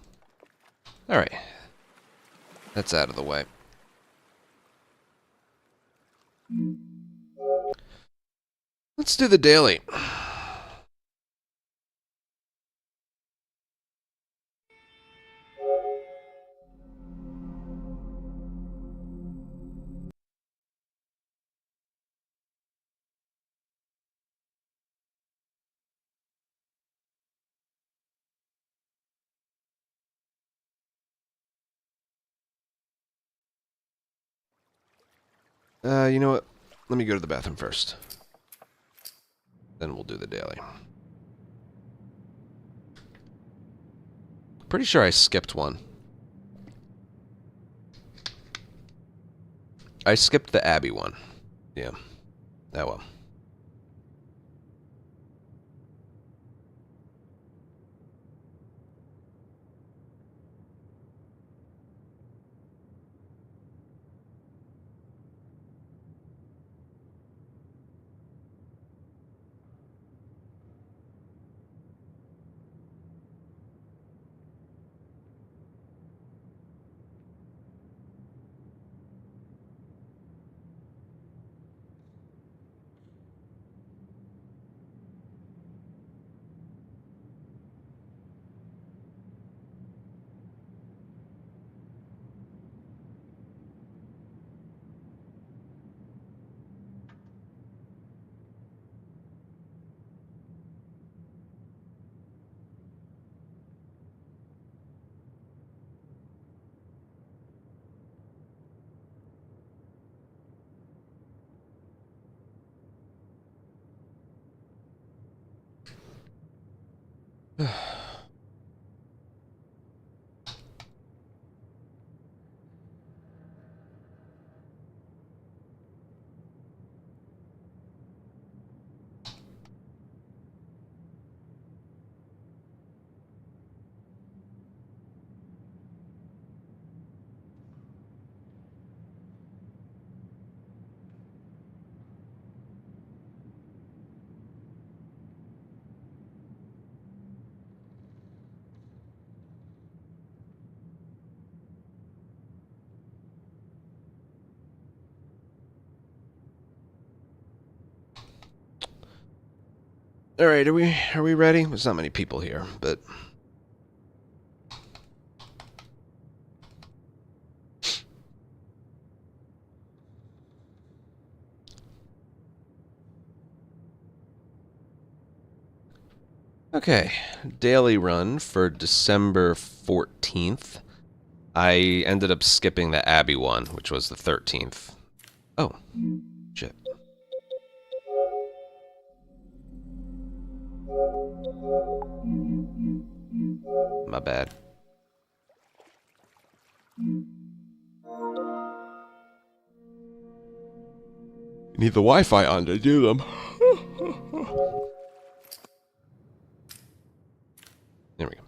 Alright. That's out of the way. Let's do the daily. You know what? Let me go to the bathroom first. Then we'll do the daily. Pretty sure I skipped one. I skipped the Abby one. Yeah. Oh well. All right, are we ready? There's not many people here, but Okay, daily run for December 14th. I ended up skipping the Abbey one, which was the 13th. Oh, shit. My bad. You need the Wi-Fi on to do them. There we go.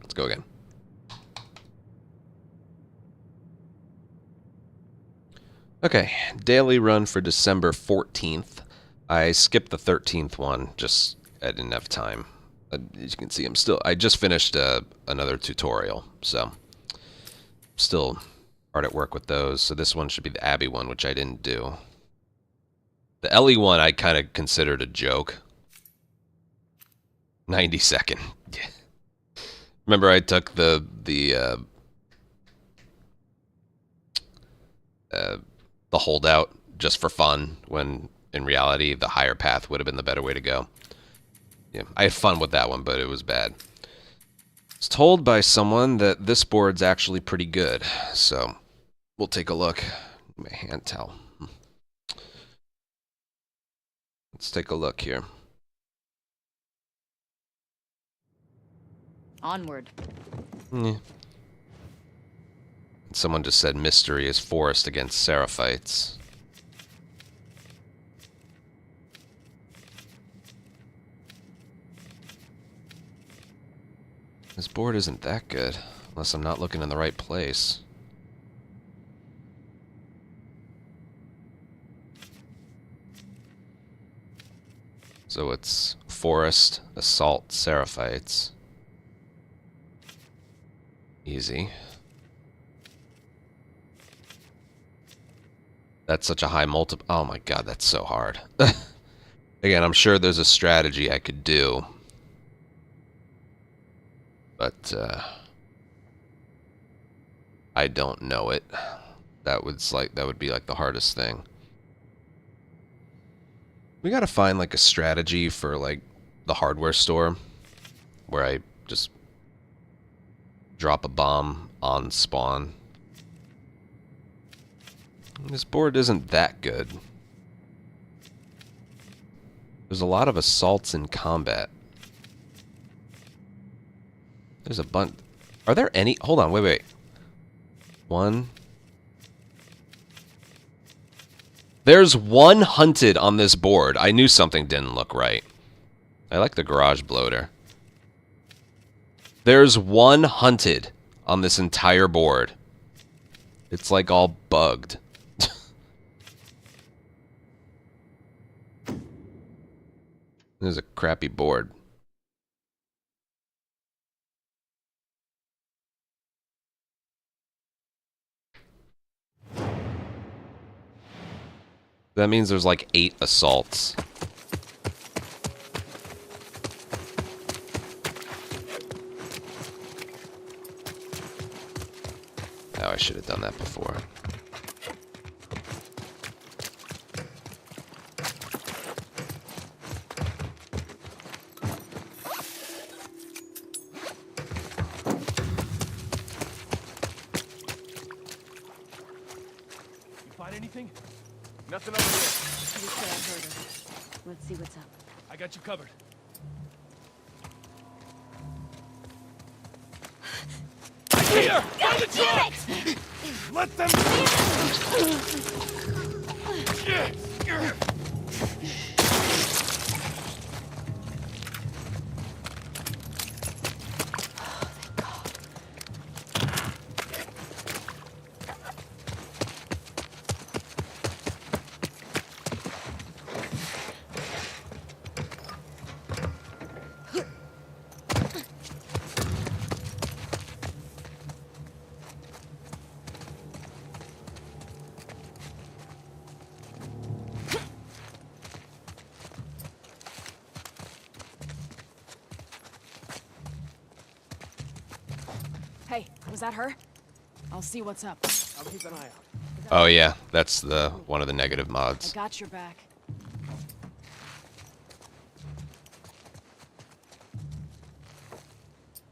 Let's go again. Okay, daily run for December 14th. I skipped the 13th one, just I didn't have time. As you can see, I just finished another tutorial, so still hard at work with those. So this one should be the Abbey one, which I didn't do. The Ellie one I kind of considered a joke. 90-second. Remember I took the holdout just for fun, when in reality the higher path would have been the better way to go. Yeah, I had fun with that one, but it was bad. I was told by someone that this board's actually pretty good, so we'll take a look. My hand towel. Let's take a look here. Onward. Yeah. Someone just said mystery is forest against seraphites. This board isn't that good, unless I'm not looking in the right place. So it's forest, assault, seraphites. Easy. That's such a high multiple. Oh my god, that's so hard. Again, I'm sure there's a strategy I could do. But, I don't know it. That would be like the hardest thing. We gotta find like a strategy for like the hardware store where I just drop a bomb on spawn. This board isn't that good. There's a lot of assaults in combat. There's a bunch. Are there any? Hold on, wait. One. There's one hunted on this board. I knew something didn't look right. I like the garage bloater. There's one hunted on this entire board. It's like all bugged. This is a crappy board. That means there's like 8 assaults. Oh, I should have done that before. You find anything? Nothing over here. You said I heard her. Let's see what's up. I got you covered. Here! Find the truck! Let them... Hey, was that her? I'll see what's up. I'll keep an eye out. Oh yeah, that's the one of the negative I mods. got your back.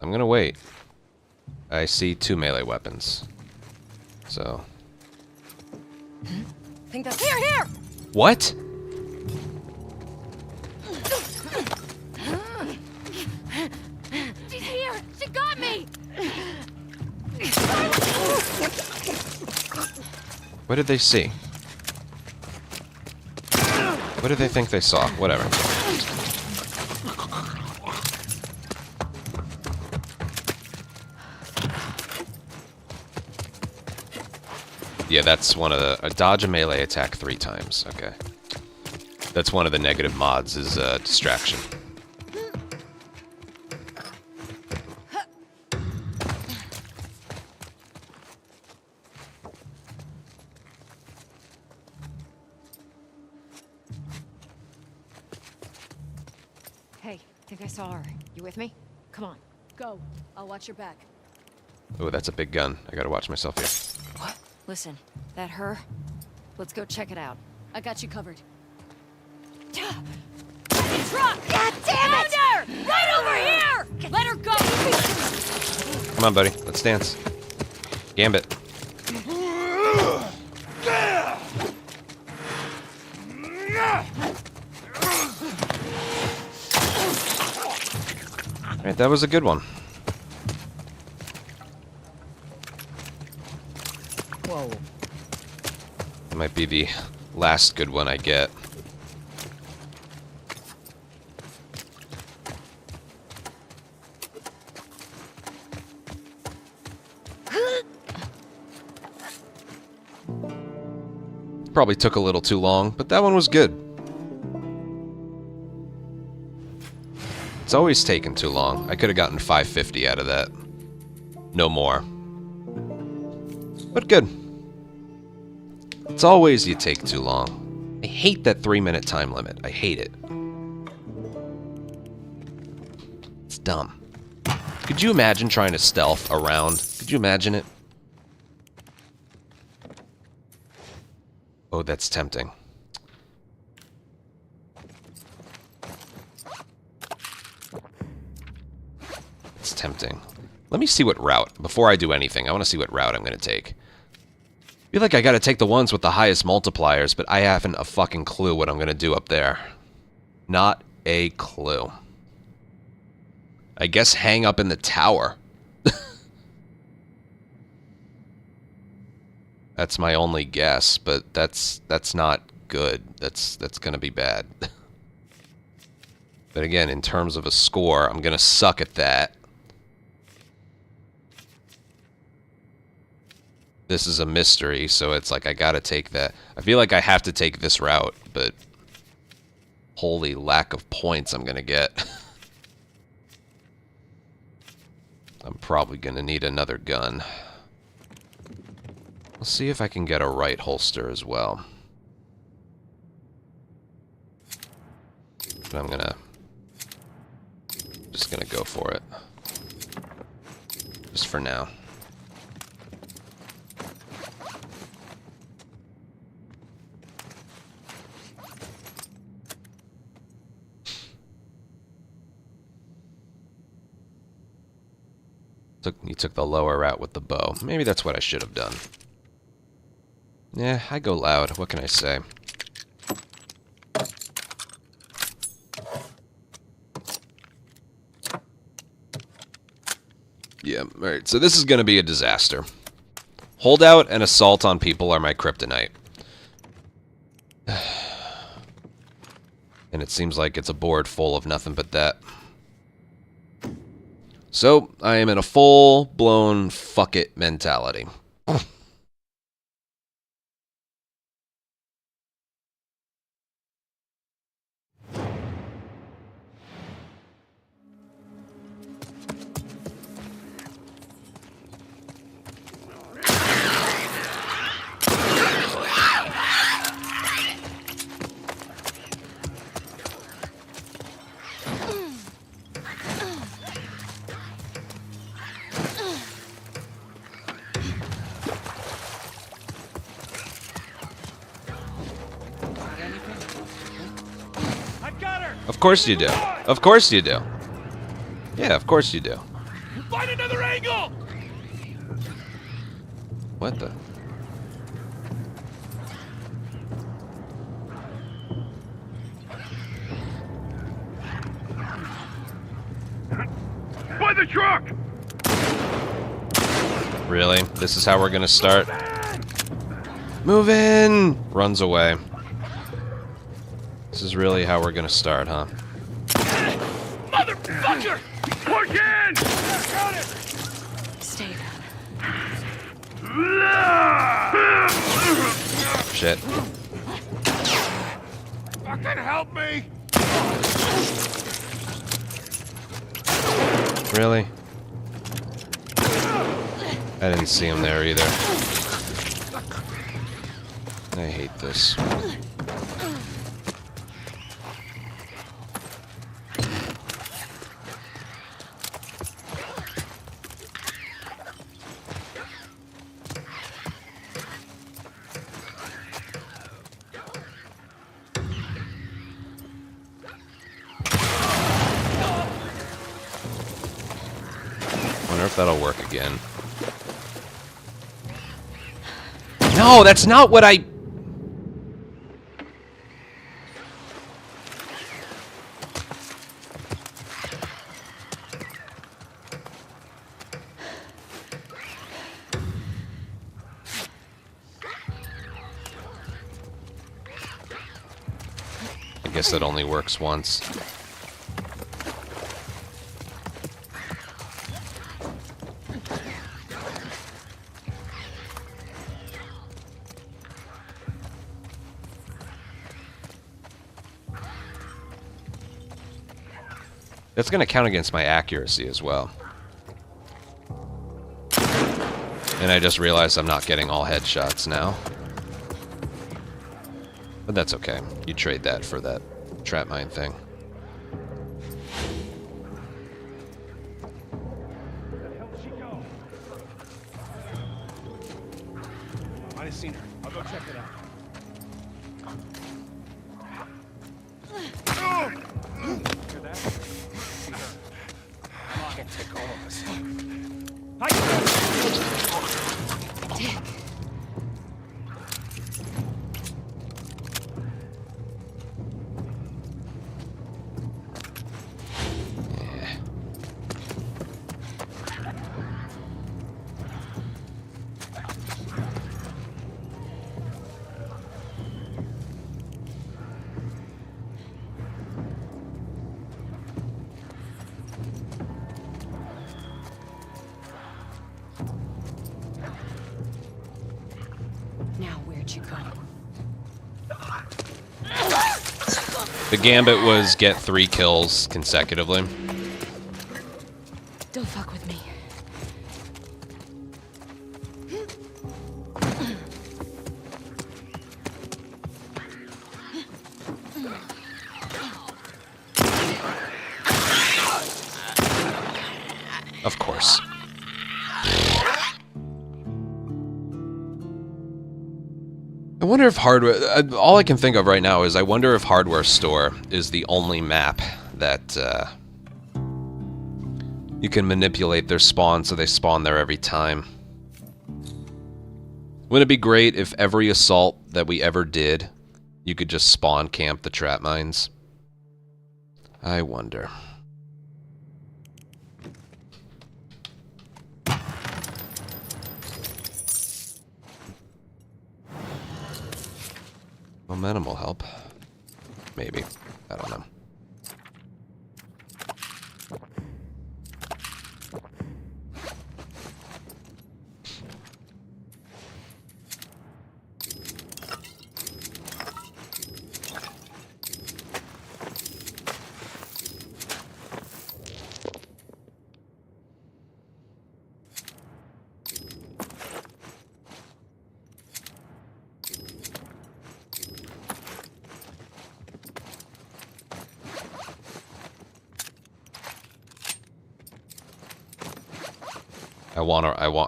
I'm gonna wait. I see 2 melee weapons. So... Think that's here! What? She's here! She got me! What did they see? What did they think they saw? Whatever. Yeah, that's one of the... dodge a melee attack 3 times. Okay. That's one of the negative mods, is distraction. Hey, think I saw her. You with me? Come on, go. I'll watch your back. Oh, that's a big gun. I gotta watch myself here. What? Listen, that her? Let's go check it out. I got you covered. Truck! God damn it! Her! Right over here! Let her go! Come on, buddy. Let's dance. Gambit. Alright, that was a good one. Whoa. That might be the last good one I get. Probably took a little too long, but that one was good. It's always taken too long. I could have gotten 550 out of that. No more. But good. It's always you take too long. I hate that 3-minute time limit. I hate it. It's dumb. Could you imagine trying to stealth around? Could you imagine it? Oh, that's tempting. It's tempting. Let me see what route. Before I do anything, I want to see what route I'm going to take. I feel like I got to take the ones with the highest multipliers, but I haven't a fucking clue what I'm going to do up there. Not a clue. I guess hang up in the tower. That's my only guess, but that's not good. That's gonna be bad. But again, in terms of a score, I'm gonna suck at that. This is a mystery, so it's like I gotta take that. I feel like I have to take this route, but holy lack of points I'm gonna get. I'm probably gonna need another gun. Let's see if I can get a right holster as well. But I'm just gonna go for it. Just for now. You took the lower route with the bow. Maybe that's what I should have done. Yeah, I go loud. What can I say? Yeah, alright. So this is going to be a disaster. Holdout and assault on people are my kryptonite. And it seems like it's a board full of nothing but that. So, I am in a full-blown fuck-it mentality. I got her! Of course you do. Of course you do. Yeah, of course you do. What the? By the truck! Really? This is how we're gonna start? Move in! Runs away. This is really how we're gonna start, huh? Motherfucker! Push in! Got it! Stay down. Shit. Fucking help me! Really? I didn't see him there either. I hate this. Wonder if that'll work again. No, that's not what I... I guess that only works once. That's going to count against my accuracy as well. And I just realized I'm not getting all headshots now. But that's okay. You trade that for that trap mine thing. Might have seen her. I'll go check it out. Hear that? See her. Can't take all of us. Now, where'd you go? The gambit was get 3 kills consecutively. Don't fuck with me. Of course. I wonder if hardware... all I can think of right now is I wonder if Hardware Store is the only map that you can manipulate their spawn so they spawn there every time. Wouldn't it be great if every assault that we ever did, you could just spawn camp the trap mines? I wonder. Momentum will help. Maybe. I don't know.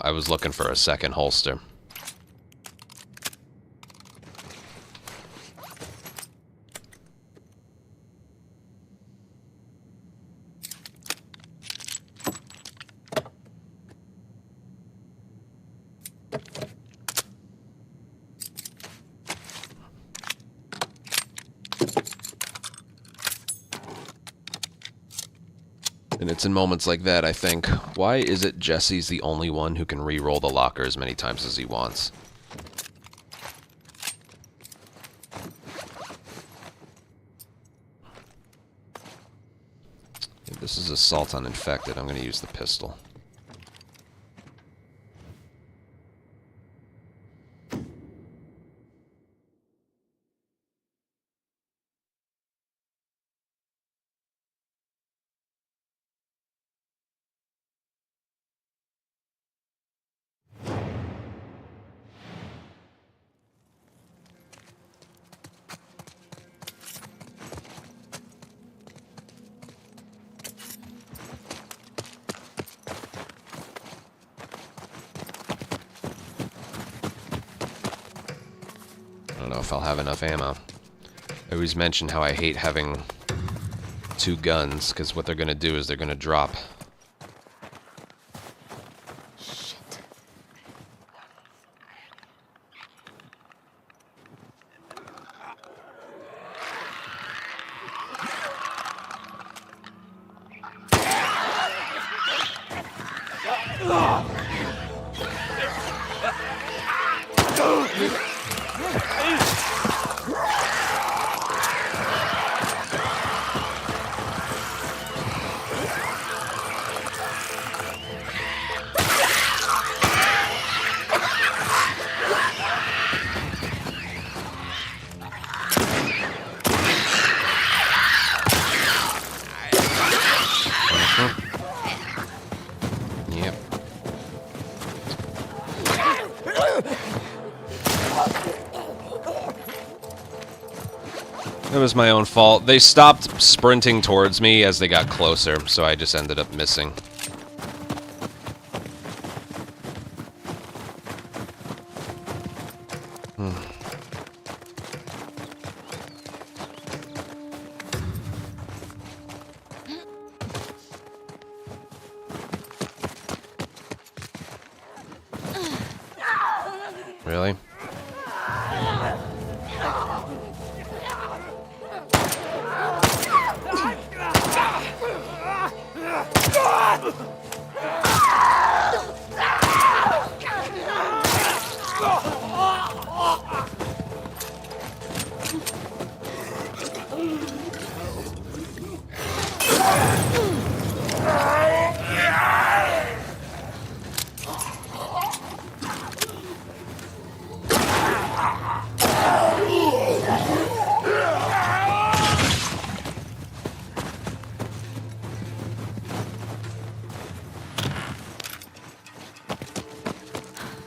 I was looking for a second holster. And it's in moments like that, I think, why is it Jesse's the only one who can re-roll the locker as many times as he wants? If this is assault on infected, I'm going to use the pistol. I don't know if I'll have enough ammo. I always mention how I hate having two guns, because what they're going to do is they're going to drop. Yep. It was my own fault. They stopped sprinting towards me as they got closer, so I just ended up missing. Really?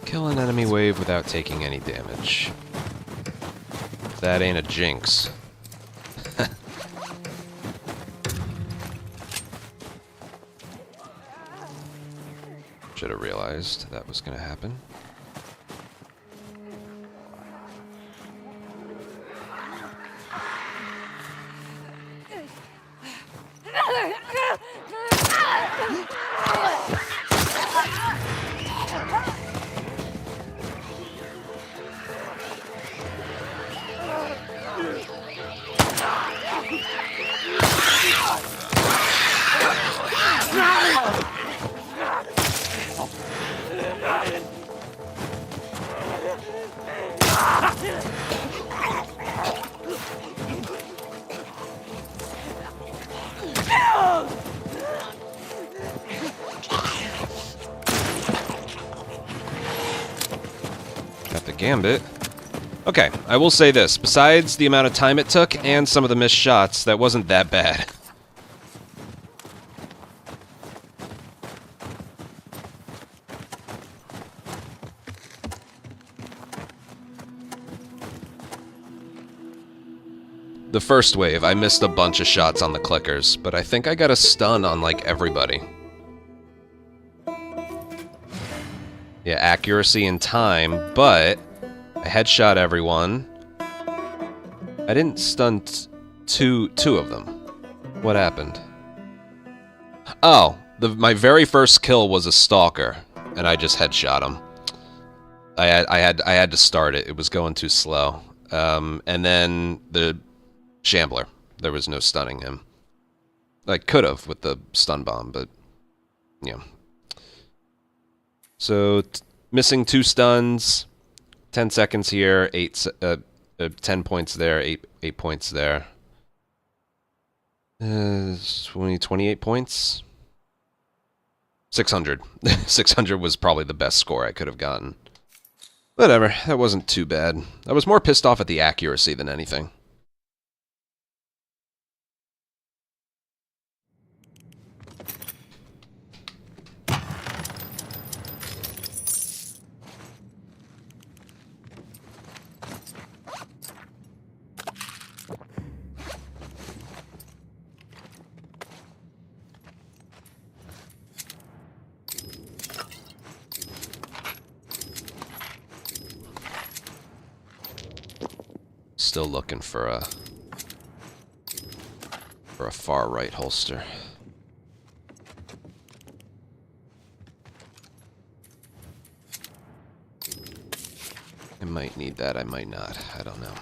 Kill an enemy wave without taking any damage. If that ain't a jinx. Should have realized that was going to happen. Got the gambit. Okay, I will say this. Besides the amount of time it took and some of the missed shots, that wasn't that bad. The first wave, I missed a bunch of shots on the clickers, but I think I got a stun on, like, everybody. Yeah, accuracy and time, but I headshot everyone. I didn't stun two of them. What happened? Oh, my very first kill was a stalker, and I just headshot him. I had to start it. It was going too slow. And then the Shambler. There was no stunning him. I could have with the stun bomb, but yeah. So missing 2 stuns, 10 seconds here, 10 points there, 8 points there. 28 points. 600. 600 was probably the best score I could have gotten. Whatever, that wasn't too bad. I was more pissed off at the accuracy than anything. Still looking for a far right holster. I might need that, I might not. I don't know.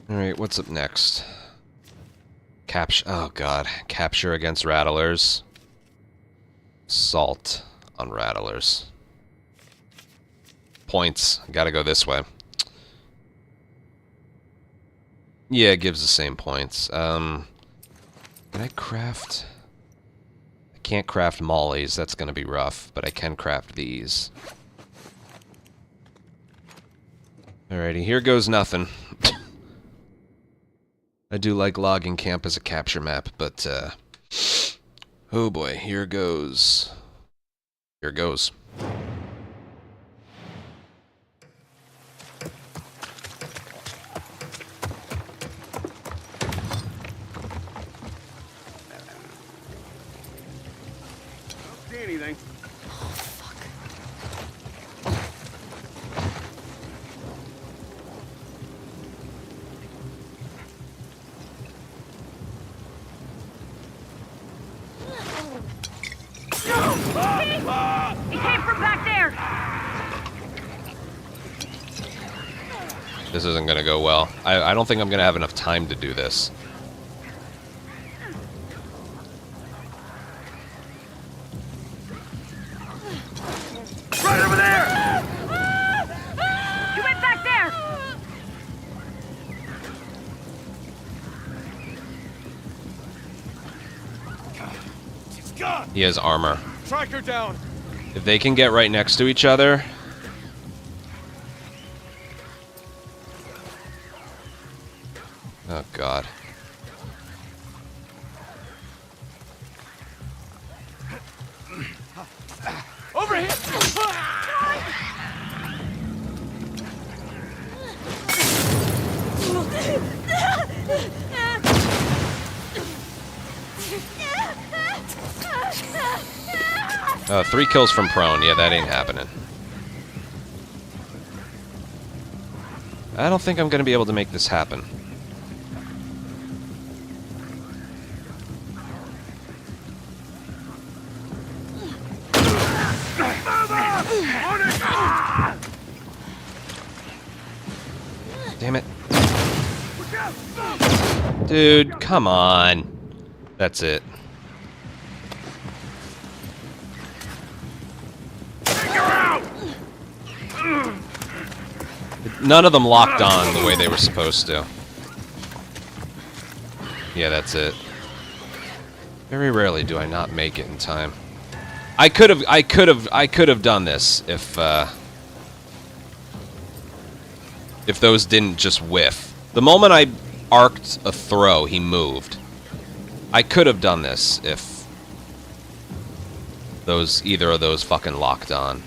Alright, what's up next? Capture. Oh god. Capture against rattlers. Assault on rattlers. Points. Gotta go this way. Yeah, it gives the same points. Can I craft? I can't craft mollies, that's gonna be rough, but I can craft these. Alrighty, here goes nothing. I do like logging camp as a capture map, but, oh boy, here goes. Here goes. See anything? He came from back there! This isn't gonna go well. I don't think I'm gonna have enough time to do this. Right over there! You went back there! He's gone! He has armor. Tracker down! If they can get right next to each other... Oh god. Over here! Oh, 3 kills from prone. Yeah, that ain't happening. I don't think I'm gonna be able to make this happen. Damn it. Dude, come on. That's it. None of them locked on the way they were supposed to. Yeah, that's it. Very rarely do I not make it in time. I could have done this if those didn't just whiff. The moment I arced a throw, he moved. I could have done this if either of those fucking locked on.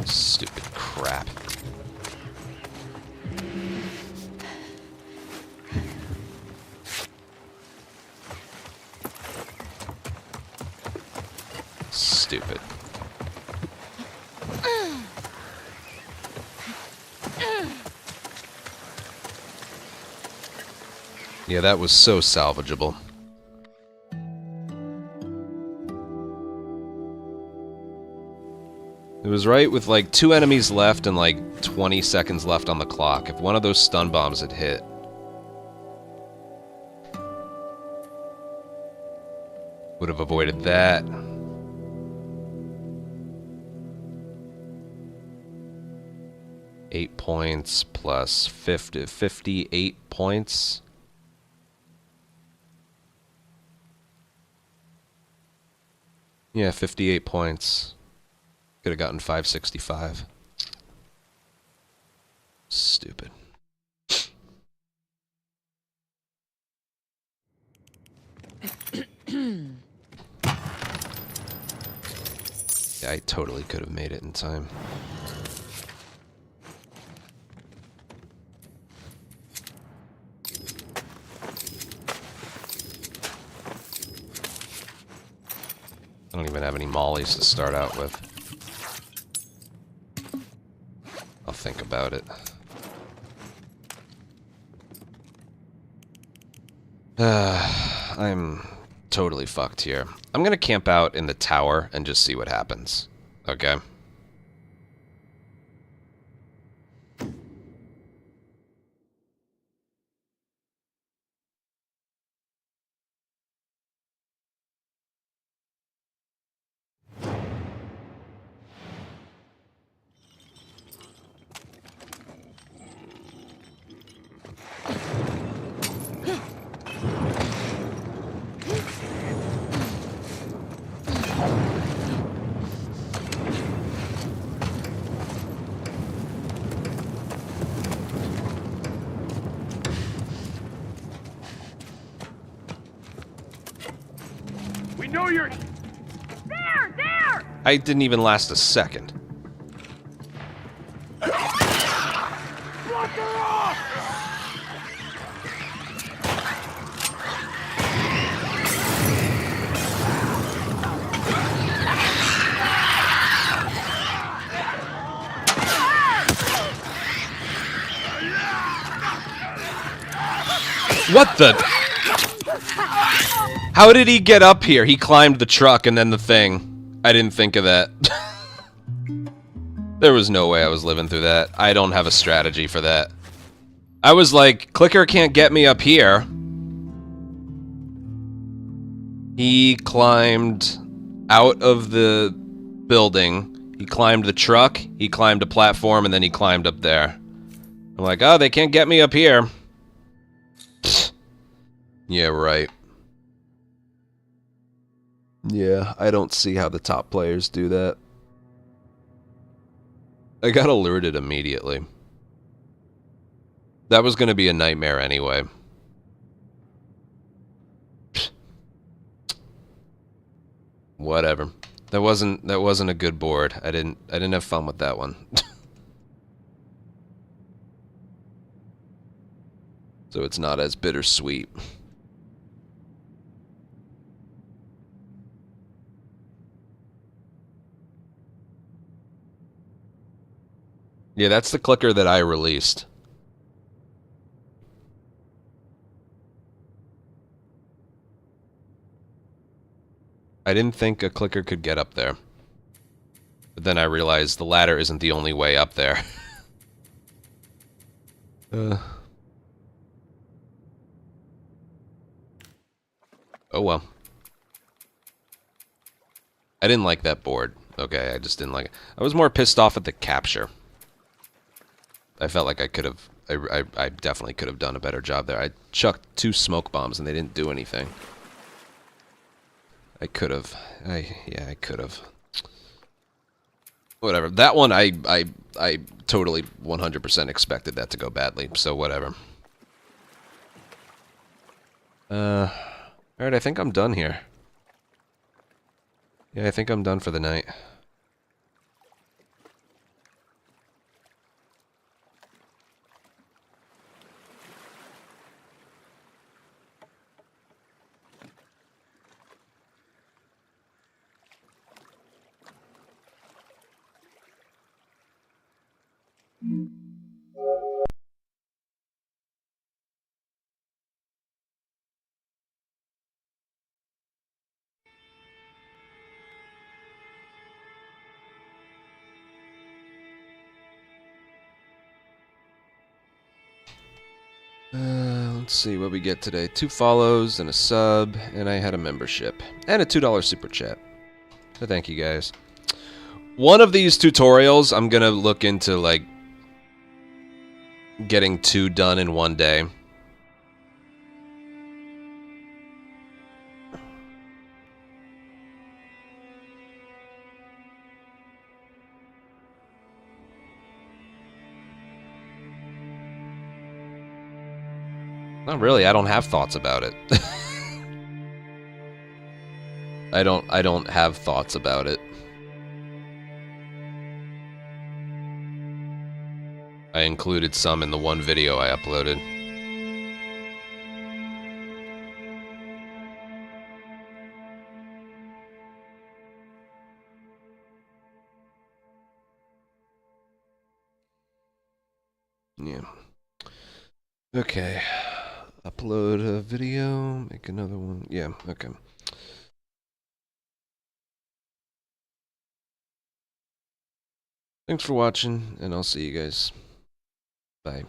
Stupid crap. Yeah, that was so salvageable. It was right with like 2 enemies left and like 20 seconds left on the clock. If one of those stun bombs had hit, would have avoided that. Eight points plus 58 points. Yeah, 58 points. Could have gotten 565. Stupid. Yeah, I totally could have made it in time. I don't even have any mollies to start out with. I'll think about it. I'm totally fucked here. I'm gonna camp out in the tower and just see what happens. Okay? We know you're... There! I didn't even last a second. Block her off! What the? How did he get up here? He climbed the truck and then the thing. I didn't think of that. There was no way I was living through that. I don't have a strategy for that. I was like, Clicker can't get me up here. He climbed out of the building. He climbed the truck. He climbed a platform and then he climbed up there. I'm like, oh, they can't get me up here. Yeah, right. Yeah, I don't see how the top players do that. I got alerted immediately. That was going to be a nightmare anyway. Whatever. That wasn't a good board. I didn't have fun with that one. So it's not as bittersweet. Yeah, that's the clicker that I released. I didn't think a clicker could get up there. But then I realized the ladder isn't the only way up there. Oh well. I didn't like that board. Okay, I just didn't like it. I was more pissed off at the capture. I felt like I could have... I definitely could have done a better job there. I chucked 2 smoke bombs and they didn't do anything. I could have. Yeah, I could have. Whatever. That one, I totally 100% expected that to go badly, so whatever. Alright, I think I'm done here. Yeah, I think I'm done for the night. Let's see what we get today. 2 follows and a sub, and I had a membership. And a $2 super chat. So thank you guys. One of these tutorials, I'm gonna look into, like, getting 2 done in one day. Not really, I don't have thoughts about it. I don't have thoughts about it. I included some in the one video I uploaded. Yeah. Okay. Upload a video, make another one. Yeah, okay. Thanks for watching, and I'll see you guys. Bye.